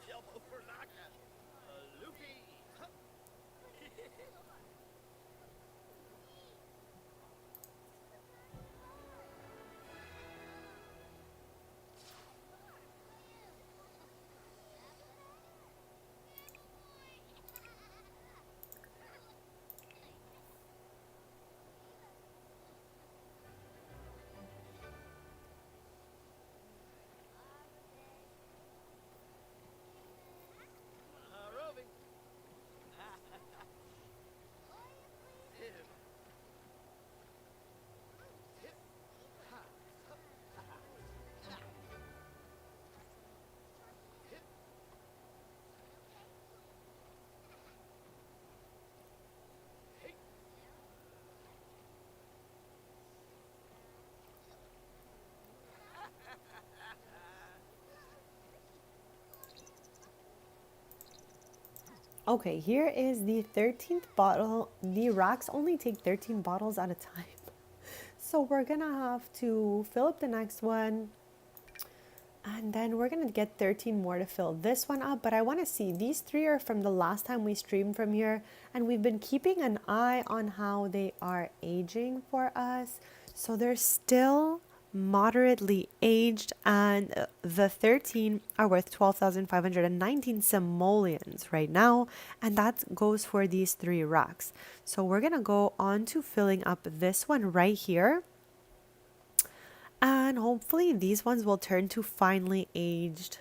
Elbow for Naka. Loopy. Roving. Okay, here is the 13th bottle. The racks only take 13 bottles at a time. So we're gonna have to fill up the next one. And then we're gonna get 13 more to fill this one up. But I wanna see, these three are from the last time we streamed from here. And we've been keeping an eye on how they are aging for us. So they're still moderately aged and the 13 are worth 12,519 simoleons right now, and that goes for these three racks. So we're gonna go on to filling up this one right here, and hopefully these ones will turn to finely aged.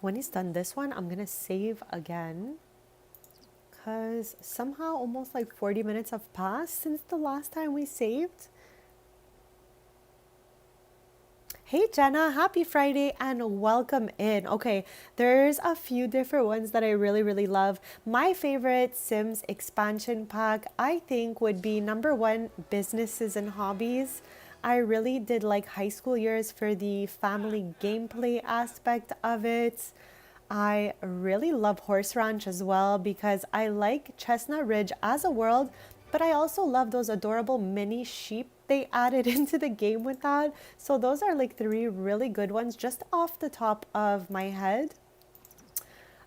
When he's done this one, I'm gonna save again because somehow almost like 40 minutes have passed since the last time we saved. Hey Jenna, happy Friday and welcome in. Okay, there's a few different ones that I really love. My favorite Sims expansion pack, I think, would be number 1, businesses and hobbies. I really did like high school years for the family gameplay aspect of it. I really love Horse Ranch as well because I like Chestnut Ridge as a world, but I also love those adorable mini sheep they added into the game with that. So those are like 3 really good ones just off the top of my head.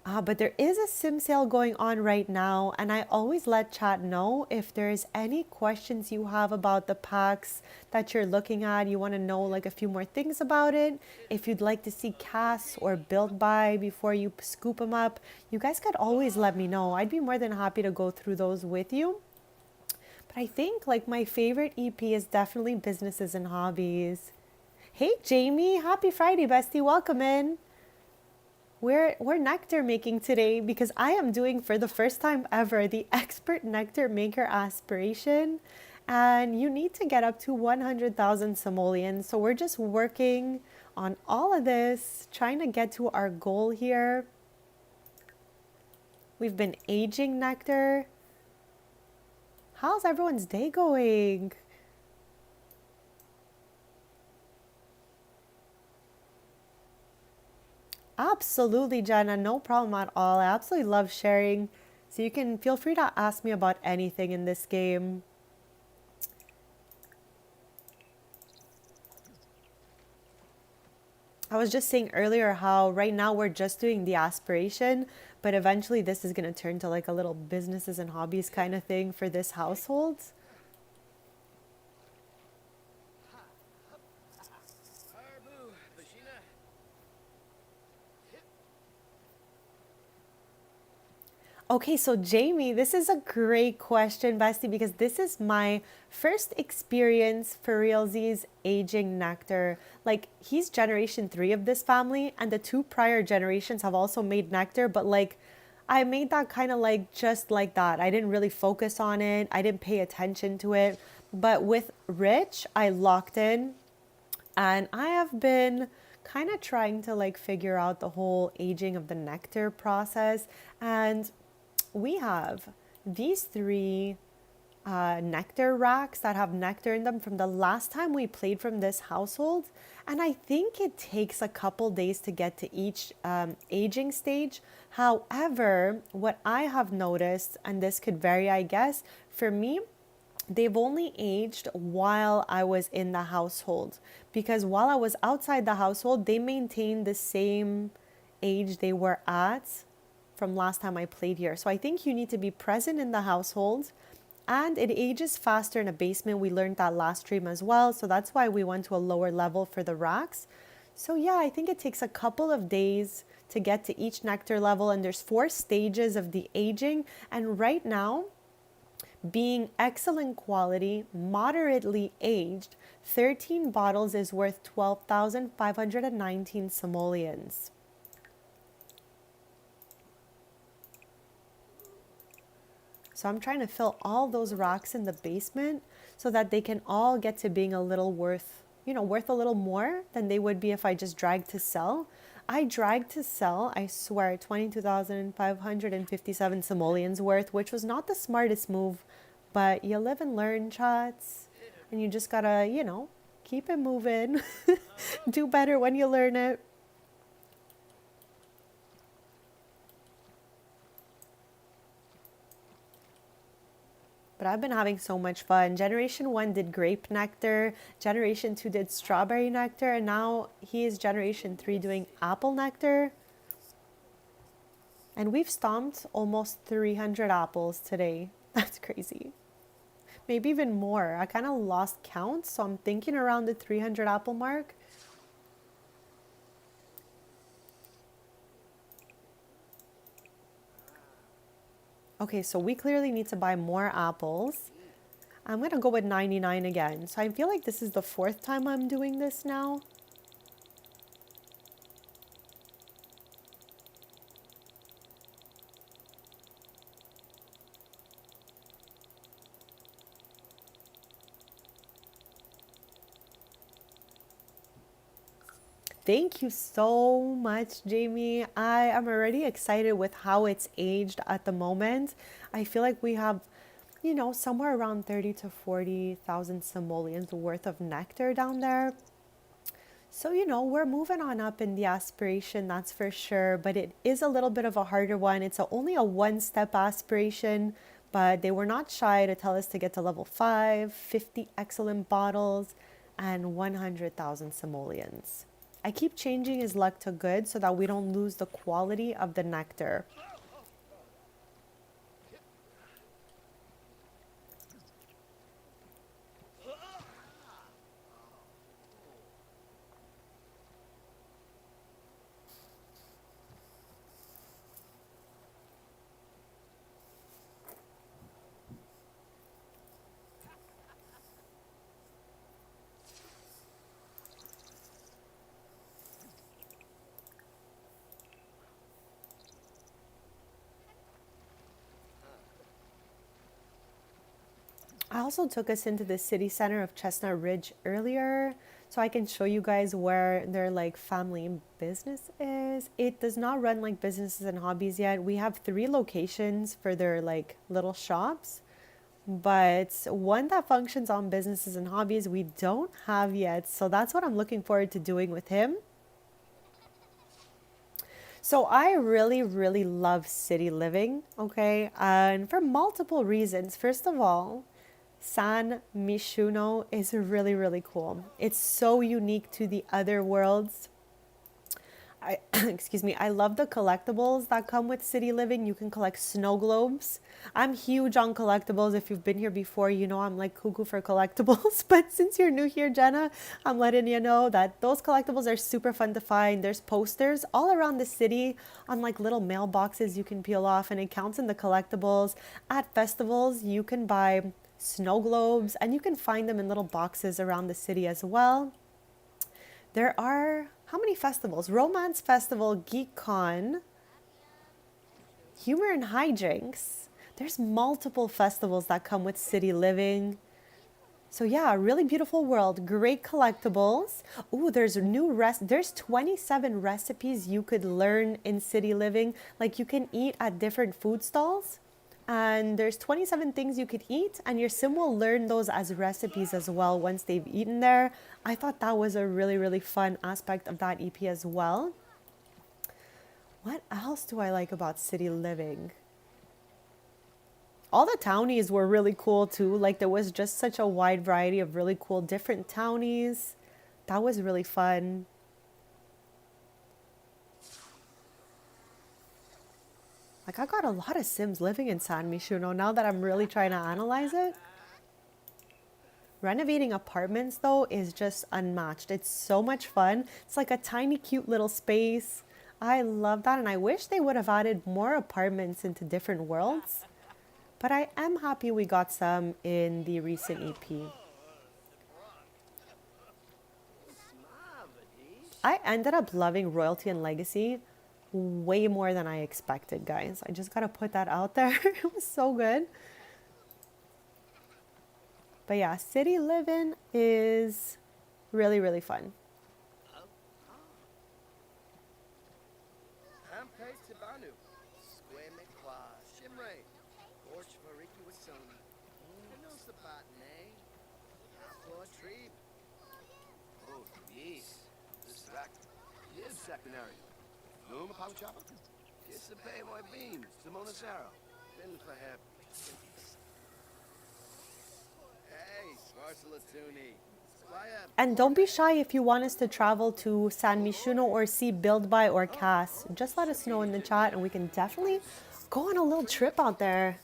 But there is a sim sale going on right now, and I always let chat know if there's any questions you have about the packs that you're looking at. You want to know like a few more things about it. If you'd like to see casts or build by before you scoop them up, you guys could always let me know. I'd be more than happy to go through those with you. But I think like my favorite EP is definitely businesses and hobbies. Hey Jamie, happy Friday, bestie. Welcome in. We're nectar making today because I am doing for the first time ever the expert nectar maker aspiration, and you need to get up to 100,000 simoleons. So we're just working on all of this, trying to get to our goal here. We've been aging nectar. How's everyone's day going? Absolutely, Jenna. No problem at all. I absolutely love sharing. So you can feel free to ask me about anything in this game. I was just saying earlier how right now we're just doing the aspiration, but eventually this is going to turn to like a little businesses and hobbies kind of thing for this household. Harbu, Bashina. Okay, so Jamie, this is a great question, Bestie, because this is my first experience for realsies aging nectar. Like, he's generation three of this family, and the two prior generations have also made nectar, but like, I made that kind of like just like that. I didn't really focus on it, I didn't pay attention to it. But with Rich, I locked in, and I have been kind of trying to like figure out the whole aging of the nectar process. And we have these three nectar racks that have nectar in them from the last time we played from this household. And I think it takes a couple days to get to each aging stage. However, what I have noticed, and this could vary, I guess, for me, they've only aged while I was in the household, because while I was outside the household, they maintained the same age they were at from last time I played here. So I think you need to be present in the household, and it ages faster in a basement. We learned that last stream as well. So that's why we went to a lower level for the racks. So yeah, I think it takes a couple of days to get to each nectar level, and there's 4 stages of the aging. And right now, being excellent quality, moderately aged, 13 bottles is worth 12,519 simoleons. So I'm trying to fill all those rocks in the basement so that they can all get to being a little worth, worth a little more than they would be if I just dragged to sell. I dragged to sell, I swear, 22,557 simoleons worth, which was not the smartest move, but you live and learn, chats, and you just gotta, keep it moving. Do better when you learn it. But I've been having so much fun. Generation 1 did grape nectar, Generation 2 did strawberry nectar, and now he is Generation 3 doing apple nectar. And we've stomped almost 300 apples today. That's crazy. Maybe even more. I kind of lost count, so I'm thinking around the 300 apple mark. Okay, so we clearly need to buy more apples. I'm gonna go with 99 again. So I feel like this is the 4th time I'm doing this now. Thank you so much, Jamie. I am already excited with how it's aged at the moment. I feel like we have, somewhere around 30 to 40,000 simoleons worth of nectar down there. So, we're moving on up in the aspiration, that's for sure, but it is a little bit of a harder one. It's only a one-step aspiration, but they were not shy to tell us to get to level 5, 50 excellent bottles, and 100,000 simoleons. I keep changing his luck to good so that we don't lose the quality of the nectar. I also took us into the city center of Chestnut Ridge earlier so I can show you guys where their like family business is. It does not run like businesses and hobbies yet. We have 3 locations for their like little shops, but one that functions on businesses and hobbies we don't have yet. So that's what I'm looking forward to doing with him. So I really, really love city living, okay? And for multiple reasons. First of all, San Mishuno is really, really cool. It's so unique to the other worlds. I excuse me, I love the collectibles that come with city living. You can collect snow globes. I'm huge on collectibles. If you've been here before, you know I'm like cuckoo for collectibles. But since you're new here, Jenna, I'm letting you know that those collectibles are super fun to find. There's posters all around the city on like little mailboxes you can peel off, and it counts in the collectibles. At festivals, you can buy snow globes and you can find them in little boxes around the city as well. There are how many festivals? Romance Festival, Geek Con, Humor and Hijinks. There's multiple festivals that come with city living. So yeah, really beautiful world, great collectibles. Ooh, there's 27 recipes you could learn in city living. Like you can eat at different food stalls. And there's 27 things you could eat, and your sim will learn those as recipes as well once they've eaten there. I thought that was a really, really fun aspect of that EP as well. What else do I like about city living? All the townies were really cool too. Like there was just such a wide variety of really cool different townies. That was really fun. Like I got a lot of Sims living in San Mishuno now that I'm really trying to analyze it. Renovating apartments though is just unmatched. It's so much fun. It's like a tiny cute little space. I love that, and I wish they would have added more apartments into different worlds. But I am happy we got some in the recent EP. I ended up loving Royalty and Legacy way more than I expected, guys. I just gotta put that out there. It was so good. But yeah, city living is really, really fun. And don't be shy if you want us to travel to San Mishuno or see Build By or Cass. Just let us know in the chat and we can definitely go on a little trip out there.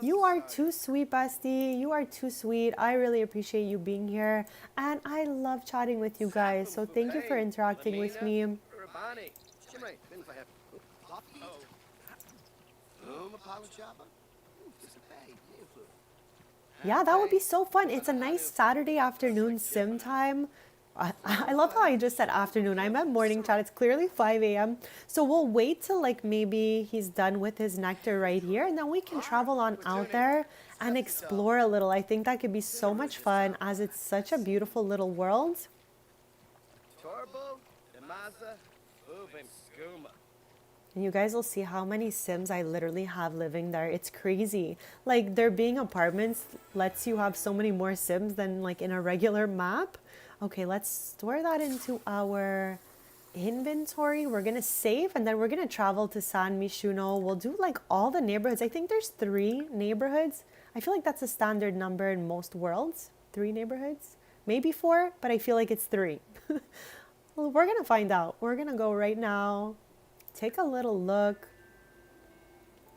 You are too sweet, bestie. You are too sweet. I really appreciate you being here. And I love chatting with you guys. So thank you for interacting with me. Yeah, that would be so fun. It's a nice Saturday afternoon sim time. I love how I just said afternoon. I meant morning chat. It's clearly 5 a.m. So we'll wait till like maybe he's done with his nectar right here, and then we can travel on out there and explore a little. I think that could be so much fun as it's such a beautiful little world. And you guys will see how many Sims I literally have living there. It's crazy. Like there being apartments lets you have so many more Sims than like in a regular map. Okay, let's store that into our inventory. We're gonna save and then we're gonna travel to San Mishuno. We'll do like all the neighborhoods. I think there's 3 neighborhoods. I feel like that's a standard number in most worlds. 3 neighborhoods. maybe 4, but I feel like it's 3. Well, we're going to find out. We're going to go right now, take a little look.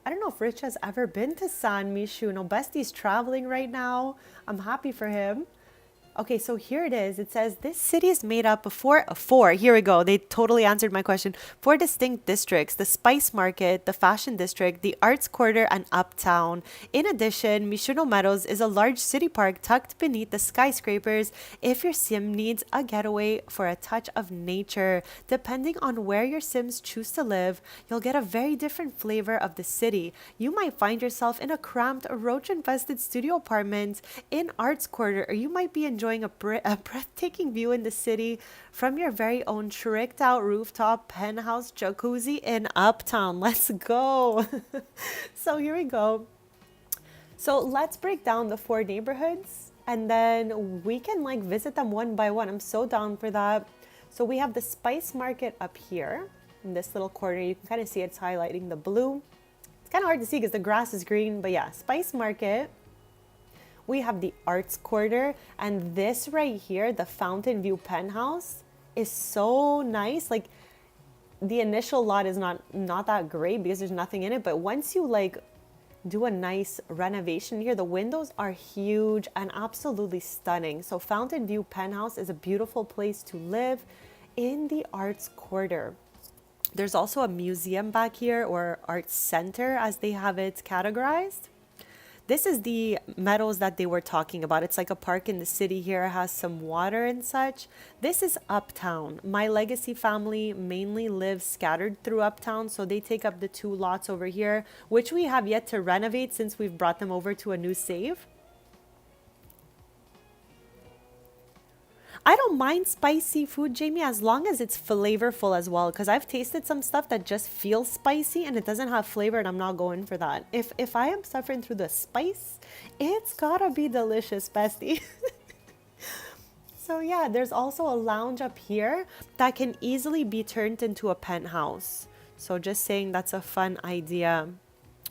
I don't know if Rich has ever been to San Mishuno. Bestie's traveling right now. I'm happy for him. Okay, so here it is. It says this city is made up of four. Here we go. They totally answered my question. 4 distinct districts: the Spice Market, the Fashion District, the Arts Quarter, and Uptown. In addition, Mishuno Meadows is a large city park tucked beneath the skyscrapers if your sim needs a getaway for a touch of nature. Depending on where your sims choose to live, you'll get a very different flavor of the city. You might find yourself in a cramped, roach-infested studio apartment in Arts Quarter, or you might be enjoying a breathtaking view in the city from your very own tricked out rooftop penthouse jacuzzi in Uptown. Let's go. So here we go. So let's break down the 4 neighborhoods and then we can like visit them one by one. I'm so down for that. So we have the Spice Market up here in this little corner. You can kind of see it's highlighting the blue. It's kind of hard to see because the grass is green, but yeah, Spice Market. We have the Arts Quarter, and this right here, the Fountain View Penthouse, is so nice. Like, the initial lot is not that great because there's nothing in it, but once you like do a nice renovation here, the windows are huge and absolutely stunning. So Fountain View Penthouse is a beautiful place to live in the Arts Quarter. There's also a museum back here, or arts center as they have it categorized. This is the meadows that they were talking about. It's like a park in the city here. It has some water and such. This is Uptown. My legacy family mainly lives scattered through Uptown, so they take up the 2 lots over here, which we have yet to renovate since we've brought them over to a new save. I don't mind spicy food, Jamie, as long as it's flavorful as well. Because I've tasted some stuff that just feels spicy and it doesn't have flavor, and I'm not going for that. If I am suffering through the spice, it's gotta be delicious, bestie. So yeah, there's also a lounge up here that can easily be turned into a penthouse. So just saying, that's a fun idea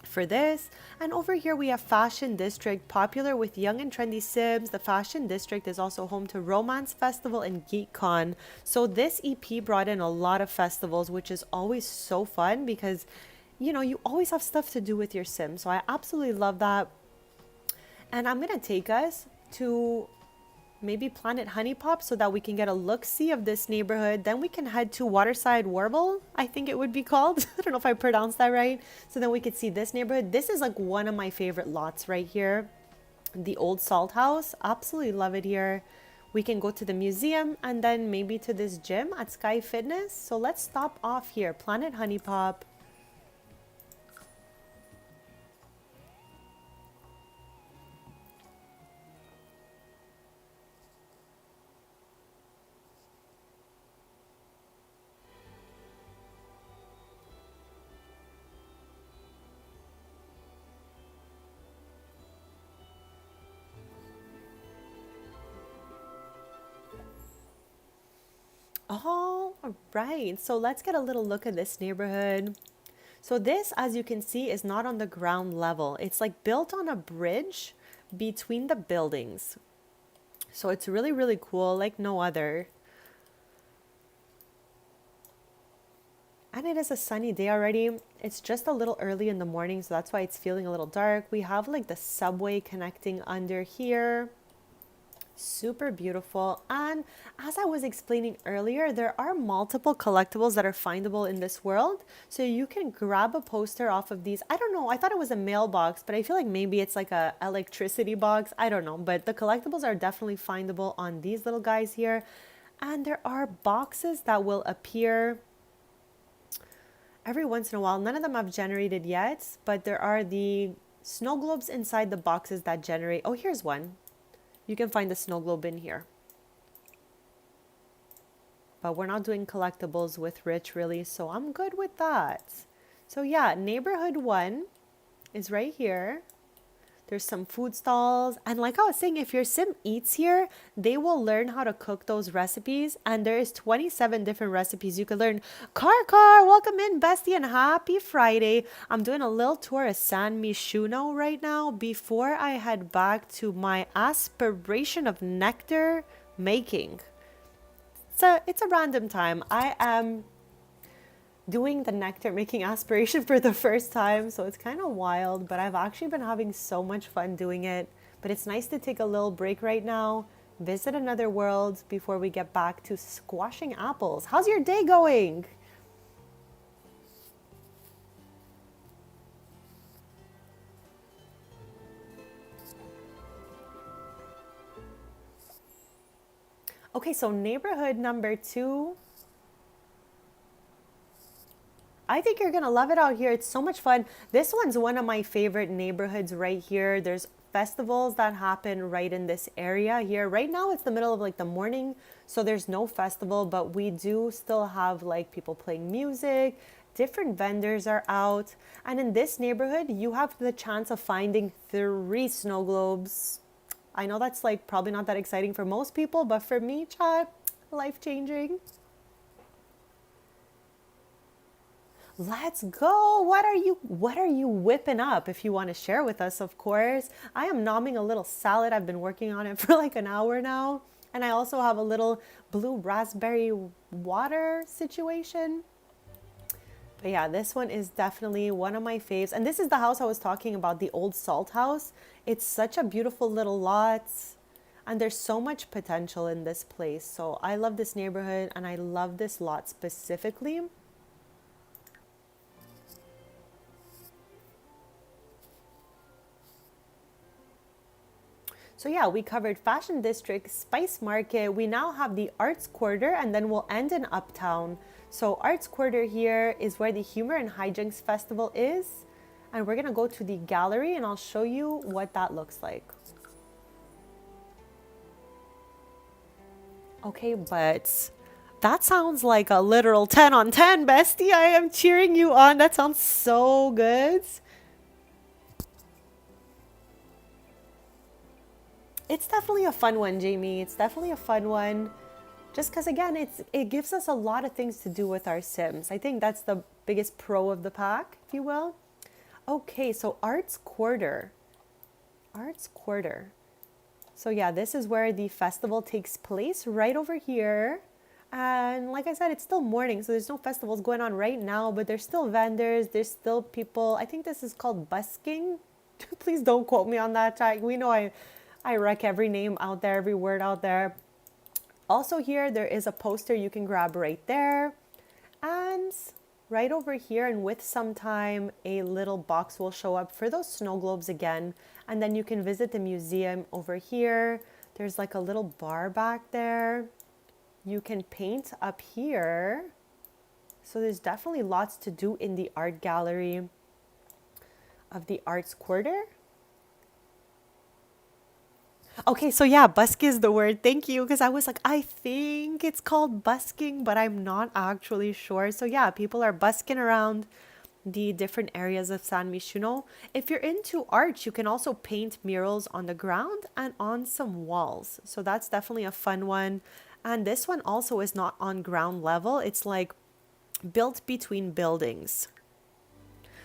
for this. And over here we have Fashion District, popular with young and trendy sims. The Fashion District is also home to Romance Festival and GeekCon. So this EP brought in a lot of festivals, which is always so fun because, you know, you always have stuff to do with your sim. So I absolutely love that. And I'm gonna take us to maybe Planet Honey Pop so that we can get a look-see of this neighborhood. Then we can head to Waterside Warble, I think it would be called. I don't know if I pronounced that right. So then we could see this neighborhood. This is like one of my favorite lots right here. The Old Salt House. Absolutely love it here. We can go to the museum and then maybe to this gym at Sky Fitness. So let's stop off here. Planet Honey Pop. Oh, all right. So let's get a little look at this neighborhood. So this, as you can see, is not on the ground level. It's like built on a bridge between the buildings. So it's really, really cool, like no other. And it is a sunny day already. It's just a little early in the morning, so that's why it's feeling a little dark. We have like the subway connecting under here. Super beautiful. And as I was explaining earlier, there are multiple collectibles that are findable in this world. So you can grab a poster off of these. I don't know. I thought it was a mailbox, but I feel like maybe it's like a electricity box. I don't know. But the collectibles are definitely findable on these little guys here. And there are boxes that will appear every once in a while. None of them have generated yet, but there are the snow globes inside the boxes that generate. Oh, here's one. You can find the snow globe in here. But we're not doing collectibles with Rich really, so I'm good with that. So yeah, neighborhood 1 is right here. There's some food stalls. And like I was saying, if your sim eats here, they will learn how to cook those recipes. And there is 27 different recipes you can learn. Car, welcome in, bestie, and happy Friday. I'm doing a little tour of San Mishuno right now before I head back to my aspiration of nectar making. It's a random time. I am doing the nectar making aspiration for the first time, so it's kind of wild, but I've actually been having so much fun doing it. But it's nice to take a little break right now, visit another world before we get back to squashing apples. How's your day going? Okay, so neighborhood number 2. I think you're gonna love it out here. It's so much fun. This one's one of my favorite neighborhoods right here. There's festivals that happen right in this area here. Right now it's the middle of like the morning, so there's no festival, but we do still have like people playing music, different vendors are out. And in this neighborhood, you have the chance of finding 3 snow globes. I know that's like probably not that exciting for most people, but for me, chat, life changing. Let's go. What are you whipping up if you want to share with us, of course. I am nomming a little salad. I've been working on it for like an hour now. And I also have a little blue raspberry water situation. But yeah, this one is definitely one of my faves. And this is the house I was talking about, the old salt house. It's such a beautiful little lot. And there's so much potential in this place. So I love this neighborhood and I love this lot specifically. So yeah, we covered Fashion District, Spice Market. We now have the Arts Quarter, and then we'll end in Uptown. So Arts Quarter here is where the Humor and Hijinks Festival is. And we're gonna go to the gallery and I'll show you what that looks like. Okay, but that sounds like a literal 10 on 10, bestie. I am cheering you on. That sounds so good. It's definitely a fun one, Jamie. It's definitely a fun one. Just because, again, it gives us a lot of things to do with our Sims. I think that's the biggest pro of the pack, if you will. Okay, so Arts Quarter. Arts Quarter. So yeah, this is where the festival takes place, right over here. And like I said, it's still morning, so there's no festivals going on right now, but there's still vendors, there's still people. I think this is called busking. Please don't quote me on that. We know I wreck every name out there, every word out there. Also here, there is a poster you can grab right there. And right over here, and with some time, a little box will show up for those snow globes again. And then you can visit the museum over here. There's like a little bar back there. You can paint up here. So there's definitely lots to do in the art gallery of the Arts Quarter. Okay, so yeah, busk is the word. Thank you. Because I was like, I think it's called busking, but I'm not actually sure. So yeah, people are busking around the different areas of San Mishuno. If you're into art, you can also paint murals on the ground and on some walls. So that's definitely a fun one. And this one also is not on ground level. It's like built between buildings.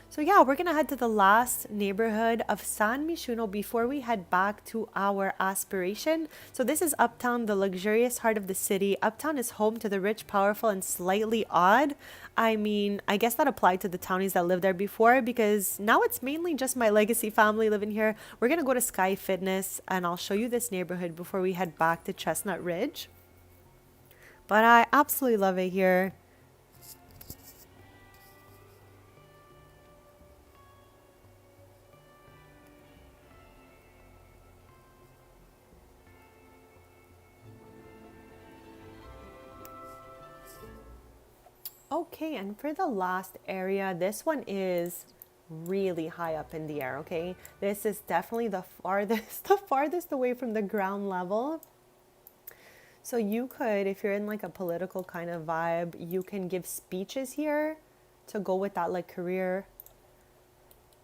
So yeah, we're gonna head to the last neighborhood of San Mishuno before we head back to our aspiration. So this is Uptown, the luxurious heart of the city. Uptown is home to the rich, powerful, and slightly odd. I mean, I guess that applied to the townies that lived there before because now it's mainly just my legacy family living here. We're gonna go to Sky Fitness and I'll show you this neighborhood before we head back to Chestnut Ridge. But I absolutely love it here. Okay, and for the last area, this one is really high up in the air, okay? This is definitely the farthest, the farthest away from the ground level. So you could, if you're in like a political kind of vibe, you can give speeches here to go with that like career.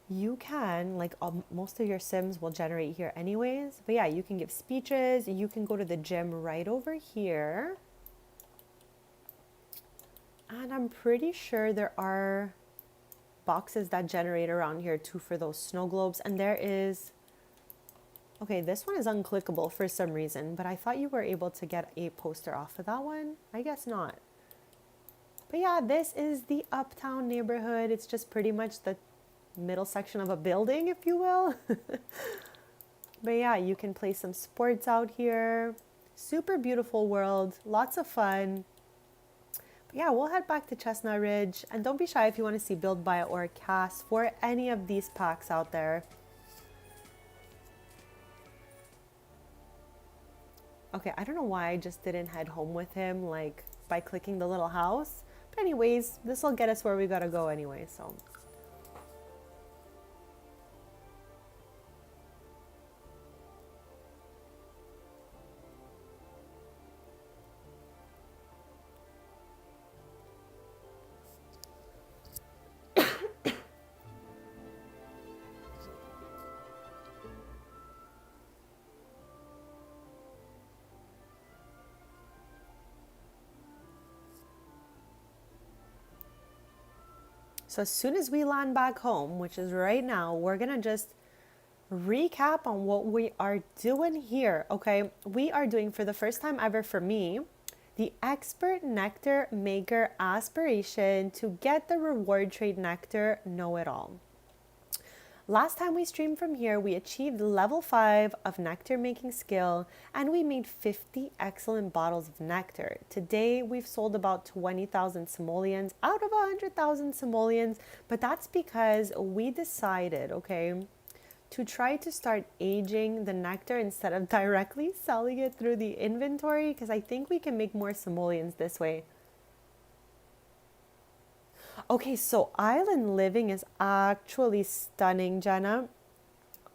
You can, like most of your Sims will generate here anyways. But yeah, you can give speeches. You can go to the gym right over here. And I'm pretty sure there are boxes that generate around here too for those snow globes. And there is Okay, this one is unclickable for some reason, but I thought you were able to get a poster off of that one. I guess not. But yeah, this is the Uptown neighborhood. It's just pretty much the middle section of a building, if you will. But yeah, you can play some sports out here. Super beautiful world, lots of fun. But yeah, we'll head back to Chestnut Ridge. And don't be shy if you want to see Build, Buy, or Cast for any of these packs out there. Okay, I don't know why I just didn't head home with him, like, by clicking the little house. But anyways, this will get us where we gotta go anyway, so. So as soon as we land back home, which is right now, we're gonna just recap on what we are doing here, okay? We are doing, for the first time ever for me, the Expert Nectar Maker Aspiration to get the reward trade nectar know-it-all. Last time we streamed from here, we achieved level 5 of nectar making skill and we made 50 excellent bottles of nectar. Today, we've sold about 20,000 simoleons out of 100,000 simoleons, but that's because we decided, okay, to try to start aging the nectar instead of directly selling it through the inventory, because I think we can make more simoleons this way. Okay, so island living is actually stunning, Jenna.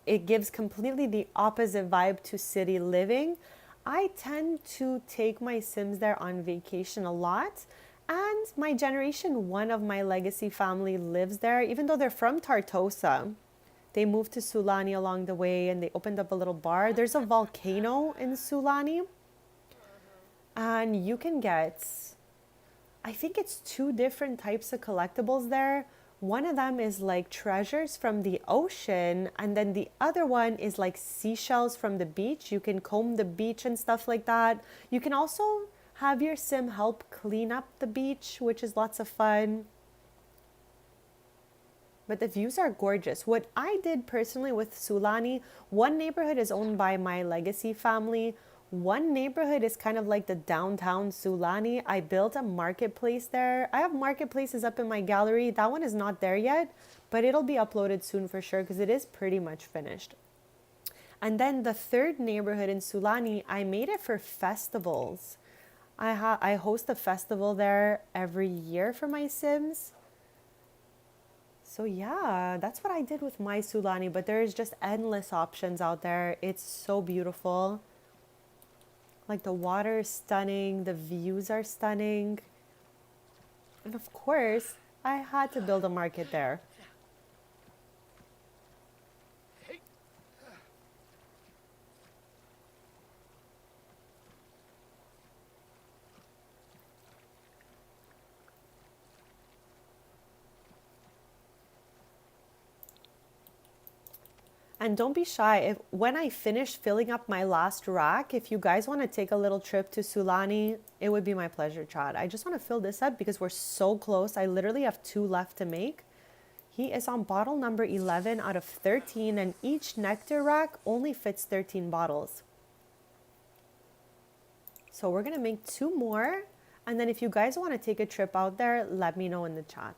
It gives completely the opposite vibe to city living. I tend to take my Sims there on vacation a lot, and my generation one of my legacy family lives there, even though they're from Tartosa. They moved to Sulani along the way and they opened up a little bar. There's a volcano in Sulani, and you can get, I think it's two different types of collectibles there. One of them is like treasures from the ocean, and then the other one is like seashells from the beach. You can comb the beach and stuff like that. You can also have your sim help clean up the beach, which is lots of fun. But the views are gorgeous. What I did personally with Sulani, one neighborhood is owned by my legacy family. One neighborhood is kind of like the downtown Sulani. I built a marketplace there. I have marketplaces up in my gallery. That one is not there yet, but it'll be uploaded soon for sure because it is pretty much finished. And then the third neighborhood in Sulani, I made it for festivals. I host a festival there every year for my Sims. So yeah, that's what I did with my Sulani, but there's just endless options out there. It's so beautiful. Like the water is stunning, the views are stunning. And of course, I had to build a market there. And don't be shy. If when I finish filling up my last rack, if you guys want to take a little trip to Sulani, it would be my pleasure, Chad. I just want to fill this up because we're so close. I literally have 2 left to make. He is on bottle number 11 out of 13, and each nectar rack only fits 13 bottles. So we're going to make 2 more. And then if you guys want to take a trip out there, let me know in the chat.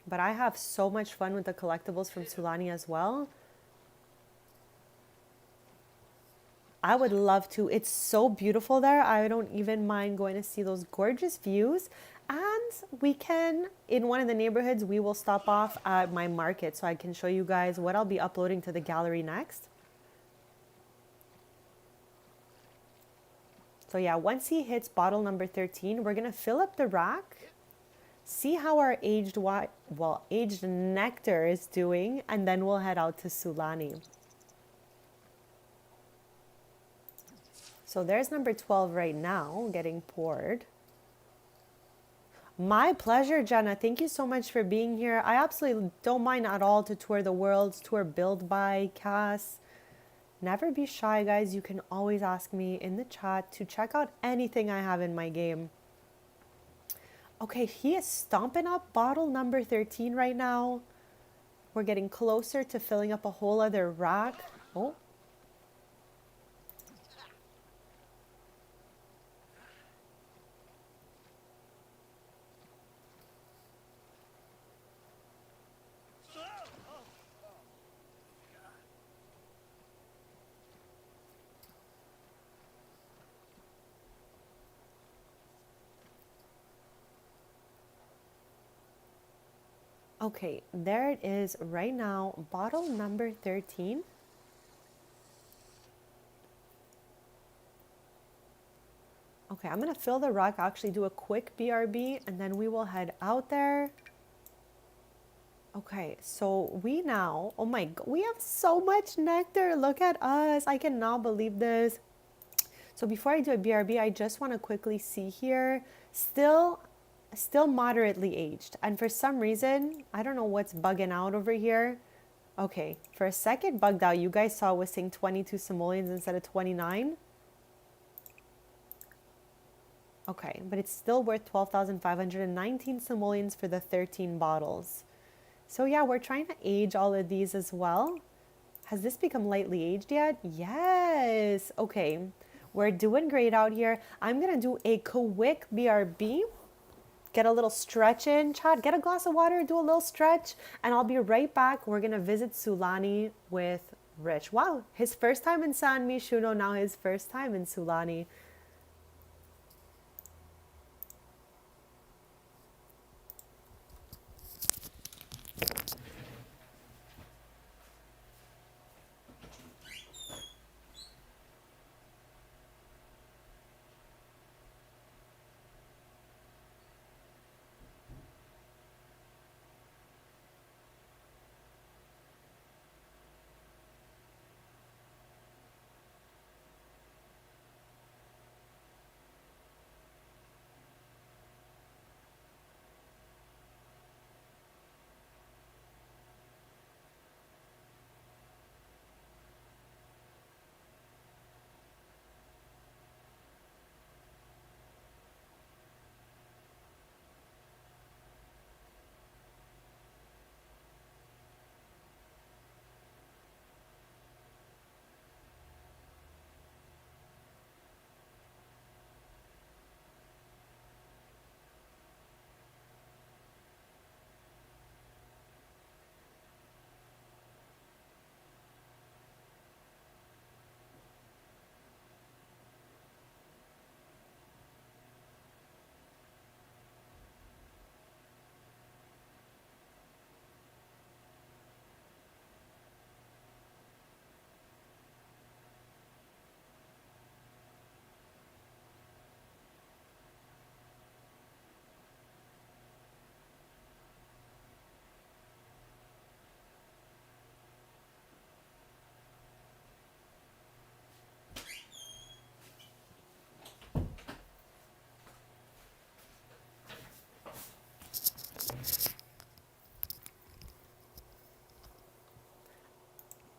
But I have so much fun with the collectibles from Sulani as well. I would love to. It's so beautiful there. I don't even mind going to see those gorgeous views. And we can, in one of the neighborhoods, we will stop off at my market so I can show you guys what I'll be uploading to the gallery next. So yeah, once he hits bottle number 13, we're going to fill up the rack. See how our aged nectar is doing, and then we'll head out to Sulani. So there's number 12 right now getting poured. My pleasure, Jenna. Thank you so much for being here. I absolutely don't mind at all to tour the worlds, tour Build by Cass. Never be shy, guys. You can always ask me in the chat to check out anything I have in my game. Okay, he is stomping up bottle number 13 right now. We're getting closer to filling up a whole other rack. Oh, okay, there it is right now. Bottle number 13. Okay, I'm gonna fill the rack, actually do a quick BRB, and then we will head out there. Okay, so we now, oh my god, we have so much nectar. Look at us. I cannot believe this. So before I do a BRB, I just want to quickly see here. Still moderately aged. And for some reason, I don't know what's bugging out over here. Okay, for a second bugged out. You guys saw was saying 22 simoleons instead of 29. Okay, but it's still worth 12,519 simoleons for the 13 bottles. So yeah, we're trying to age all of these as well. Has this become lightly aged yet? Yes. Okay, we're doing great out here. I'm gonna do a quick BRB. Get a little stretch in, chat. Get a glass of water, do a little stretch, and I'll be right back. We're gonna visit Sulani with Rich. Wow, his first time in San Mishuno, now his first time in Sulani.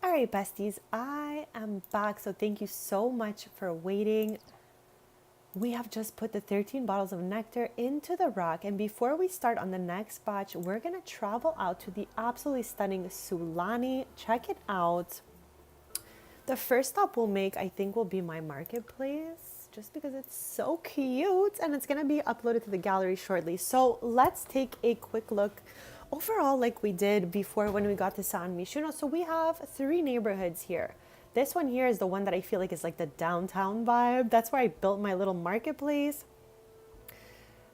All right, besties, I am back. So thank you so much for waiting. We have just put the 13 bottles of nectar into the rack. And before we start on the next batch, we're going to travel out to the absolutely stunning Sulani. Check it out. The first stop we'll make, I think, will be my marketplace, just because it's so cute and it's going to be uploaded to the gallery shortly. So let's take a quick look overall like we did before when we got to San Mishuno. So we have 3 neighborhoods here. This one here is the one that I feel like is like the downtown vibe. That's where I built my little marketplace.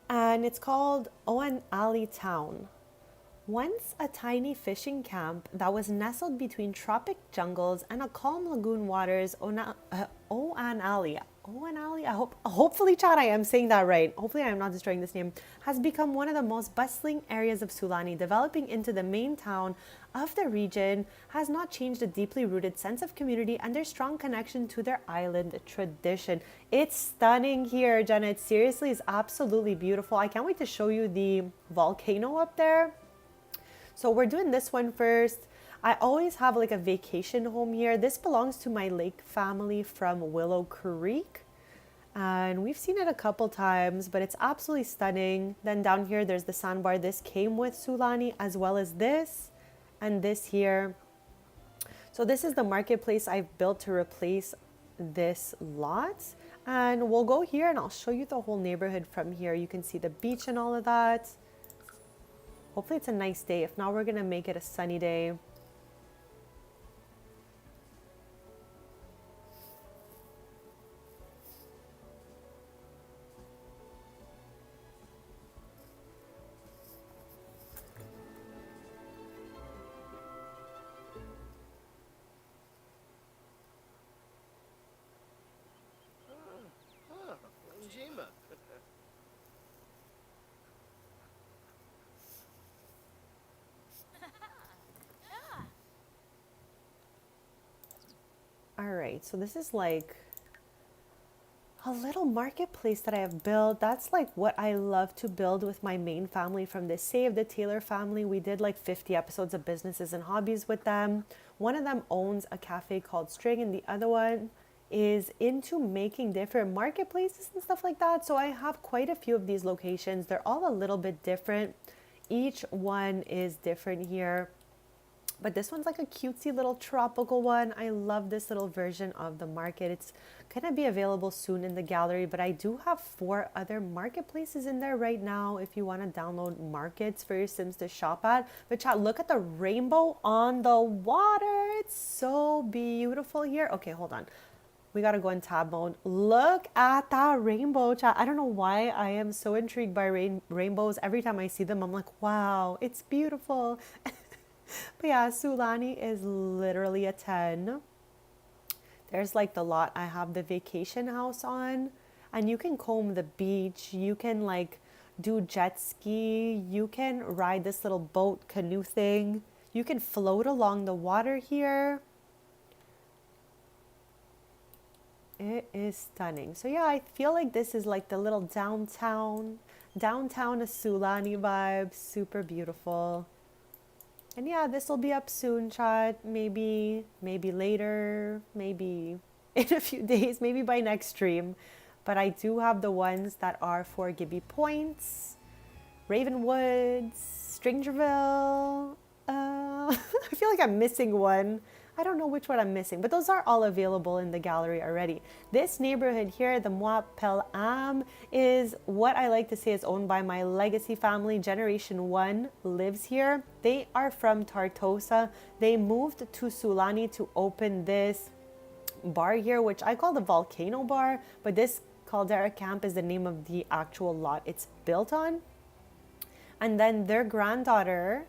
And it's called Oan Ali Town. Once a tiny fishing camp that was nestled between tropic jungles and a calm lagoon waters, Oan Ali Owen Alley, hopefully, Chad, I am saying that right. Hopefully, I am not destroying this name. Has become one of the most bustling areas of Sulani, developing into the main town of the region. Has not changed a deeply rooted sense of community and their strong connection to their island tradition. It's stunning here, Jenna. It seriously is absolutely beautiful. I can't wait to show you the volcano up there. So we're doing this one first. I always have like a vacation home here. This belongs to my lake family from Willow Creek. And we've seen it a couple times, but it's absolutely stunning. Then down here, there's the sandbar. This came with Sulani, as well as this and this here. So this is the marketplace I've built to replace this lot. And we'll go here and I'll show you the whole neighborhood from here. You can see the beach and all of that. Hopefully it's a nice day. If not, we're gonna make it a sunny day. Huh, Jima. All right, so this is like a little marketplace that I have built. That's like what I love to build with my main family from the Save the Taylor family. We did like 50 episodes of businesses and hobbies with them. One of them owns a cafe called String, and the other one is into making different marketplaces and stuff like that. So I have quite a few of these locations. They're all a little bit different. Each one is different here. But this one's like a cutesy little tropical one. I love this little version of the market. It's going to be available soon in the gallery, but I do have 4 other marketplaces in there right now if you want to download markets for your Sims to shop at. But chat, look at the rainbow on the water. It's so beautiful here. Okay, hold on. We got to go in tab mode. Look at that rainbow, chat. I don't know why I am so intrigued by rainbows. Every time I see them, I'm like, wow, it's beautiful. But yeah, Sulani is literally a 10. There's like the lot I have the vacation house on, and you can comb the beach. You can like do jet ski. You can ride this little boat canoe thing. You can float along the water here. It is stunning. So yeah, I feel like this is like the little downtown of Sulani vibe. Super beautiful. And yeah, this will be up soon, chat. Maybe later, maybe in a few days, maybe by next stream. But I do have the ones that are for Gibby Points, Ravenwoods, Strangerville. I feel like I'm missing one. I don't know which one I'm missing, but those are all available in the gallery already. This neighborhood here, the Moi Pel Am, is what I like to say is owned by my legacy family. Generation 1 lives here. They are from Tartosa. They moved to Sulani to open this bar here, which I call the Volcano Bar, but this Caldera Camp is the name of the actual lot it's built on. And then their granddaughter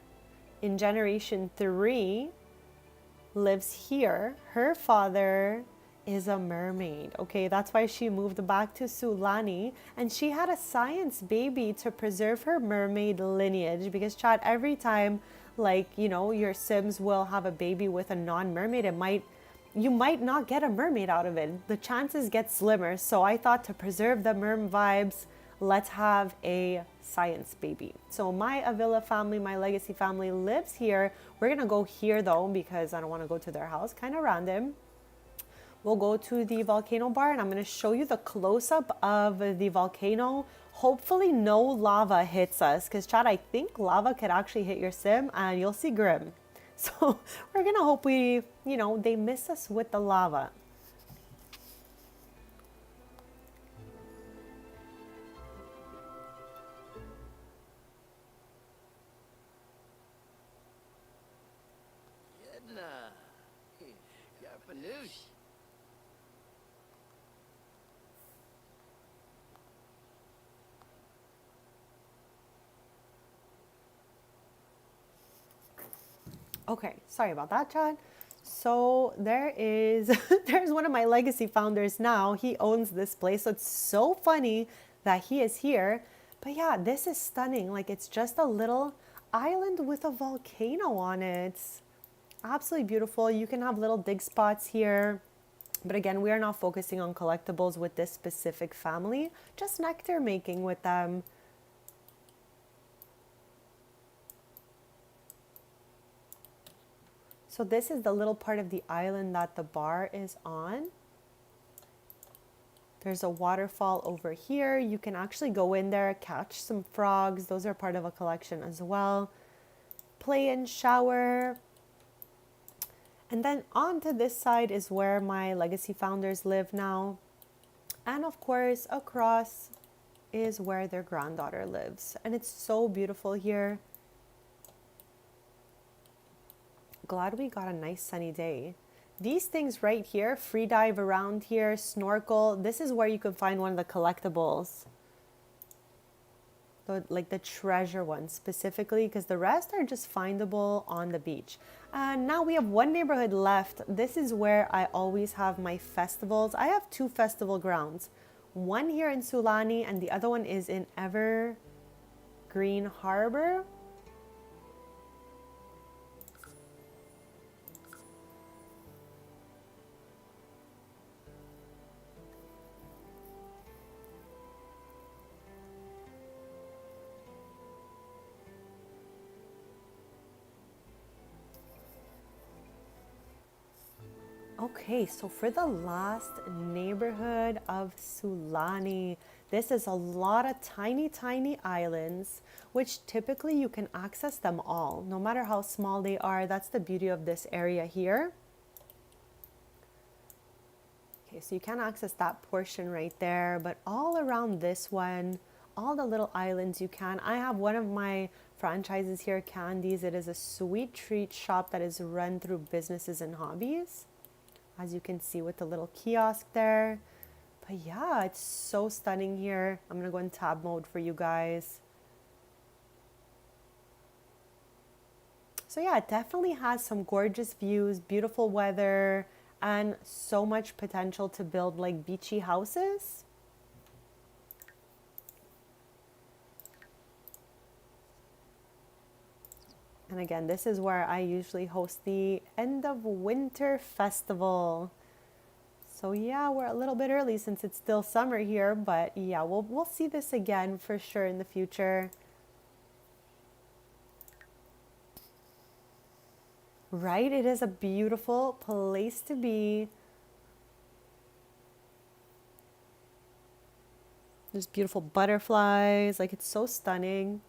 in Generation 3 lives here. Her father is a mermaid. Okay, that's why she moved back to Sulani, and she had a science baby to preserve her mermaid lineage, because chat, every time like, you know, your Sims will have a baby with a non-mermaid, you might not get a mermaid out of it. The chances get slimmer. So I thought, to preserve the merm vibes, let's have a science baby. So my Avila family, my legacy family lives here. We're gonna go here though, because I don't wanna go to their house, kind of random. We'll go to the volcano bar, and I'm gonna show you the close-up of the volcano. Hopefully no lava hits us, because chat, I think lava could actually hit your sim and you'll see Grim. So we're gonna hope they miss us with the lava. Yedna. Yarpanoosh. Okay, sorry about that, Chad. So there is, there's one of my legacy founders now. He owns this place. So it's so funny that he is here. But yeah, this is stunning. Like it's just a little island with a volcano on it. Absolutely beautiful. You can have little dig spots here. But again, we are not focusing on collectibles with this specific family, just nectar making with them. So this is the little part of the island that the bar is on. There's a waterfall over here. You can actually go in there, catch some frogs. Those are part of a collection as well. Play and shower. And then onto this side is where my legacy founders live now. And of course, across is where their granddaughter lives. And it's so beautiful here. Glad we got a nice sunny day. These things right here, free dive around here, snorkel, this is where you can find one of the collectibles. Like the treasure ones specifically, because the rest are just findable on the beach. And now we have one neighborhood left. This is where I always have my festivals. I have two festival grounds. One here in Sulani and the other one is in Evergreen Harbor. Okay, so for the last neighborhood of Sulani, this is a lot of tiny, tiny islands, which typically you can access them all, no matter how small they are. That's the beauty of this area here. Okay, so you can access that portion right there, but all around this one, all the little islands you can. I have one of my franchises here, Candies. It is a sweet treat shop that is run through businesses and hobbies, as you can see with the little kiosk there. But yeah, it's so stunning here. I'm gonna go in tab mode for you guys. So yeah, it definitely has some gorgeous views, beautiful weather, and so much potential to build like beachy houses. And again, this is where I usually host the end of winter festival. So yeah, we're a little bit early since it's still summer here, but yeah, we'll see this again for sure in the future. Right? It is a beautiful place to be. There's beautiful butterflies, like it's so stunning.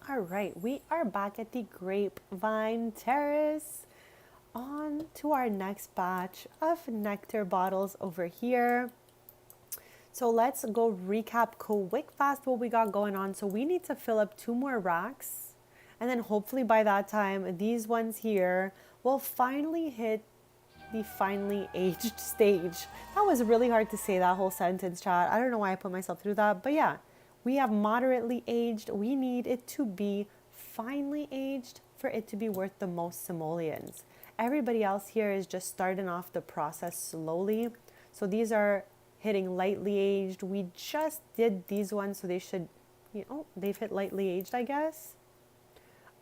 All right, we are back at the Grapevine Terrace. On to our next batch of nectar bottles over here. So let's go recap quick fast what we got going on. So we need to fill up 2 more racks, and then hopefully by that time these ones here will finally hit the finally aged stage. That was really hard to say, that whole sentence, chat. I don't know why I put myself through that, but yeah, we have moderately aged. We need it to be finely aged for it to be worth the most simoleons. Everybody else here is just starting off the process slowly. So these are hitting lightly aged. We just did these ones, so they should, they've hit lightly aged, I guess.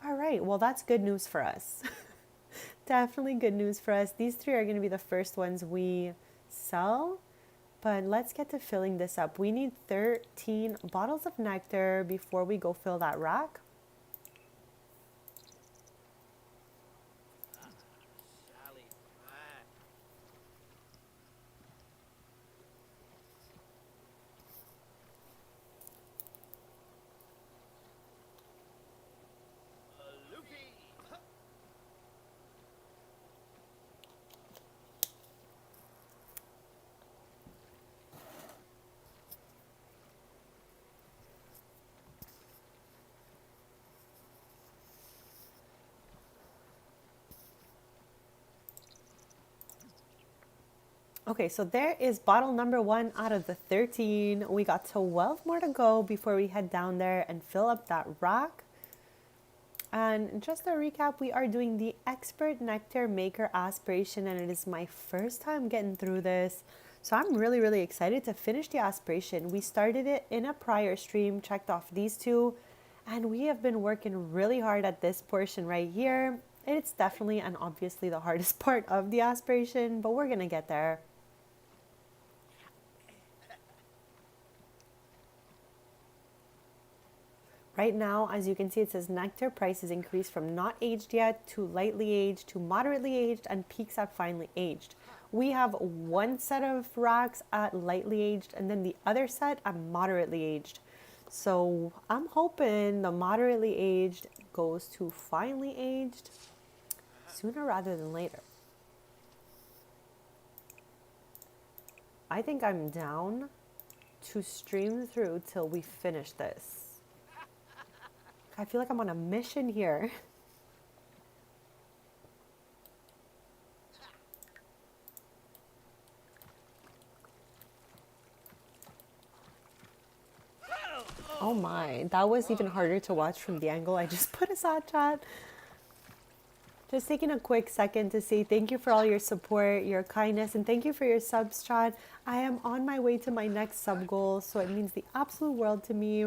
All right, well, that's good news for us. Definitely good news for us. These 3 are going to be the first ones we sell. But let's get to filling this up. We need 13 bottles of nectar before we go fill that rack. Sally, fine. Okay, so there is bottle number 1 out of the 13. We got 12 more to go before we head down there and fill up that rack. And just a recap, we are doing the Expert Nectar Maker Aspiration, and it is my first time getting through this. So I'm really, really excited to finish the aspiration. We started it in a prior stream, checked off these two, and we have been working really hard at this portion right here. It's definitely and obviously the hardest part of the aspiration, but we're gonna get there. Right now, as you can see, it says nectar prices increased from not aged yet to lightly aged to moderately aged and peaks at finely aged. We have one set of racks at lightly aged and then the other set at moderately aged. So I'm hoping the moderately aged goes to finely aged sooner rather than later. I think I'm down to stream through till we finish this. I feel like I'm on a mission here. Oh my, that was even harder to watch from the angle I just put aside, chat. Just taking a quick second to say thank you for all your support, your kindness, and thank you for your subs, chat. I am on my way to my next sub goal, so it means the absolute world to me.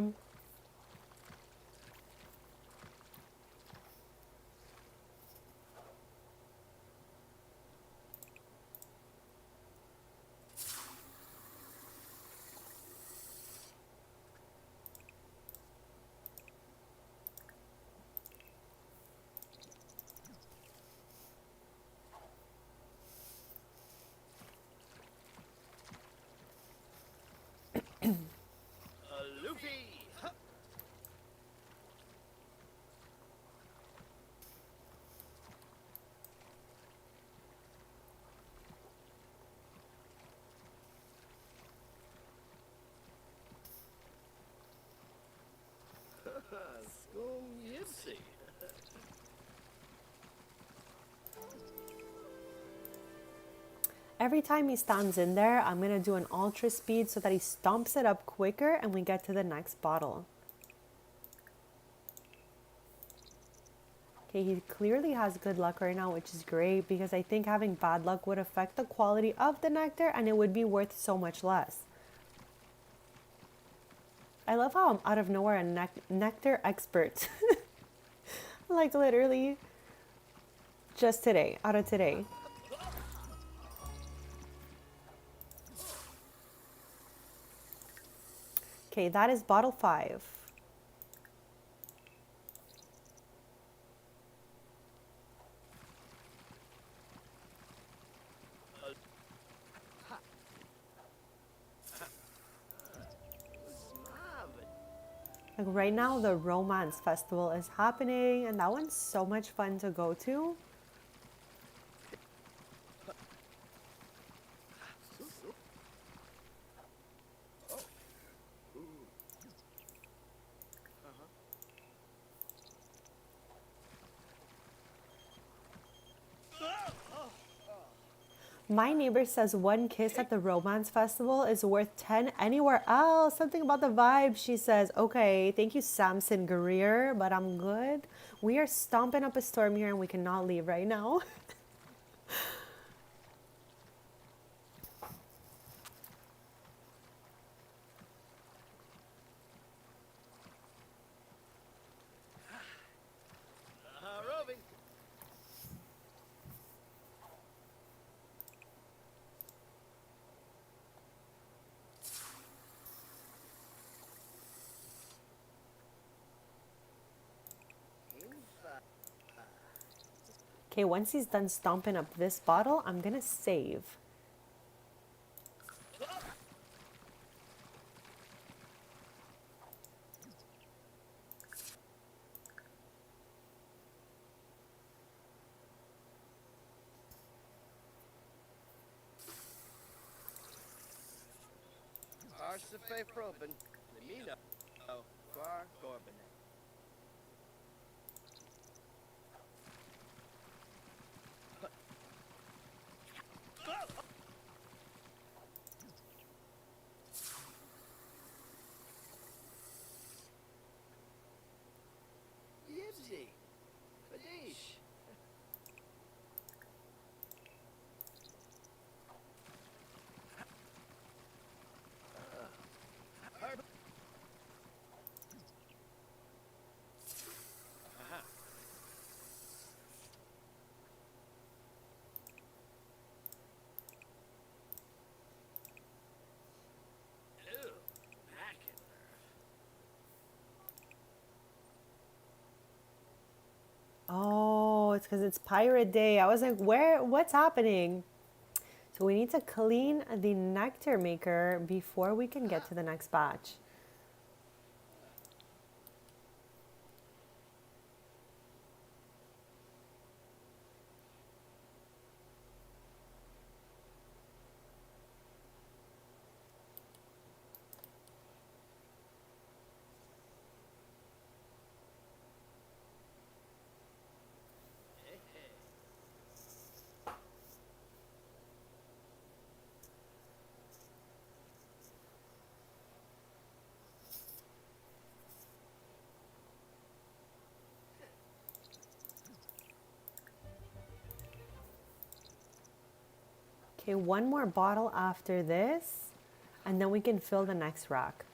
Luffy! Scum Yipsy. Every time he stands in there, I'm going to do an ultra speed so that he stomps it up quicker and we get to the next bottle. Okay, he clearly has good luck right now, which is great because I think having bad luck would affect the quality of the nectar and it would be worth so much less. I love how I'm out of nowhere a nectar expert. Like literally just today, out of today. Okay, that is bottle 5. Like right now, the Romance Festival is happening, and that one's so much fun to go to. My neighbor says one kiss at the Romance Festival is worth 10 anywhere else. Something about the vibe. She says, okay, thank you, Samson Greer, but I'm good. We are stomping up a storm here and we cannot leave right now. Robbie. Okay, once he's done stomping up this bottle, I'm gonna save. Arsafe Proben. Lemino. Far Corbin. it's because it's pirate day. I was like, what's happening? So we need to clean the nectar maker before we can get to the next batch. Okay, one more bottle after this, and then we can fill the next rack.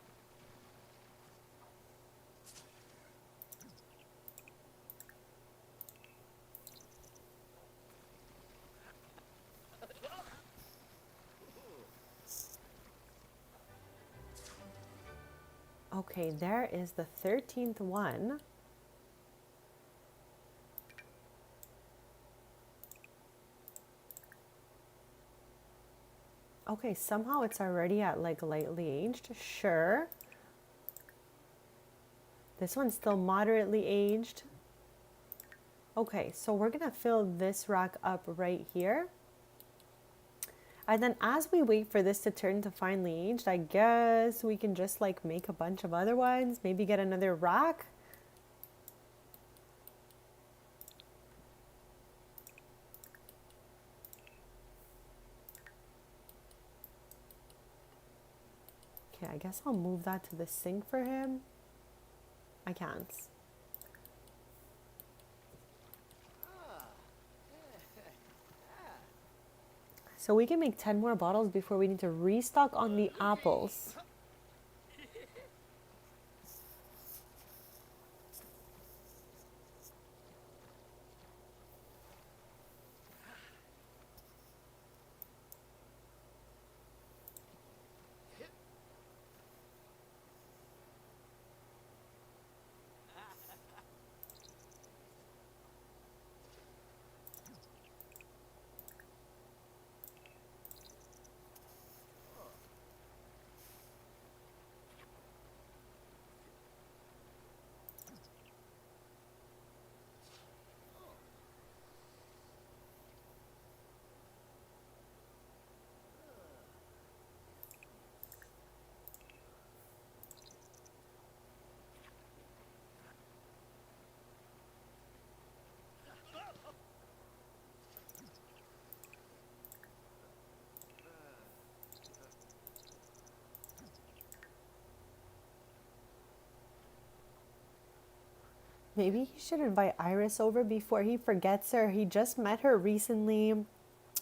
Okay, there is the 13th one. Okay, somehow it's already at like lightly aged. Sure. This one's still moderately aged. Okay, so we're gonna fill this rack up right here. And then as we wait for this to turn to finely aged, I guess we can just like make a bunch of other ones, maybe get another rack. Okay, I guess I'll move that to the sink for him. I can't. So we can make 10 more bottles before we need to restock on the apples. Maybe he should invite Iris over before he forgets her. He just met her recently.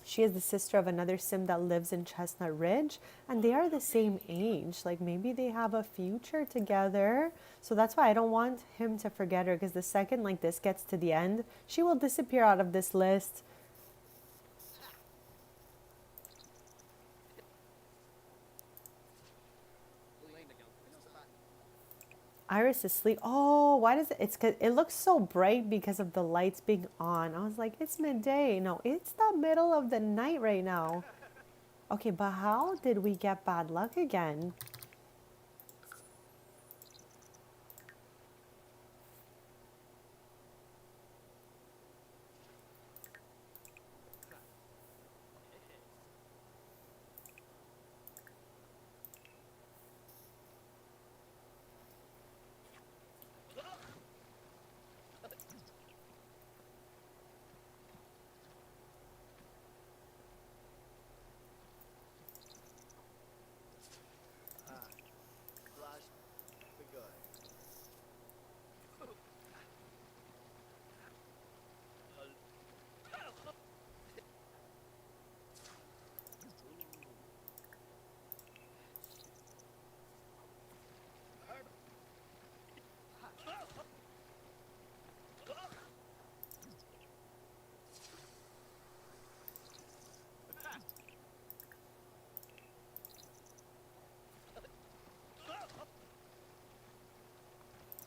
She is the sister of another sim that lives in Chestnut Ridge, and they are the same age. Like maybe they have a future together. So that's why I don't want him to forget her, because the second like this gets to the end, she will disappear out of this list. Iris is asleep. Oh, why does it? It's cause it looks so bright because of the lights being on. I was like, it's midday. No, it's the middle of the night right now. Okay, but how did we get bad luck again?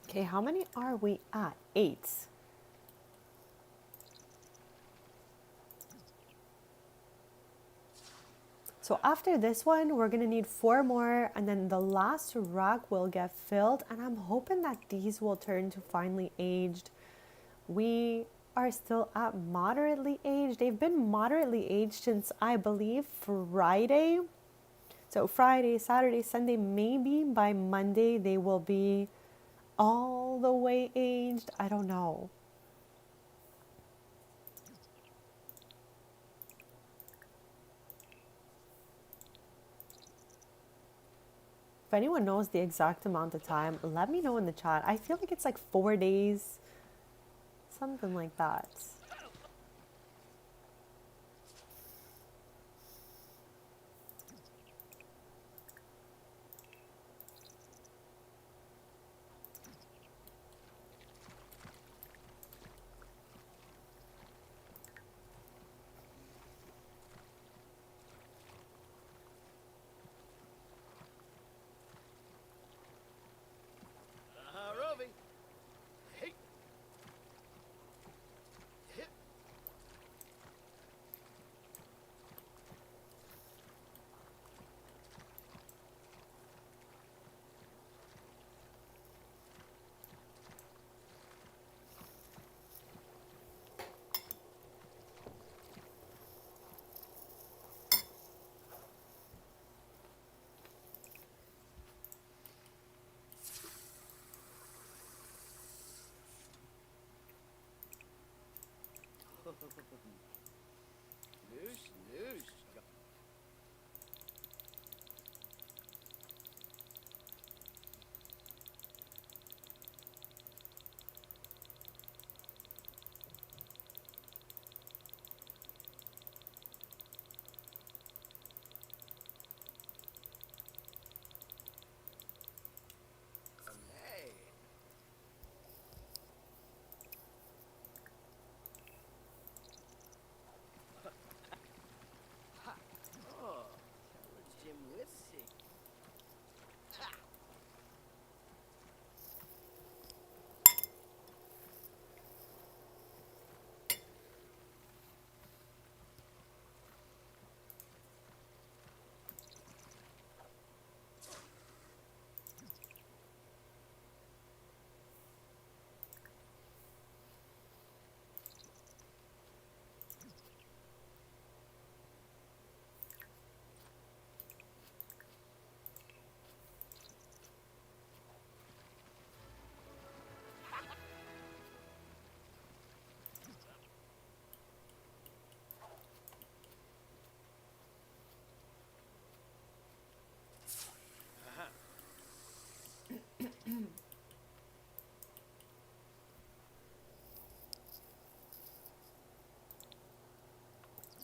Okay, how many are we at? 8. So after this one, we're gonna need 4 more, and then the last rack will get filled, and I'm hoping that these will turn to finely aged. We are still at moderately aged. They've been moderately aged since, I believe, Friday. So Friday, Saturday, Sunday, maybe by Monday they will be all the way aged. I don't know. If anyone knows the exact amount of time, let me know in the chat. I feel like it's like 4 days, something like that. Roving. Hey. Hip. Noosh, noosh. Hey. Oh, Jim Witsy.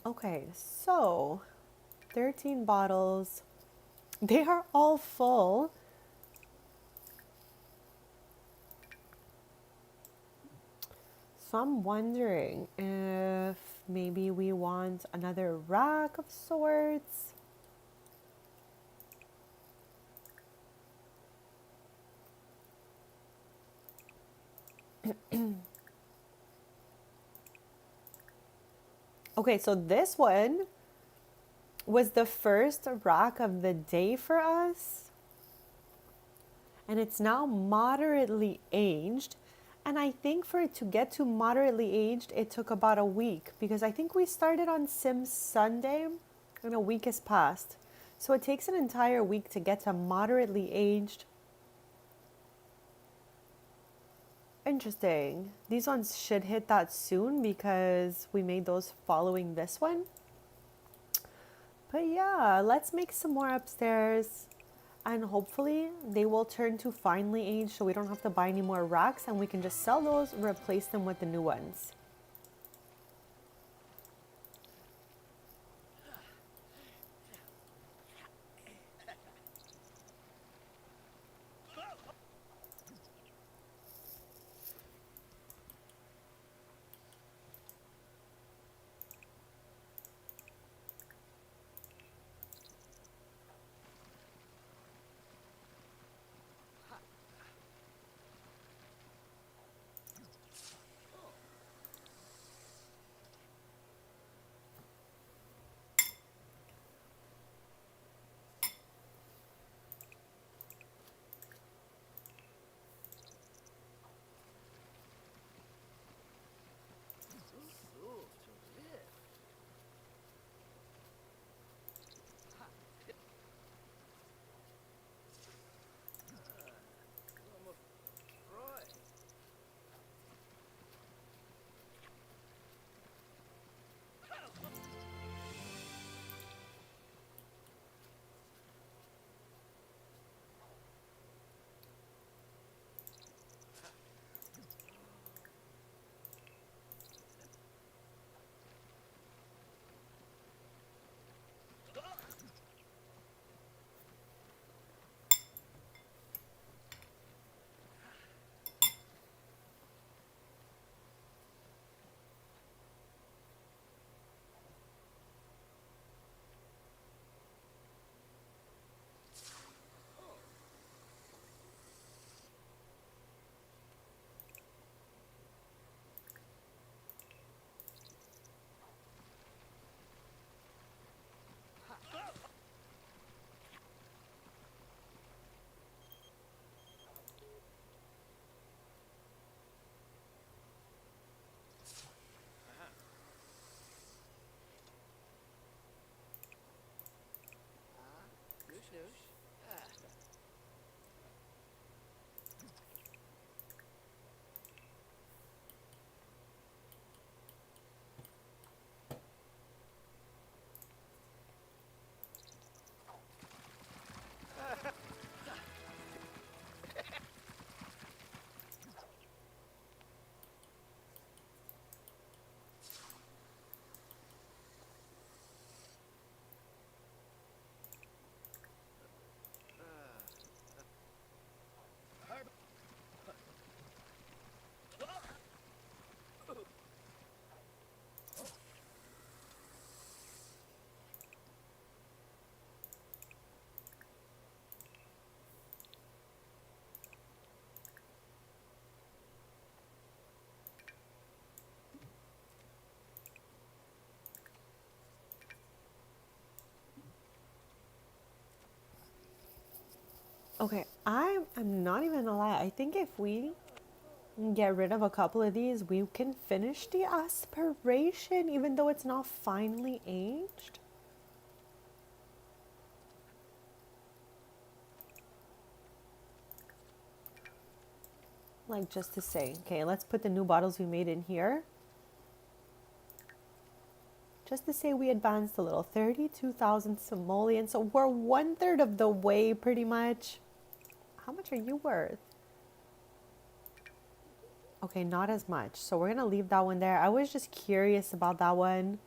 Okay, so 13 bottles. They are all full. So I'm wondering if maybe we want another rack of sorts. Okay, so this one was the first rack of the day for us, and it's now moderately aged. And I think for it to get to moderately aged, it took about a week because I think we started on Sim Sunday and a week has passed. So it takes an entire week to get to moderately aged. Interesting. These ones should hit that soon because we made those following this one. But yeah, let's make some more upstairs. And hopefully they will turn to finely aged so we don't have to buy any more racks and we can just sell those, replace them with the new ones. Okay, I'm not even gonna lie. I think if we get rid of a couple of these, we can finish the aspiration, even though it's not finely aged. Like just to say, okay, let's put the new bottles we made in here. Just to say we advanced a little, 32,000 simoleons. So we're 1/3 of the way pretty much. How much are you worth? Okay, not as much. So we're gonna leave that one there. I was just curious about that one.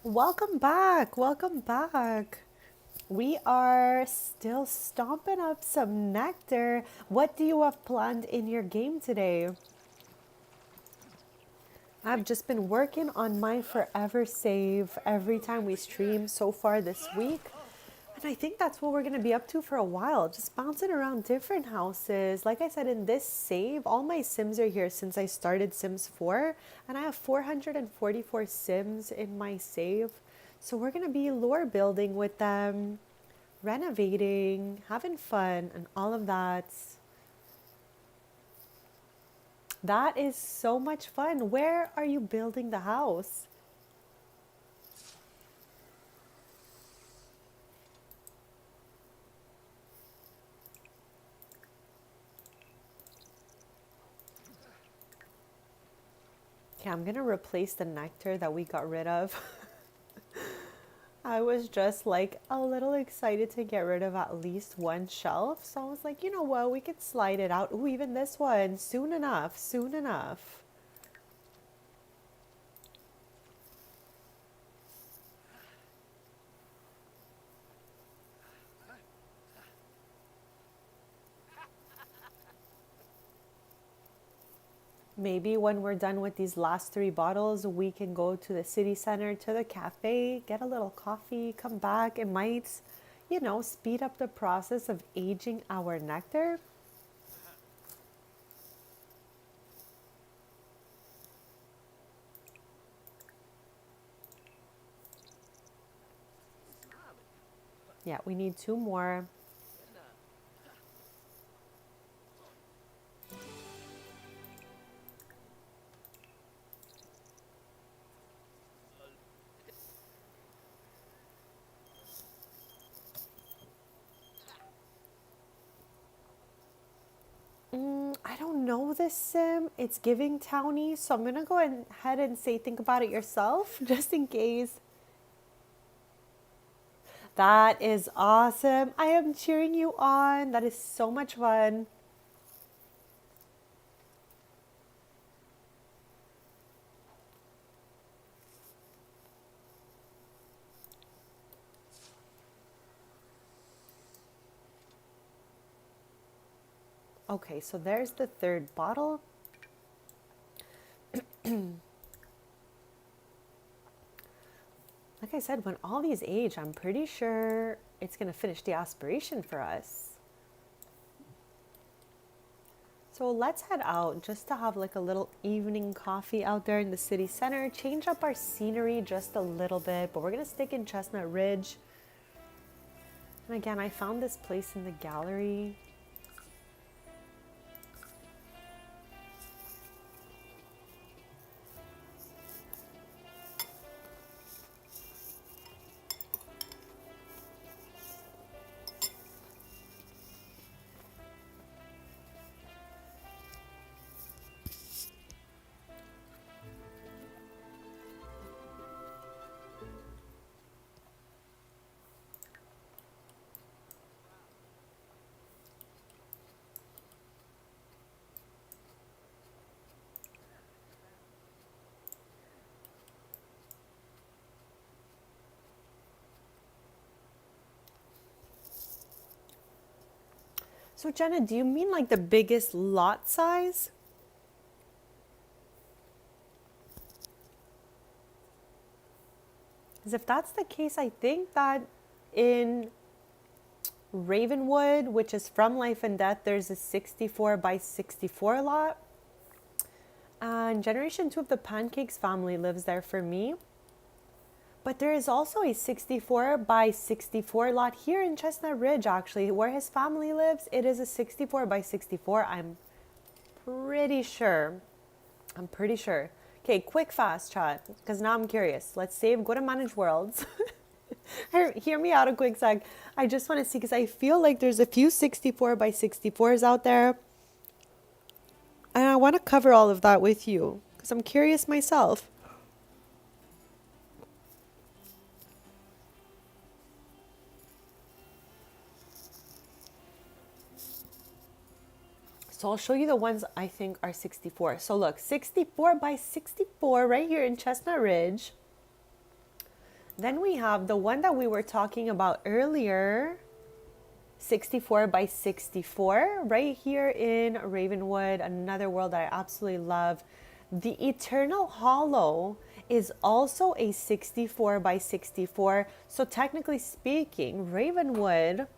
Welcome back. Welcome back. We are still stomping up some nectar. What do you have planned in your game today? I've just been working on my forever save every time we stream so far this week. And I think that's what we're going to be up to for a while, just bouncing around different houses. Like I said, in this save, all my Sims are here since I started Sims 4, and I have 444 Sims in my save. So we're going to be lore building with them, renovating, having fun, and all of that. That is so much fun. Where are you building the house? Okay, I'm gonna replace the nectar that we got rid of. I was just like a little excited to get rid of at least one shelf. So I was like, you know what, we could slide it out. Ooh, even this one, soon enough, soon enough. Maybe when we're done with these last 3 bottles, we can go to the city center, to the cafe, get a little coffee, come back. It might, speed up the process of aging our nectar. Yeah, we need 2 more. I don't know this sim. It's giving towny, so I'm gonna go ahead and say think about it yourself, just in case. That is awesome. I am cheering you on. That is so much fun. Okay, so there's the 3rd bottle. Like I said, when all these age, I'm pretty sure it's gonna finish the aspiration for us. So let's head out just to have like a little evening coffee out there in the city center, change up our scenery just a little bit, but we're gonna stick in Chestnut Ridge. And again, I found this place in the gallery. So Jenna, do you mean like the biggest lot size? Because if that's the case, I think that in Ravenwood, which is from Life and Death, there's a 64 by 64 lot. And generation 2 of the Pancakes family lives there for me. But there is also a 64 by 64 lot here in Chestnut Ridge, actually, where his family lives. It is a 64 by 64. I'm pretty sure. Okay, quick, fast chat, because now I'm curious. Let's save, go to Manage Worlds. Hear me out a quick sec. I just want to see, because I feel like there's a few 64 by 64s out there. And I want to cover all of that with you, because I'm curious myself. So I'll show you the ones I think are 64. So look, 64 by 64 right here in Chestnut Ridge. Then we have the one that we were talking about earlier, 64 by 64 right here in Ravenwood, another world that I absolutely love. The Eternal Hollow is also a 64 by 64. So technically speaking, Ravenwood,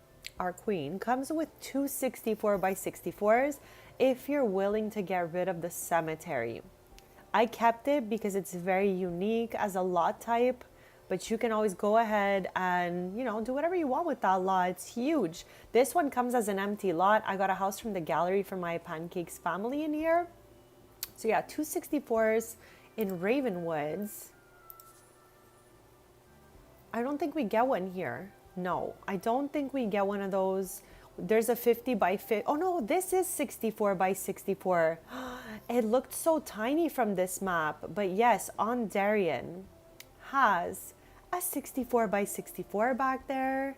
our queen, comes with two 64 by 64s if you're willing to get rid of the cemetery. I kept it because it's very unique as a lot type, but you can always go ahead and, do whatever you want with that lot. It's huge. This one comes as an empty lot. I got a house from the gallery for my Pancakes family in here. So yeah, two 64s in Ravenwoods. I don't think we get one here. No, I don't think we get one of those. There's a 50 by 50. Oh no, this is 64 by 64. It looked so tiny from this map. But yes, on Darien has a 64 by 64 back there.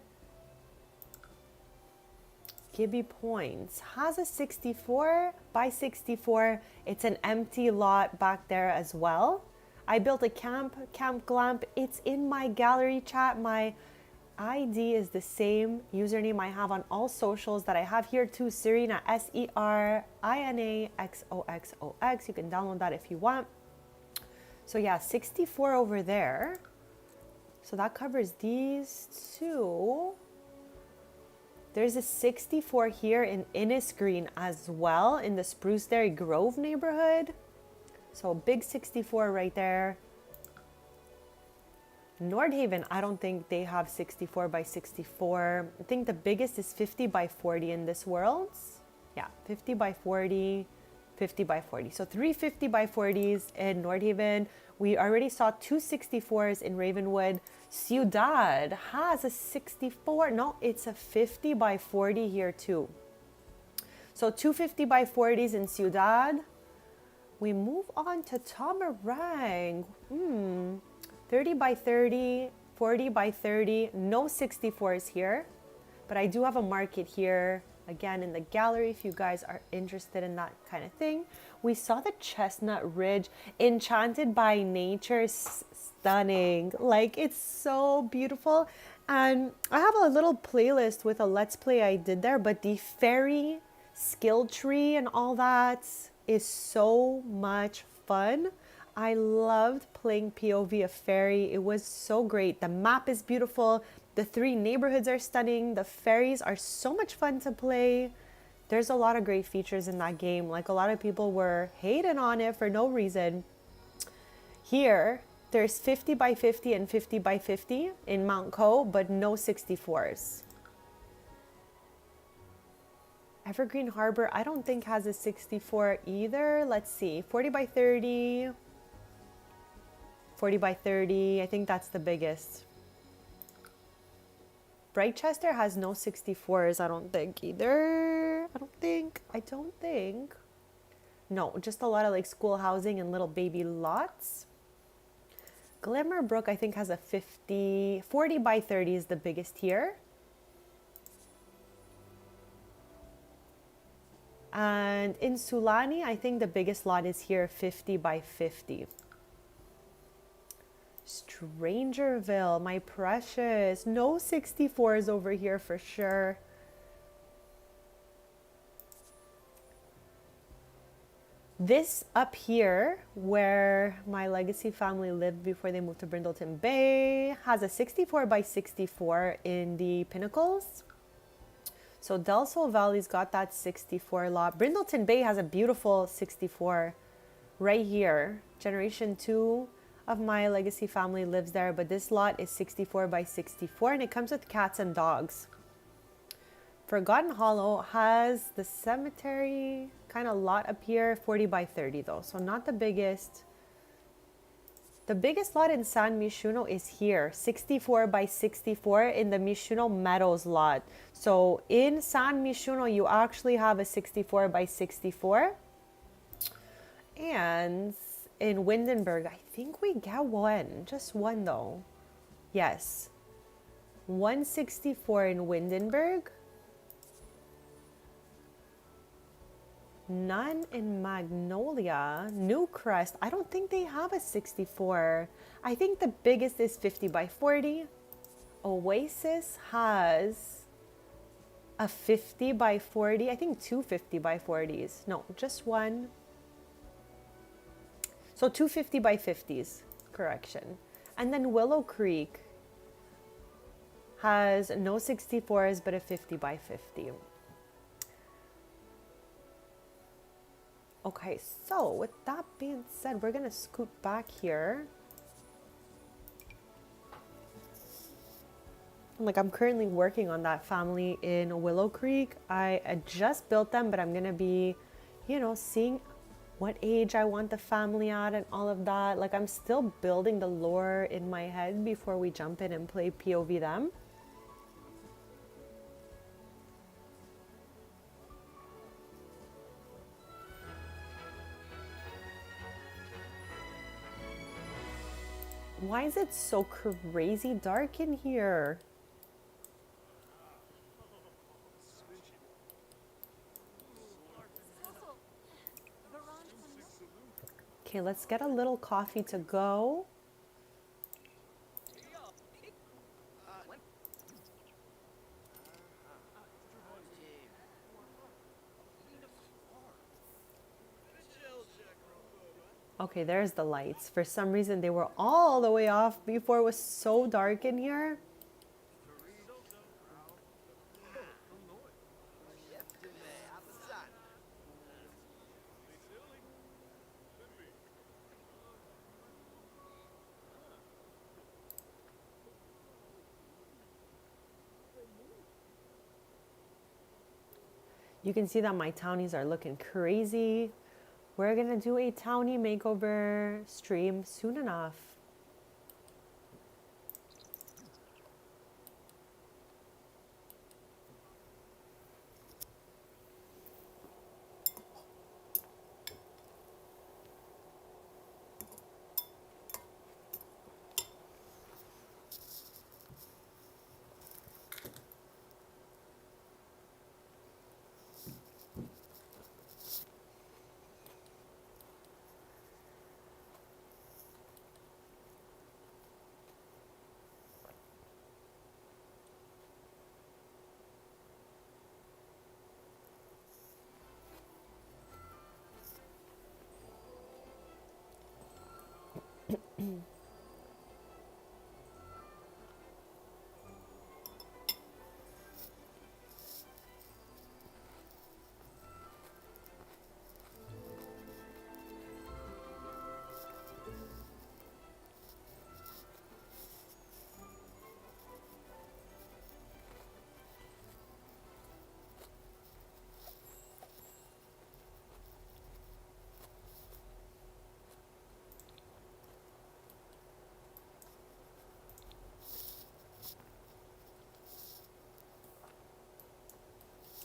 Gibby Points has a 64 by 64. It's an empty lot back there as well. I built a camp glamp. It's in my gallery chat. My ID is the same username I have on all socials that I have here too, Serena, SERINAXOXOX. You can download that if you want. So yeah, 64 over there. So that covers these two. There's a 64 here in Innisgreen as well, in the Spruceberry Grove neighborhood. So big 64 right there. Nordhaven, I don't think they have 64 by 64. I think the biggest is 50 by 40 in this world. Yeah, 50 by 40, 50 by 40. So 350 by 40s in Nordhaven. We already saw two 64s in Ravenwood. Ciudad has a 64. No, it's a 50 by 40 here too. So 250 by 40s in Ciudad. We move on to Tamarang. 30 by 30, 40 by 30. No 64s here. But I do have a market here. Again, in the gallery, if you guys are interested in that kind of thing. We saw the Chestnut Ridge, enchanted by nature, stunning. Like, it's so beautiful. And I have a little playlist with a Let's Play I did there, but the fairy skill tree and all that is so much fun. I loved playing POV of fairy. It was so great. The map is beautiful. The three neighborhoods are stunning. The fairies are so much fun to play. There's a lot of great features in that game. Like, a lot of people were hating on it for no reason. Here, there's 50 by 50 and 50 by 50 in Mount Co, but no 64s. Evergreen Harbor, I don't think has a 64 either. Let's see, 40 by 30, 40 by 30. I think that's the biggest. Brightchester has no 64s, I don't think either. I don't think. No, just a lot of like school housing and little baby lots. Glimmerbrook, I think, has a 50, 40 by 30 is the biggest here. And in Sulani, I think the biggest lot is here, 50 by 50. Strangerville, my precious. No 64s over here for sure. This up here, where my legacy family lived before they moved to Brindleton Bay, has a 64 by 64 in the Pinnacles. So Del Sol Valley's got that 64 lot. Brindleton Bay has a beautiful 64 right here. Generation 2 of my legacy family lives there, but this lot is 64 by 64 and it comes with cats and dogs. Forgotten Hollow has the cemetery kind of lot up here, 40 by 30 though, so not the biggest. The biggest lot in San Mishuno is here, 64 by 64 in the Mishuno Meadows lot. So in San Mishuno, you actually have a 64 by 64. And in Windenburg, I think we get one, just one though. Yes, 164 in Windenburg. None in Magnolia. Newcrest, I don't think they have a 64. I think the biggest is 50 by 40. Oasis has a 50 by 40. I think two 50 by 40s. No, just one. So two 50 by 50s, correction. And then Willow Creek has no 64s, but a 50 by 50. Okay, so with that being said, we're gonna scoot back here. Like I'm currently working on that family in Willow Creek. I just built them, but I'm gonna be, you know, seeing what age I want the family at and all of that. Like I'm still building the lore in my head before we jump in and play POV them. Why is it so crazy dark in here? Okay, let's get a little coffee to go. Okay, there's the lights. For some reason, they were all the way off before. It was so dark in here. You can see that my townies are looking crazy. We're gonna do a townie makeover stream soon enough.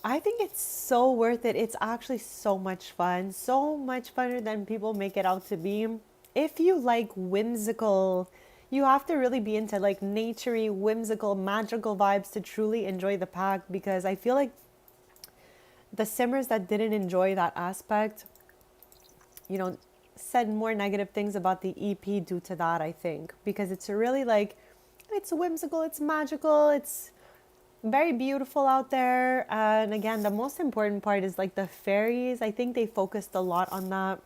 I think it's so worth it. It's actually so much fun. So much funner than people make it out to be. If you like whimsical, you have to really be into like naturey, whimsical, magical vibes to truly enjoy the pack, because I feel like the simmers that didn't enjoy that aspect, you know, said more negative things about the EP due to that, I think, because it's really like, it's whimsical, it's magical, it's very beautiful out there. And again, the most important part is like the fairies. I think they focused a lot on that.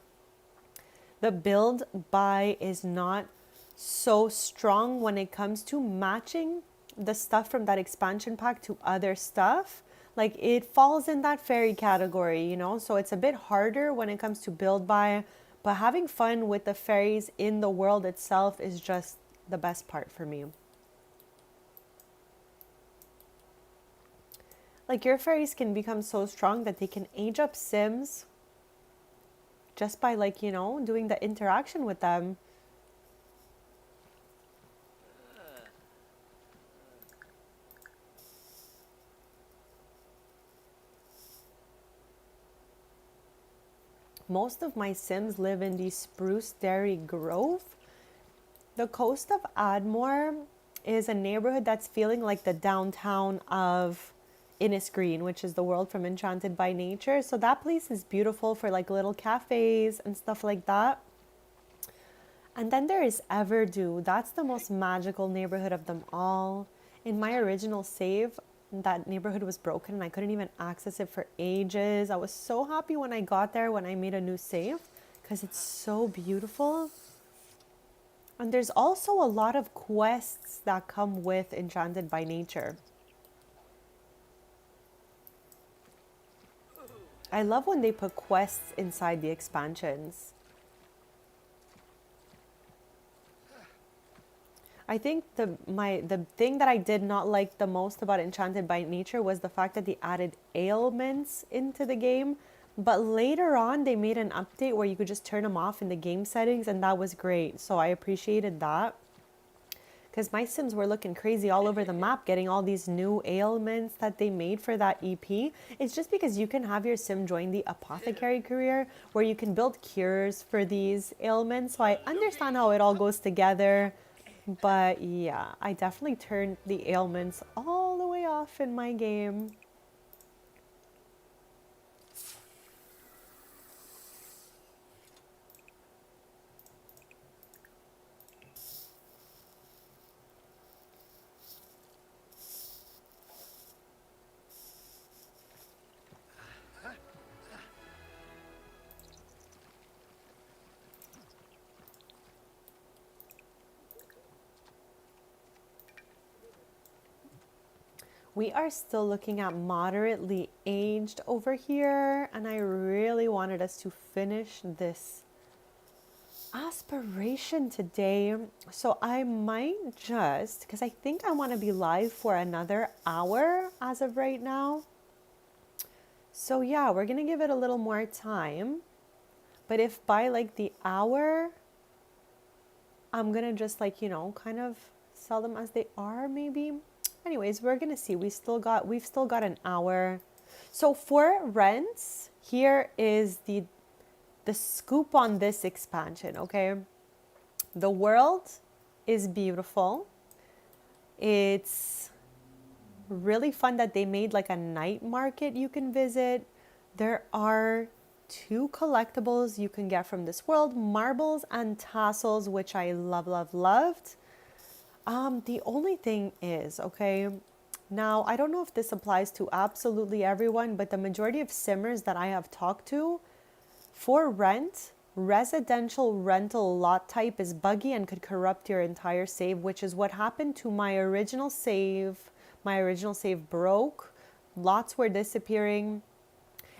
The build buy is not so strong when it comes to matching the stuff from that expansion pack to other stuff. Like it falls in that fairy category, you know? So it's a bit harder when it comes to build by, but having fun with the fairies in the world itself is just the best part for me. Like your fairies can become so strong that they can age up Sims just by like, you know, doing the interaction with them. Most of my Sims live in the Spruce Dairy Grove. The coast of Ardmore is a neighborhood that's feeling like the downtown of Innisgreen, which is the world from Enchanted by Nature. So that place is beautiful for like little cafes and stuff like that. And then there is Everdew. That's the most magical neighborhood of them all. In my original save, that neighborhood was broken and I couldn't even access it for ages. I was so happy when I got there when I made a new save because it's so beautiful. And there's also a lot of quests that come with Enchanted by Nature. I love when they put quests inside the expansions. I think the thing that I did not like the most about Enchanted by Nature was the fact that they added ailments into the game. But later on, they made an update where you could just turn them off in the game settings, and that was great. So I appreciated that. Because my Sims were looking crazy all over the map, getting all these new ailments that they made for that EP. It's just because you can have your Sim join the apothecary career, where you can build cures for these ailments. So I understand how it all goes together. But yeah, I definitely turned the ailments all the way off in my game. We are still looking at moderately aged over here, and I really wanted us to finish this aspiration today. So I might just, because I think I want to be live for another hour as of right now. So yeah, we're going to give it a little more time. But if by like the hour, I'm going to just like, you know, kind of sell them as they are maybe. Anyways, we're going to see. We've still got an hour. So for rents, here is the scoop on this expansion, okay? The world is beautiful. It's really fun that they made like a night market you can visit. There are 2 collectibles you can get from this world, marbles and tassels, which I loved. The only thing is, okay, now I don't know if this applies to absolutely everyone, but the majority of simmers that I have talked to, for rent, residential rental lot type is buggy and could corrupt your entire save, which is what happened to my original save. My original save broke. Lots were disappearing.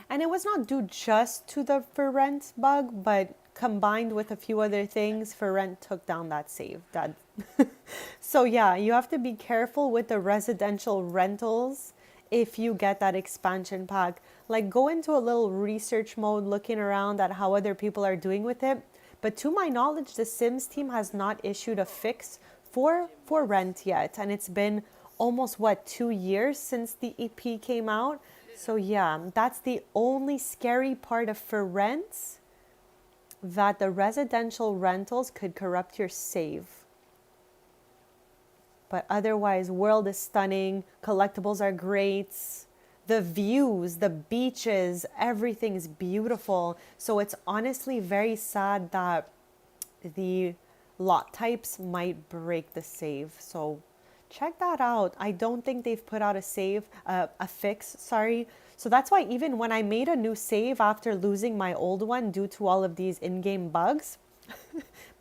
And it was not due just to the for rent bug, but combined with a few other things, for rent took down that save. So yeah, you have to be careful with the residential rentals if you get that expansion pack. Like go into a little research mode looking around at how other people are doing with it. But to my knowledge, the Sims team has not issued a fix for rent yet. And it's been almost 2 years since the EP came out. So yeah, that's the only scary part of for rents, that the residential rentals could corrupt your save. But otherwise, world is stunning. Collectibles are great. The views, the beaches, everything's beautiful. So it's honestly very sad that the lot types might break the save. So check that out. I don't think they've put out a fix, sorry. So that's why even when I made a new save after losing my old one due to all of these in-game bugs,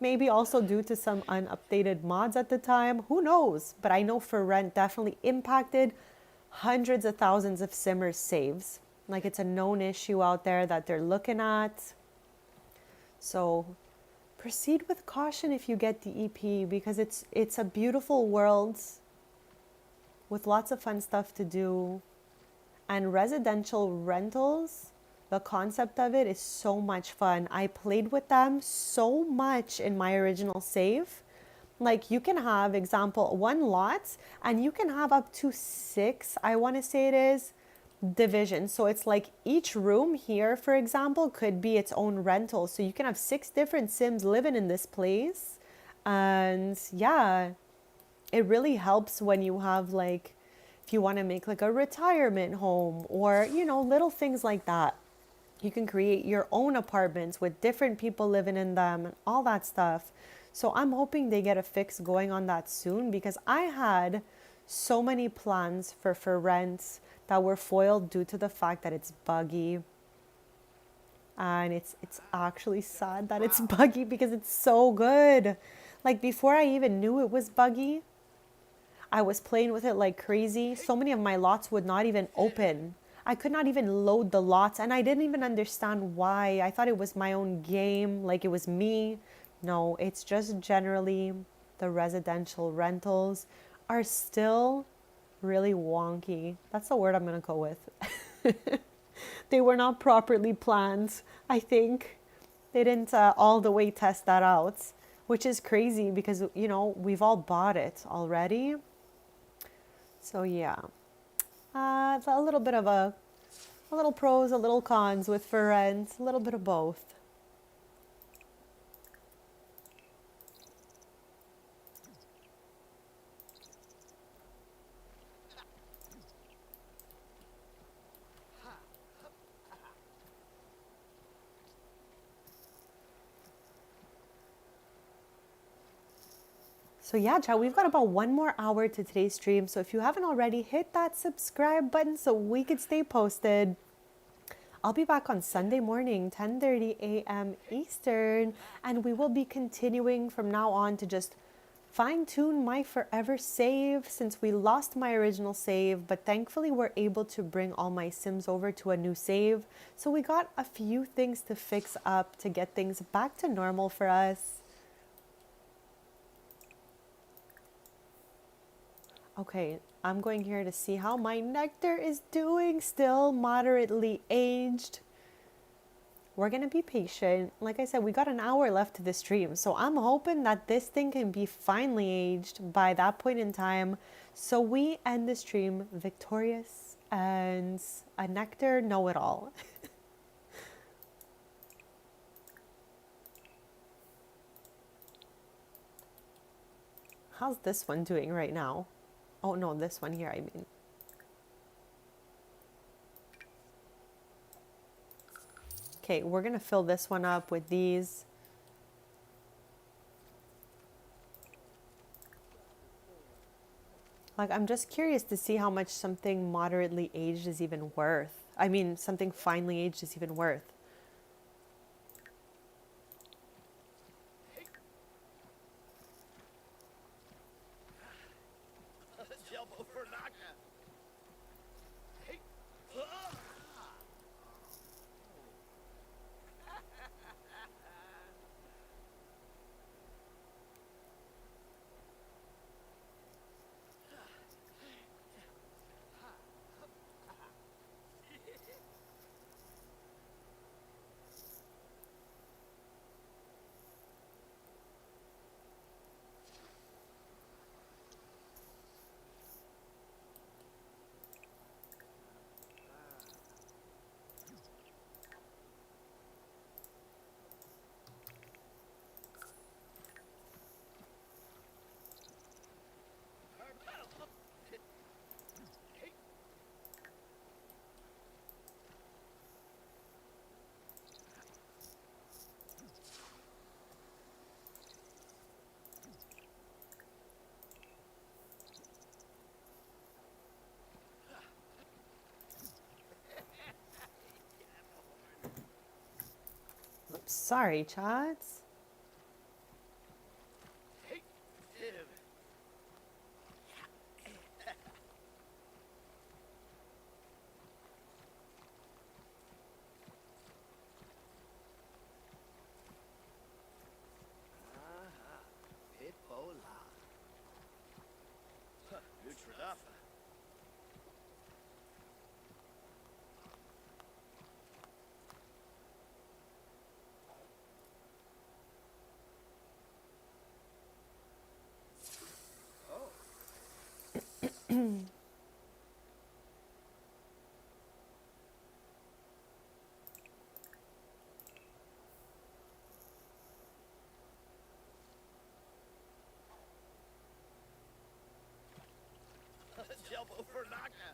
maybe also due to some unupdated mods at the time, who knows? But I know for rent definitely impacted hundreds of thousands of simmers saves. Like it's a known issue out there that they're looking at. So proceed with caution if you get the EP, because it's a beautiful world with lots of fun stuff to do. And residential rentals, the concept of it is so much fun. I played with them so much in my original save. Like you can have, example, one lot and you can have up to 6, I want to say it is, divisions. So it's like each room here, for example, could be its own rental. So you can have 6 different Sims living in this place. And yeah, it really helps when you have like, if you want to make like a retirement home or, you know, little things like that. You can create your own apartments with different people living in them and all that stuff. So I'm hoping they get a fix going on that soon, because I had so many plans for rent that were foiled due to the fact that it's buggy. And it's actually sad that it's buggy because it's so good. Like before I even knew it was buggy, I was playing with it like crazy. So many of my lots would not even open. I could not even load the lots, and I didn't even understand why. I thought it was my own game, like it was me. No, it's just generally the residential rentals are still really wonky. That's the word I'm going to go with. They were not properly planned, I think. They didn't all the way test that out, which is crazy because, you know, we've all bought it already. So yeah, it's a little bit of a little pros, a little cons with for rent, a little bit of both. So yeah, chat, we've got about 1 more hour to today's stream. So if you haven't already, hit that subscribe button so we could stay posted. I'll be back on Sunday morning, 10:30 a.m. Eastern, and we will be continuing from now on to just fine-tune my forever save, since we lost my original save, but thankfully we're able to bring all my Sims over to a new save. So we got a few things to fix up to get things back to normal for us. Okay, I'm going here to see how my nectar is doing. Still moderately aged. We're going to be patient. Like I said, we got an hour left to the stream. So I'm hoping that this thing can be finely aged by that point in time. So we end the stream victorious and a nectar know-it-all. How's this one doing right now? Oh no, this one here, I mean. Okay, we're gonna fill this one up with these. Like, I'm just curious to see how much something moderately aged is even worth. I mean, something finely aged is even worth. Jump over Naka. Hey. Oops, sorry, chats. True enough. Oh. Jump over Naka.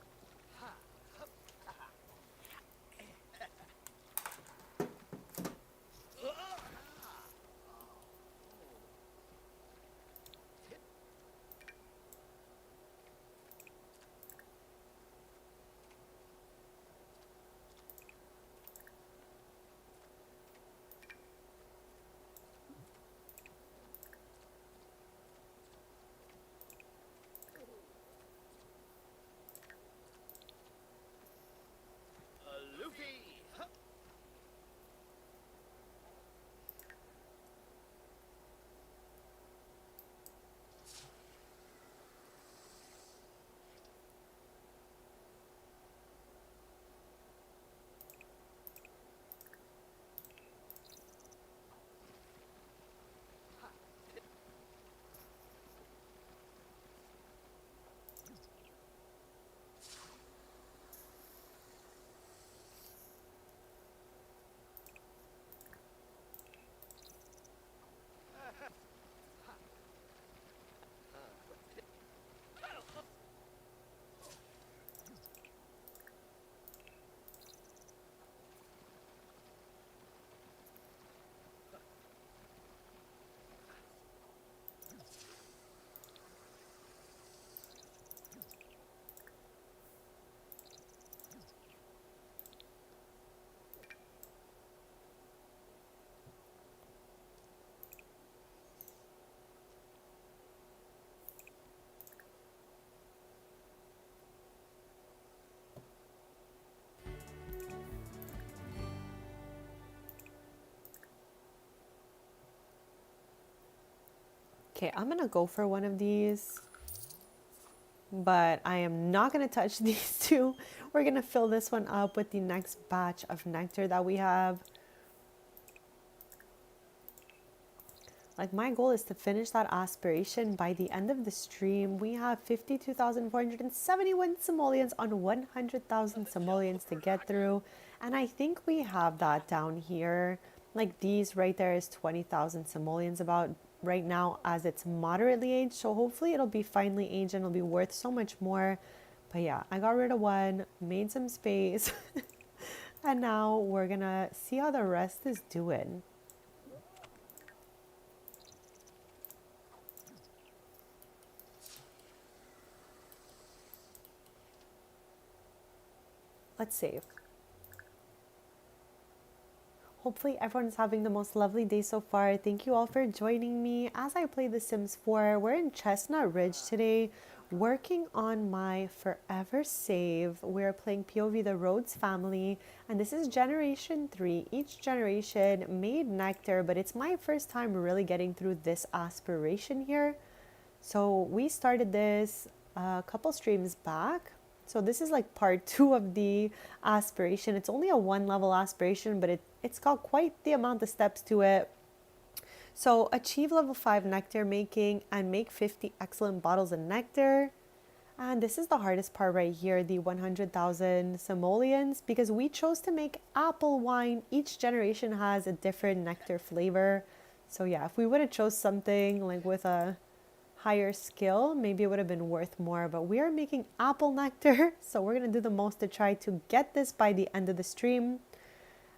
Luffy. Okay, I'm gonna go for one of these, but I am not gonna touch these two. We're gonna fill this one up with the next batch of nectar that we have. Like, my goal is to finish that aspiration by the end of the stream. We have 52,471 simoleons on 100,000 simoleons to get through. And I think we have that down here. Like, these right there is 20,000 simoleons about right now as it's moderately aged. So hopefully it'll be finely aged and it'll be worth so much more. But yeah, I got rid of one, made some space. And now we're gonna see how the rest is doing. Let's save. Hopefully everyone's having the most lovely day so far. Thank you all for joining me as I play The Sims 4. We're in Chestnut Ridge today, working on my forever save. We're playing POV the Rhodes family, and this is generation 3. Each generation made nectar, but it's my first time really getting through this aspiration here. So we started this a couple streams back. So this is like part 2 of the aspiration. It's only a 1-level aspiration, but it's got quite the amount of steps to it. So achieve level 5 nectar making and make 50 excellent bottles of nectar. And this is the hardest part right here, the 100,000 simoleons, because we chose to make apple wine. Each generation has a different nectar flavor. So yeah, if we would have chose something like with a higher skill, maybe it would have been worth more, but we are making apple nectar, so we're gonna do the most to try to get this by the end of the stream.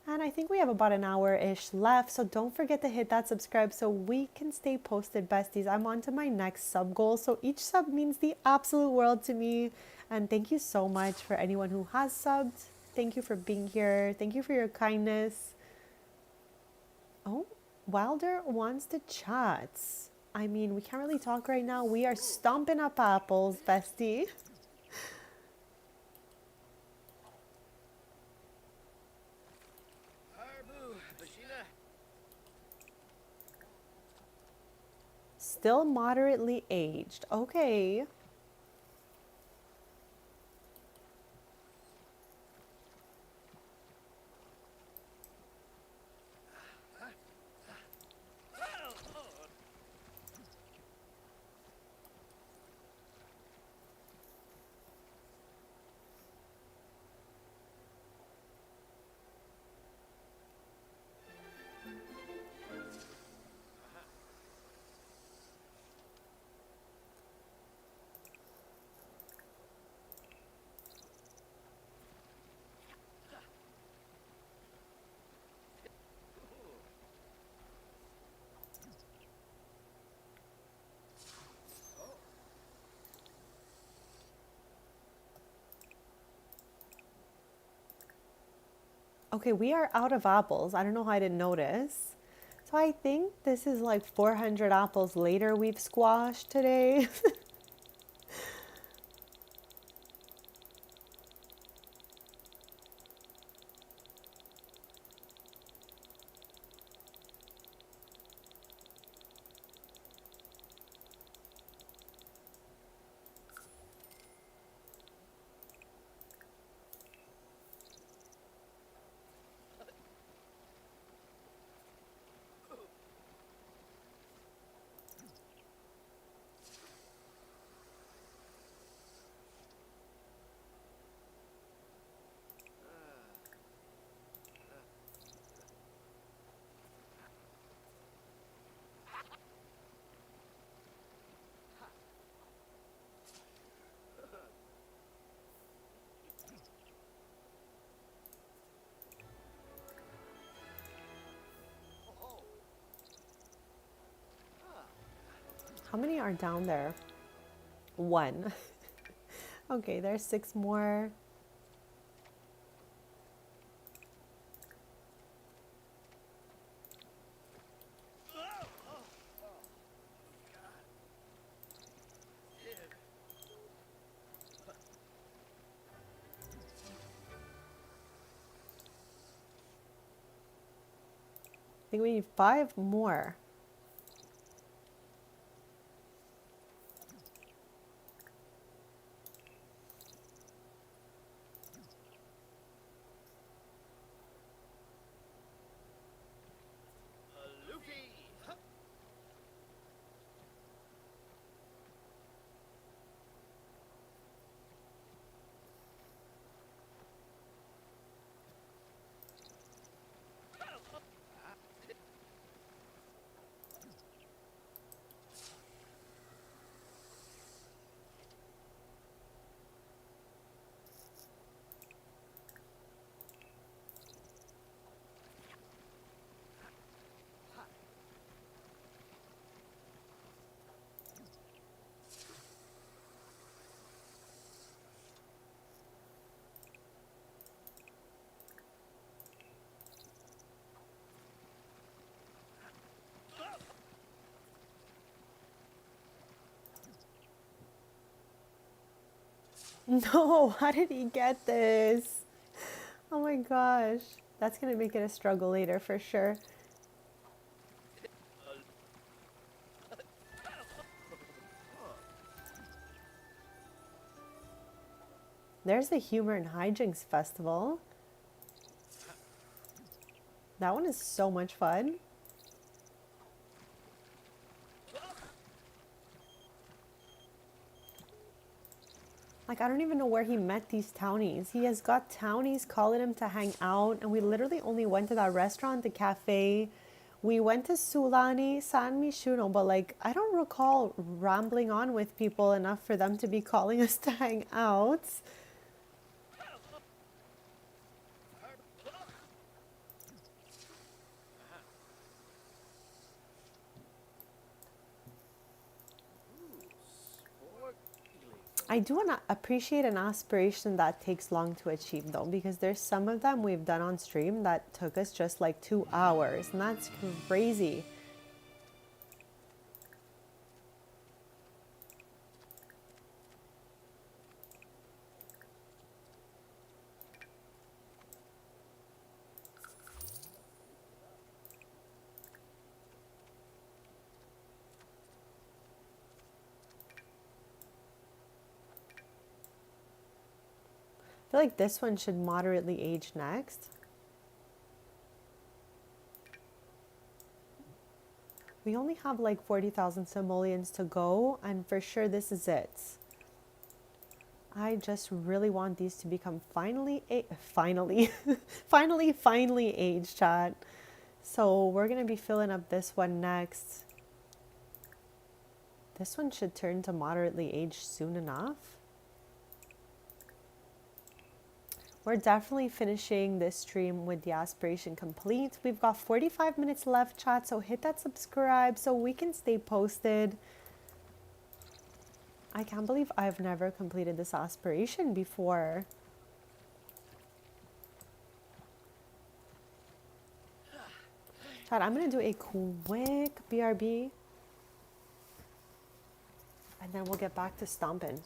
And I think we have about an hour-ish left, so don't forget to hit that subscribe so we can stay posted, besties. I'm on to my next sub goal, so each sub means the absolute world to me. And thank you so much for anyone who has subbed. Thank you for being here. Thank you for your kindness. Oh, Wilder wants to chat. I mean, we can't really talk right now. We are stomping up apples, bestie. Arbu, Bashina. Still moderately aged. Okay. Okay, we are out of apples. I don't know how I didn't notice. So I think this is like 400 apples later we've squashed today. Oh, ah, How many are down there? One. Okay, there's six more. ew. I think we need five more. Loopy. No, how did he get this? Oh my gosh. That's gonna make it a struggle later for sure. There's the Humor and Hijinks Festival. That one is so much fun. Like, I don't even know where he met these townies. He has got townies calling him to hang out, and we literally only went to that restaurant, the cafe. We went to Sulani, San Mishuno, but like, I don't recall rambling on with people enough for them to be calling us to hang out. Ooh, sparkly. I do want to appreciate an aspiration that takes long to achieve though, because there's some of them we've done on stream that took us just like 2 hours, and that's crazy. I feel like this one should moderately age next. We only have like 40,000 simoleons to go, and for sure this is it. I just really want these to become finally, finally aged, chat. So we're gonna be filling up this one next. This one should turn to moderately aged soon enough. We're definitely finishing this stream with the aspiration complete. We've got 45 minutes left, chat, so hit that subscribe so we can stay posted. I can't believe I've never completed this aspiration before. Chad, I'm gonna do a quick BRB and then we'll get back to stomping.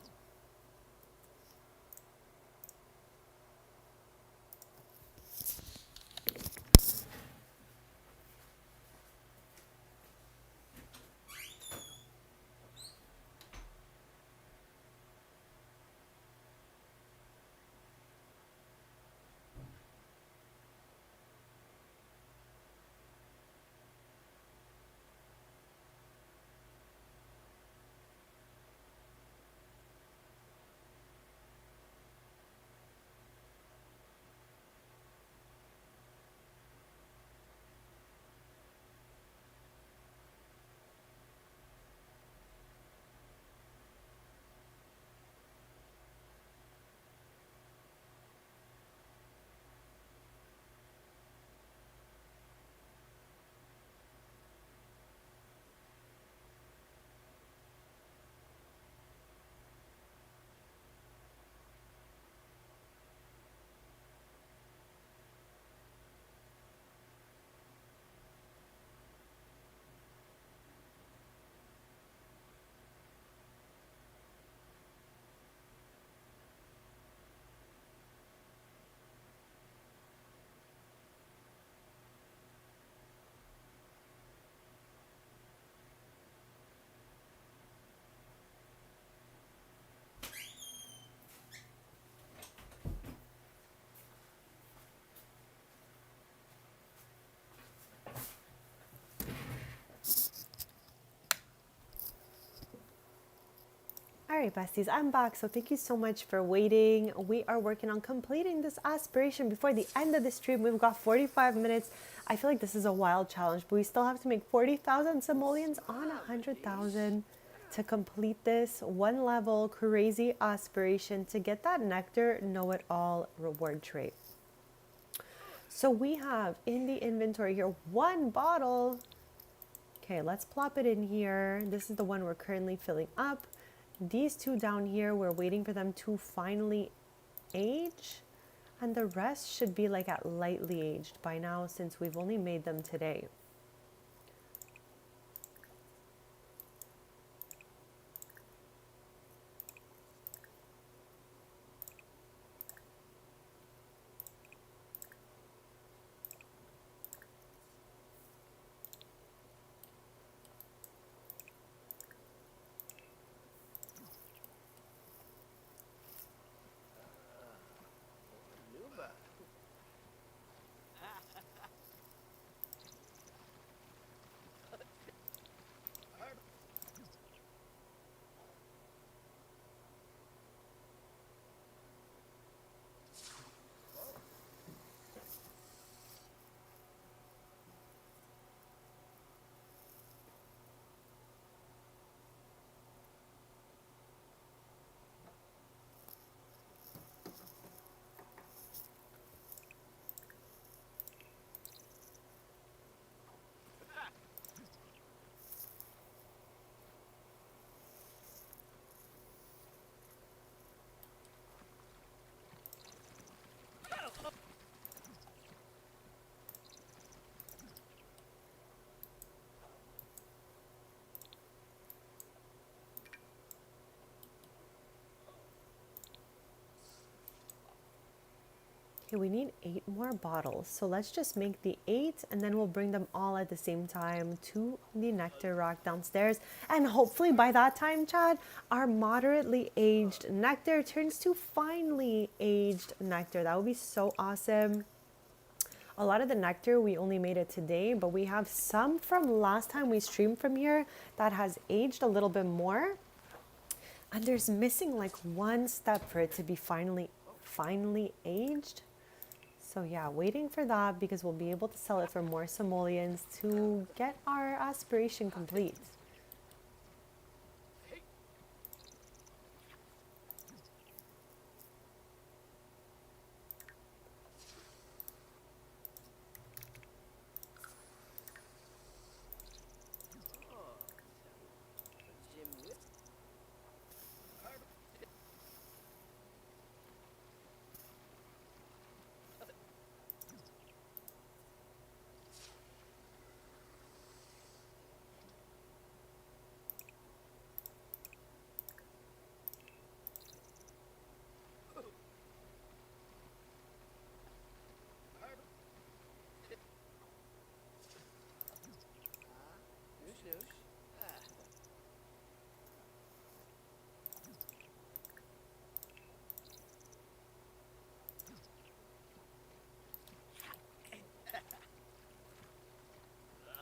All right, besties, I'm back. So thank you so much for waiting. We are working on completing this aspiration before the end of the stream. We've got 45 minutes. I feel like this is a wild challenge, but we still have to make 40,000 simoleons on 100,000 to complete this one level crazy aspiration to get that nectar know-it-all reward trait. So we have in the inventory here one bottle. Okay, let's plop it in here. This is the one we're currently filling up. These two down here, we're waiting for them to finally age. And the rest should be like at lightly aged by now since we've only made them today. Nuba. Okay, we need 8 more bottles. So let's just make the 8 and then we'll bring them all at the same time to the nectar rack downstairs. And hopefully by that time, Chad, our moderately aged nectar turns to finely aged nectar. That would be so awesome. A lot of the nectar, we only made it today, but we have some from last time we streamed from here that has aged a little bit more. And there's missing like one step for it to be finally aged. So yeah, waiting for that because we'll be able to sell it for more simoleons to get our aspiration complete. news.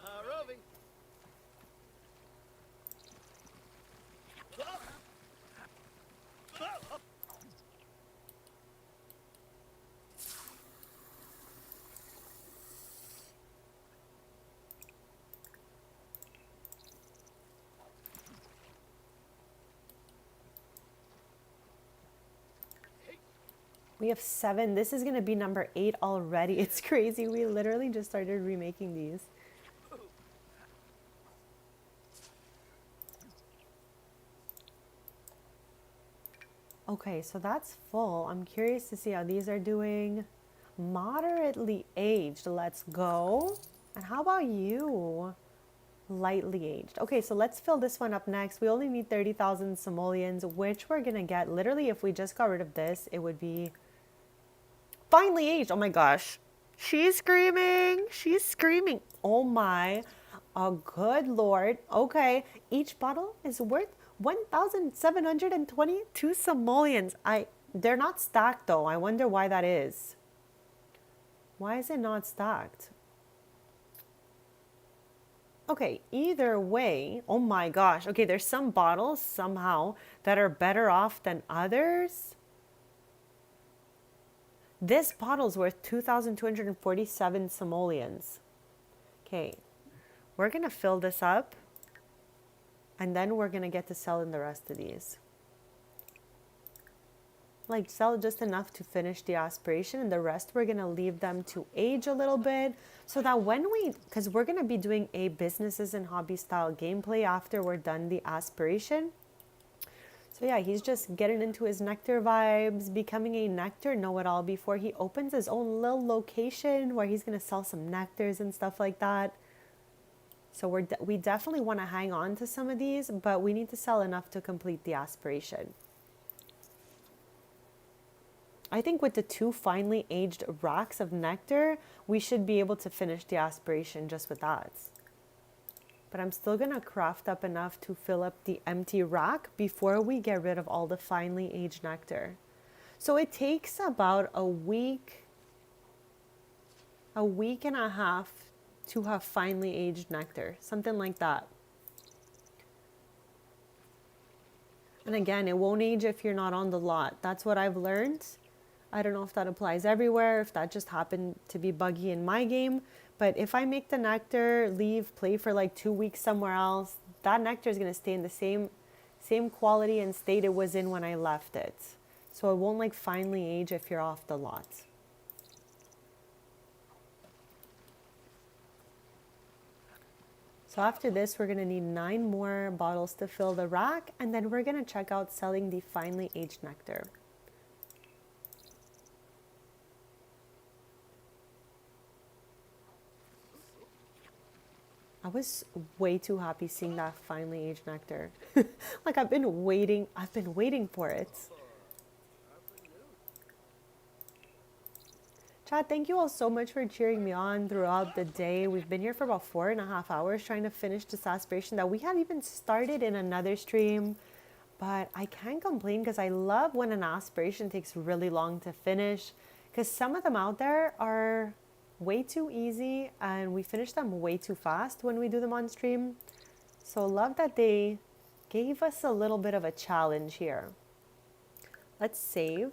Ah, Rovi. We have 7. This is going to be number 8 already. It's crazy. We literally just started remaking these. Okay, so that's full. I'm curious to see how these are doing. Moderately aged. Let's go. And how about you? Lightly aged. Okay, so let's fill this one up next. We only need 30,000 simoleons, which we're going to get. Literally, if we just got rid of this, it would be finally aged. Oh my gosh. She's screaming. She's screaming. Oh my. Oh, good Lord. Okay. Each bottle is worth 1,722 simoleons. They're not stacked though. I wonder why that is. Why is it not stacked? Okay, either way, oh my gosh. Okay, there's some bottles somehow that are better off than others. This bottle's worth 2,247 simoleons. Okay, we're gonna fill this up and then we're gonna get to sell in the rest of these. Like sell just enough to finish the aspiration and the rest we're gonna leave them to age a little bit so that because we're gonna be doing a businesses and hobby style gameplay after we're done the aspiration. So yeah, he's just getting into his nectar vibes, becoming a nectar know-it-all before he opens his own little location where he's gonna sell some nectars and stuff like that. So we definitely want to hang on to some of these, but we need to sell enough to complete the aspiration. I think with the 2 finely aged racks of nectar, we should be able to finish the aspiration just with that. But I'm still going to craft up enough to fill up the empty rack before we get rid of all the finely aged nectar. So it takes about a week and a half to have finely aged nectar, something like that. And again, it won't age if you're not on the lot. That's what I've learned. I don't know if that applies everywhere, if that just happened to be buggy in my game. But if I make the nectar, leave, play for like 2 weeks somewhere else, that nectar is going to stay in the same quality and state it was in when I left it. So it won't like finally age if you're off the lot. So after this, we're going to need 9 more bottles to fill the rack, and then we're going to check out selling the finely aged nectar. I was way too happy seeing that finely aged nectar. Like I've been waiting for it. Chad, thank you all so much for cheering me on throughout the day. We've been here for about 4.5 hours trying to finish this aspiration that we had even started in another stream. But I can't complain because I love when an aspiration takes really long to finish, because some of them out there are way too easy and we finish them way too fast when we do them on stream. So love that they gave us a little bit of a challenge here. Let's save.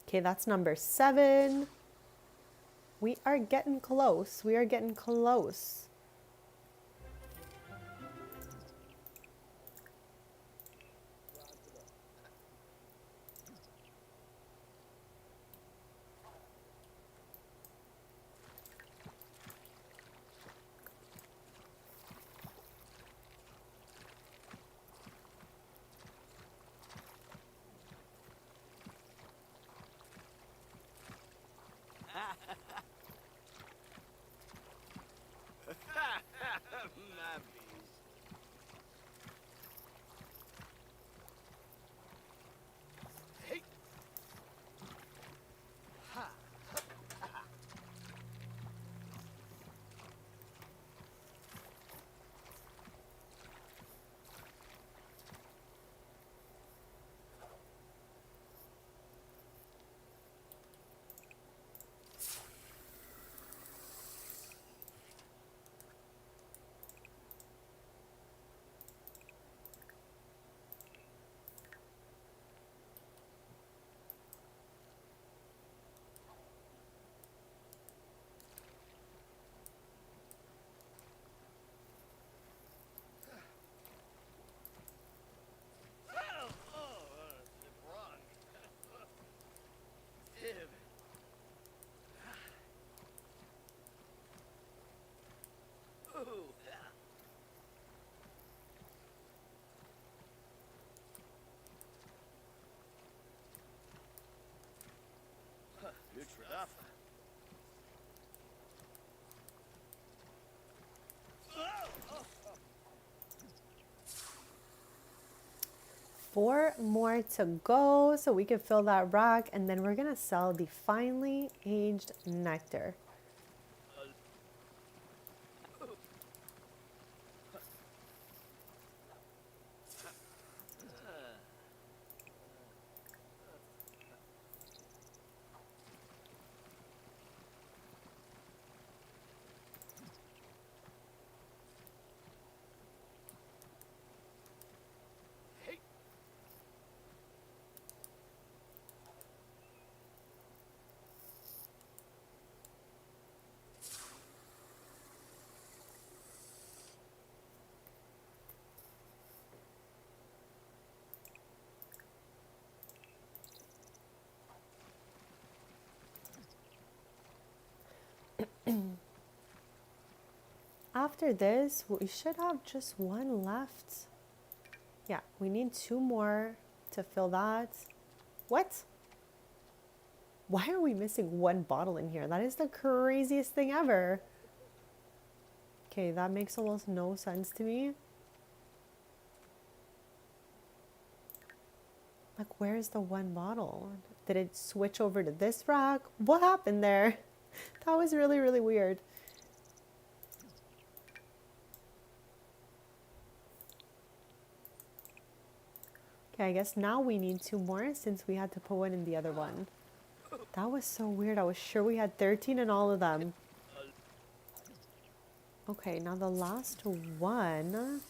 Okay, that's number 7. We are getting close. We are getting close. yeah. 4 more to go so we can fill that rack, and then we're gonna sell the finely aged nectar. After this, we should have just one left. Yeah, we need 2 more to fill that. What? Why are we missing 1 bottle in here? That is the craziest thing ever. Okay, that makes almost no sense to me. Like, where's the 1 bottle? Did it switch over to this rack? What happened there? That was really, really weird. Okay, I guess now we need 2 more since we had to put 1 in the other one. That was so weird. I was sure we had 13 in all of them. Okay, now the last one.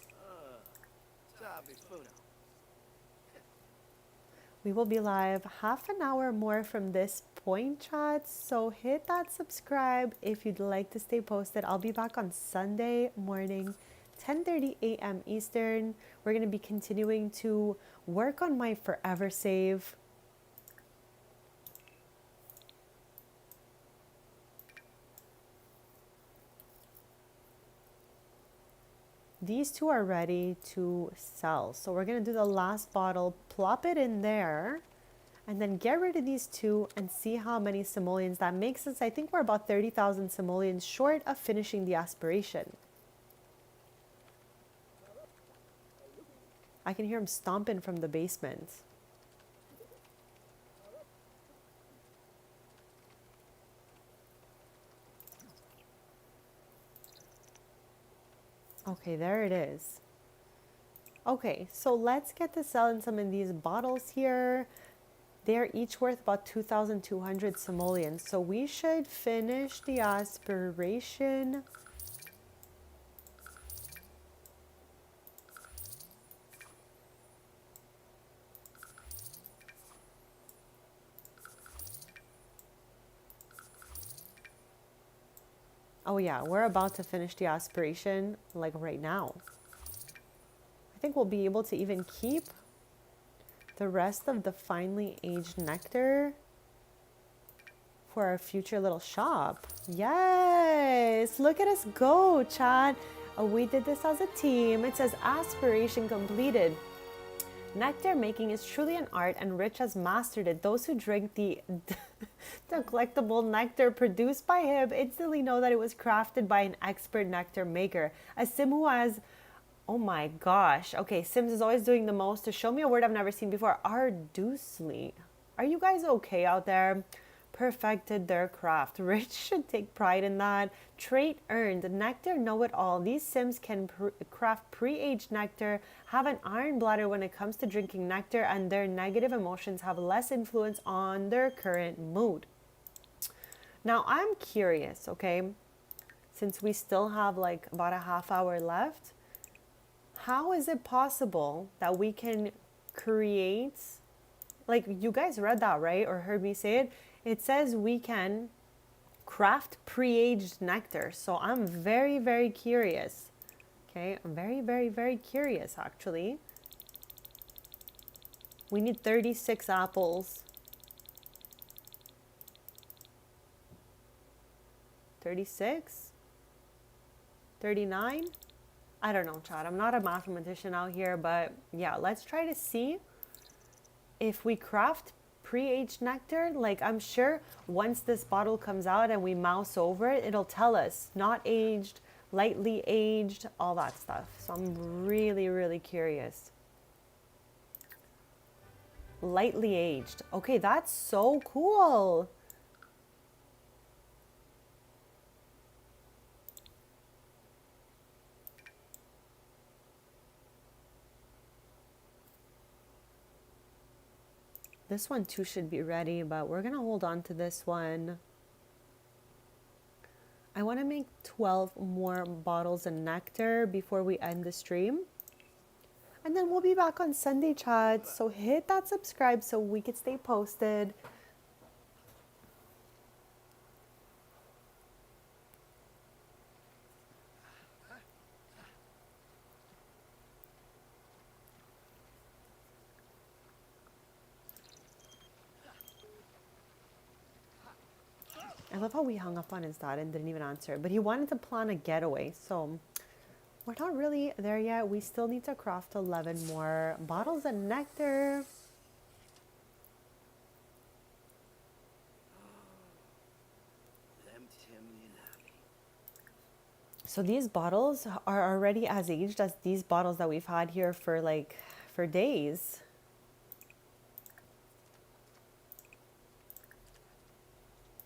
We will be live half an hour more from this point, chat. So hit that subscribe if you'd like to stay posted. I'll be back on Sunday morning, 10:30 a.m. Eastern. We're going to be continuing to work on my forever save. These 2 are ready to sell. So we're going to do the last bottle, plop it in there, and then get rid of these 2 and see how many simoleons that makes us. I think we're about 30,000 simoleons short of finishing the aspiration. I can hear him stomping from the basement. Okay, there it is. Okay, so let's get to selling some of these bottles here. They're each worth about 2,200 simoleons. So we should finish the aspiration. Oh yeah, we're about to finish the aspiration like right now. I think we'll be able to even keep the rest of the finely aged nectar for our future little shop. Yes, look at us go, Chad. We did this as a team. It says aspiration completed. Nectar making is truly an art, and Rich has mastered it. Those who drink the collectible nectar produced by him instantly know that it was crafted by an expert nectar maker. A sim who has, oh my gosh. Okay, Sims is always doing the most to show me a word I've never seen before. Arduously. Are you guys okay out there? Perfected their craft. Rich should take pride in that. Trait earned. Nectar know-it-all. These Sims can craft pre-aged nectar, have an iron bladder when it comes to drinking nectar, and their negative emotions have less influence on their current mood. Now, I'm curious, okay? Since we still have like about a half hour left, how is it possible that we can create, like you guys read that, right? Or heard me say it? It says we can craft pre-aged nectar. So I'm very, very curious. Okay, I'm very, very, very curious actually. We need 36 apples. 36? 39? I don't know, Chad. I'm not a mathematician out here, but yeah, let's try to see if we craft pre-aged nectar. Like, I'm sure once this bottle comes out and we mouse over it, it'll tell us not aged, lightly aged, all that stuff. So I'm really, really curious. Lightly aged. Okay, that's so cool. This one too should be ready, but we're gonna hold on to this one. I want to make 12 more bottles of nectar before we end the stream. And then we'll be back on Sunday, chat. So hit that subscribe so we can stay posted. I love how we hung up on his dad and didn't even answer. But he wanted to plan a getaway. So we're not really there yet. We still need to craft 11 more bottles of nectar. So these bottles are already as aged as these bottles that we've had here for days.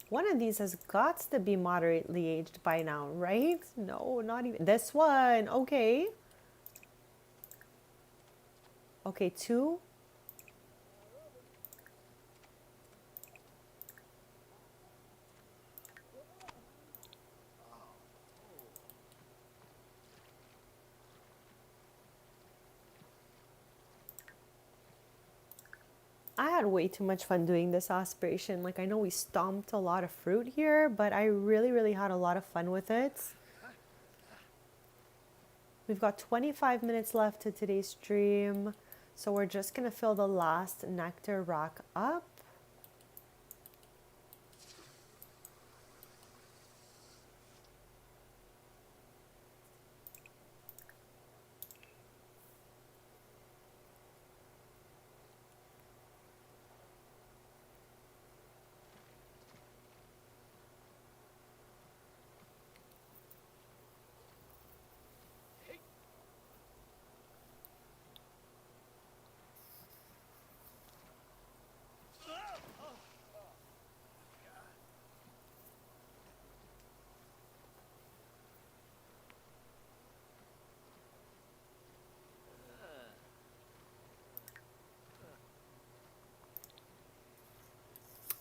One of these has got to be moderately aged by now, right? No, not even. This one, okay. Okay, 2. I had way too much fun doing this aspiration. Like, I know we stomped a lot of fruit here, but I really, really had a lot of fun with it. We've got 25 minutes left to today's stream. So we're just going to fill the last nectar rack up.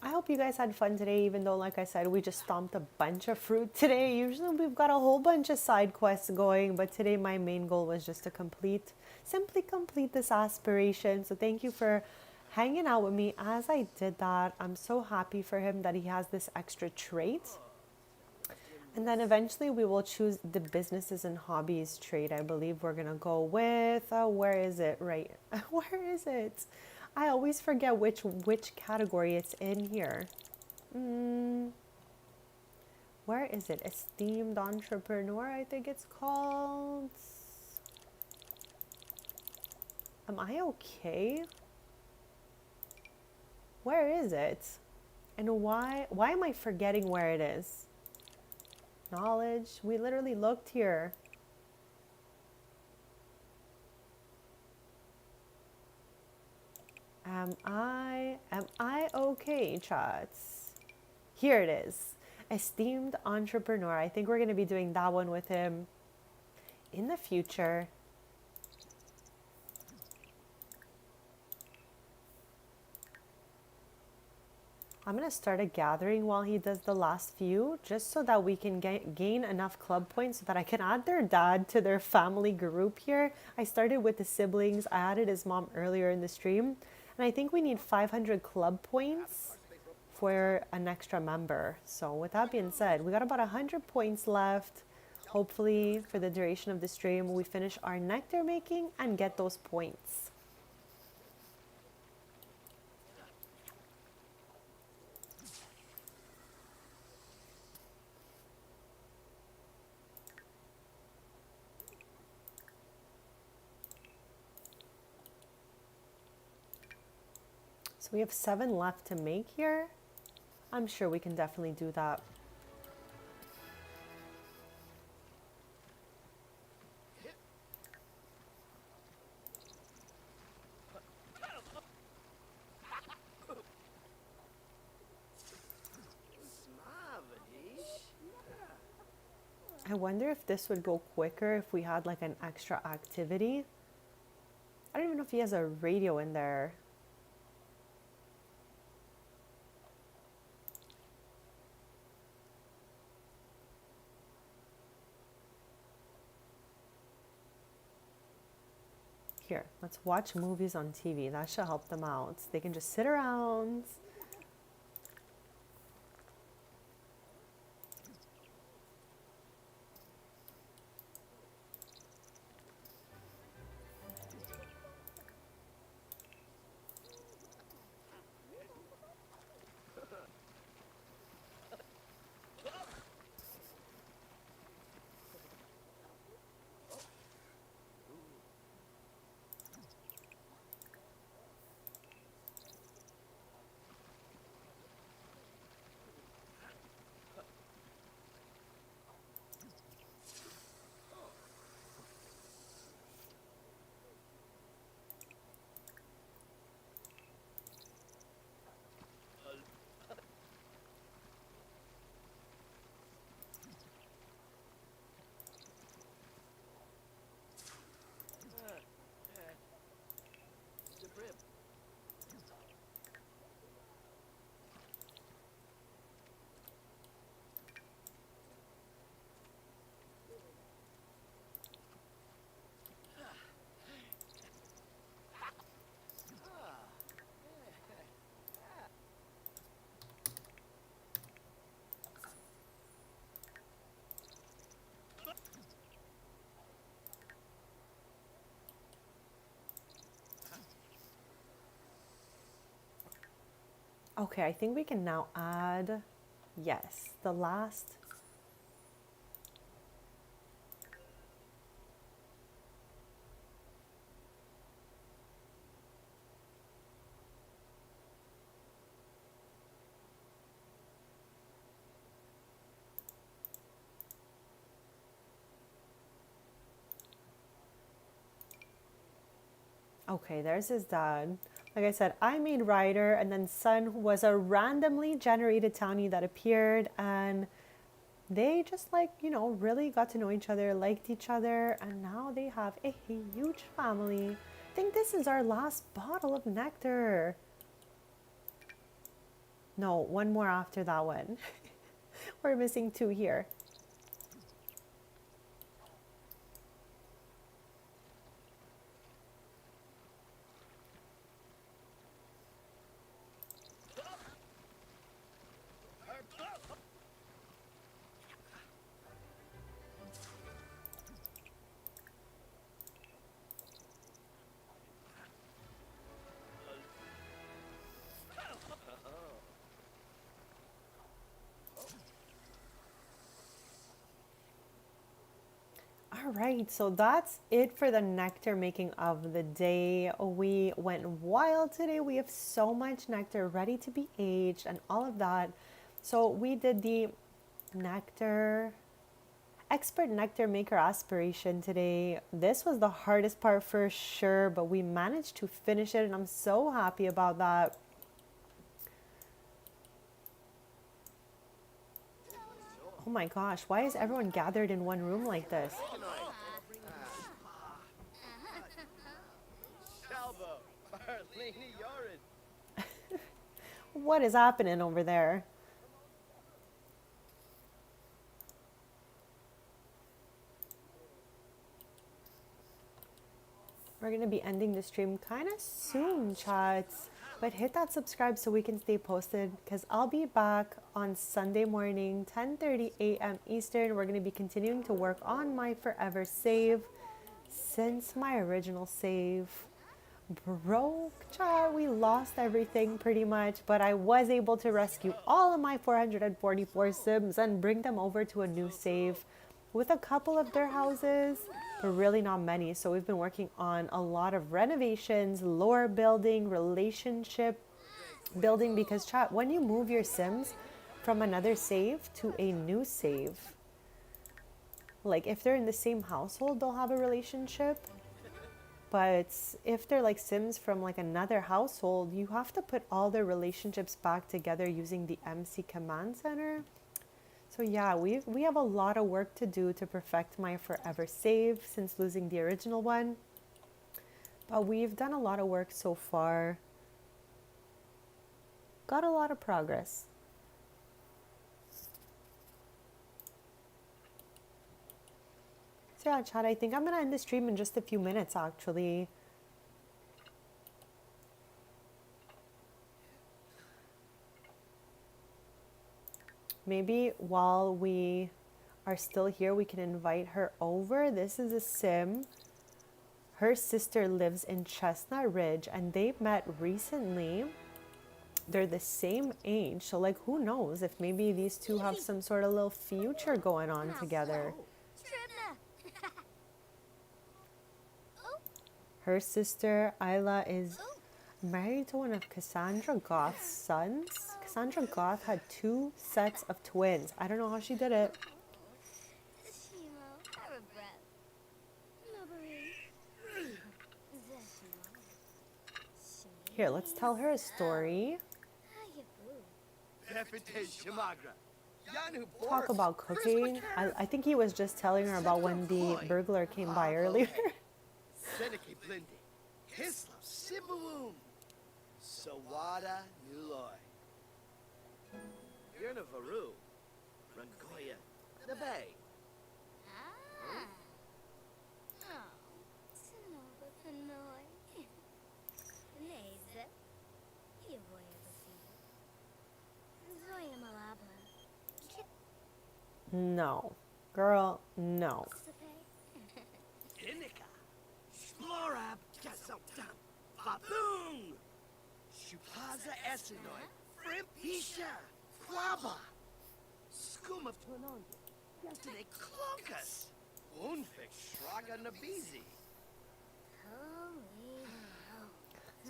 I hope you guys had fun today, even though, like I said, we just stomped a bunch of fruit today. Usually we've got a whole bunch of side quests going, but today my main goal was just to simply complete this aspiration. So thank you for hanging out with me as I did that. I'm so happy for him that he has this extra trait. And then eventually we will choose the businesses and hobbies trait. I believe we're going to go with, where is it? Right. Where is it? I always forget which category it's in here. Where is it? Esteemed entrepreneur, I think it's called. Am I okay? Where is it? And why am I forgetting where it is? Knowledge. We literally looked here. Am I okay, chats? Here it is. Esteemed entrepreneur. I think we're going to be doing that one with him in the future. I'm going to start a gathering while he does the last few, just so that we can gain enough club points so that I can add their dad to their family group here. I started with the siblings. I added his mom earlier in the stream. And I think we need 500 club points for an extra member. So with that being said, we got about 100 points left. Hopefully for the duration of the stream, we finish our nectar making and get those points. So we have 7 left to make here. I'm sure we can definitely do that. I wonder if this would go quicker if we had like an extra activity. I don't even know if he has a radio in there. Here, let's watch movies on TV. That should help them out. They can just sit around. Okay, I think we can now add, yes, the last. Okay, there's his dad. Like I said, I made Ryder, and then Sun was a randomly generated townie that appeared, and they just like, really got to know each other, liked each other, and now they have a huge family. I think this is our last bottle of nectar. No, one more after that one. We're missing 2 here. All right, so that's it for the nectar making of the day. We went wild today. We have so much nectar ready to be aged and all of that. So we did the nectar, expert nectar maker aspiration today. This was the hardest part for sure, but we managed to finish it and I'm so happy about that. Oh my gosh, why is everyone gathered in one room like this? What is happening over there? We're going to be ending the stream kind of soon, chats. But hit that subscribe so we can stay posted because I'll be back on Sunday morning, 10:30 a.m. Eastern. We're going to be continuing to work on my forever save since my original save broke, chat. We lost everything pretty much, but I was able to rescue all of my 444 Sims and bring them over to a new save with a couple of their houses, but really not many. So we've been working on a lot of renovations, lore building, relationship building, because chat, when you move your Sims from another save to a new save, like if they're in the same household, they'll have a relationship. But if they're like Sims from like another household, you have to put all their relationships back together using the MC command center. So yeah, we have a lot of work to do to perfect my forever save since losing the original one. But we've done a lot of work so far. Got a lot of progress. So yeah, chat, I think I'm gonna end the stream in just a few minutes actually. Maybe while we are still here, we can invite her over. This is a Sim. Her sister lives in Chestnut Ridge and they met recently. They're the same age, so like who knows if maybe these two have some sort of little future going on together. Her sister Isla is married to one of Cassandra Goth's sons. Cassandra Goth had 2 sets of twins. I don't know how she did it. Here, let's tell her a story. Talk about cooking. I think he was just telling her about when the burglar came by earlier. Sawada Nuloy. You're in a Varu. Rangoya. The Bay. No. Girl, no. Inika. Splorab. Gazotam. Baboon. Shupaza Esinoy. Frimpisha. Quaba. Scum of Tornonga. Yesterday Clocus. Unfix Shraga Nabizi.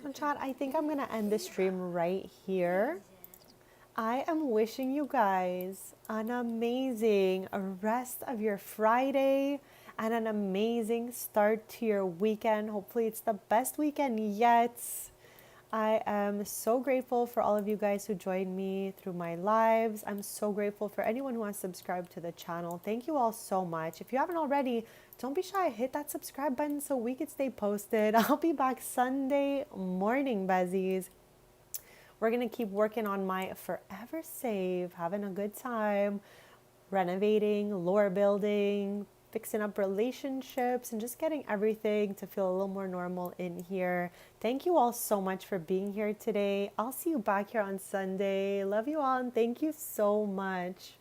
So chat, I think I'm gonna end the stream right here. I am wishing you guys an amazing rest of your Friday and an amazing start to your weekend. Hopefully it's the best weekend yet. I am so grateful for all of you guys who joined me through my lives. I'm so grateful for anyone who has subscribed to the channel. Thank you all so much. If you haven't already, don't be shy. Hit that subscribe button so we can stay posted. I'll be back Sunday morning, Besties. We're going to keep working on my forever save, having a good time, renovating, lore building, fixing up relationships, and just getting everything to feel a little more normal in here. Thank you all so much for being here today. I'll see you back here on Sunday. Love you all and thank you so much.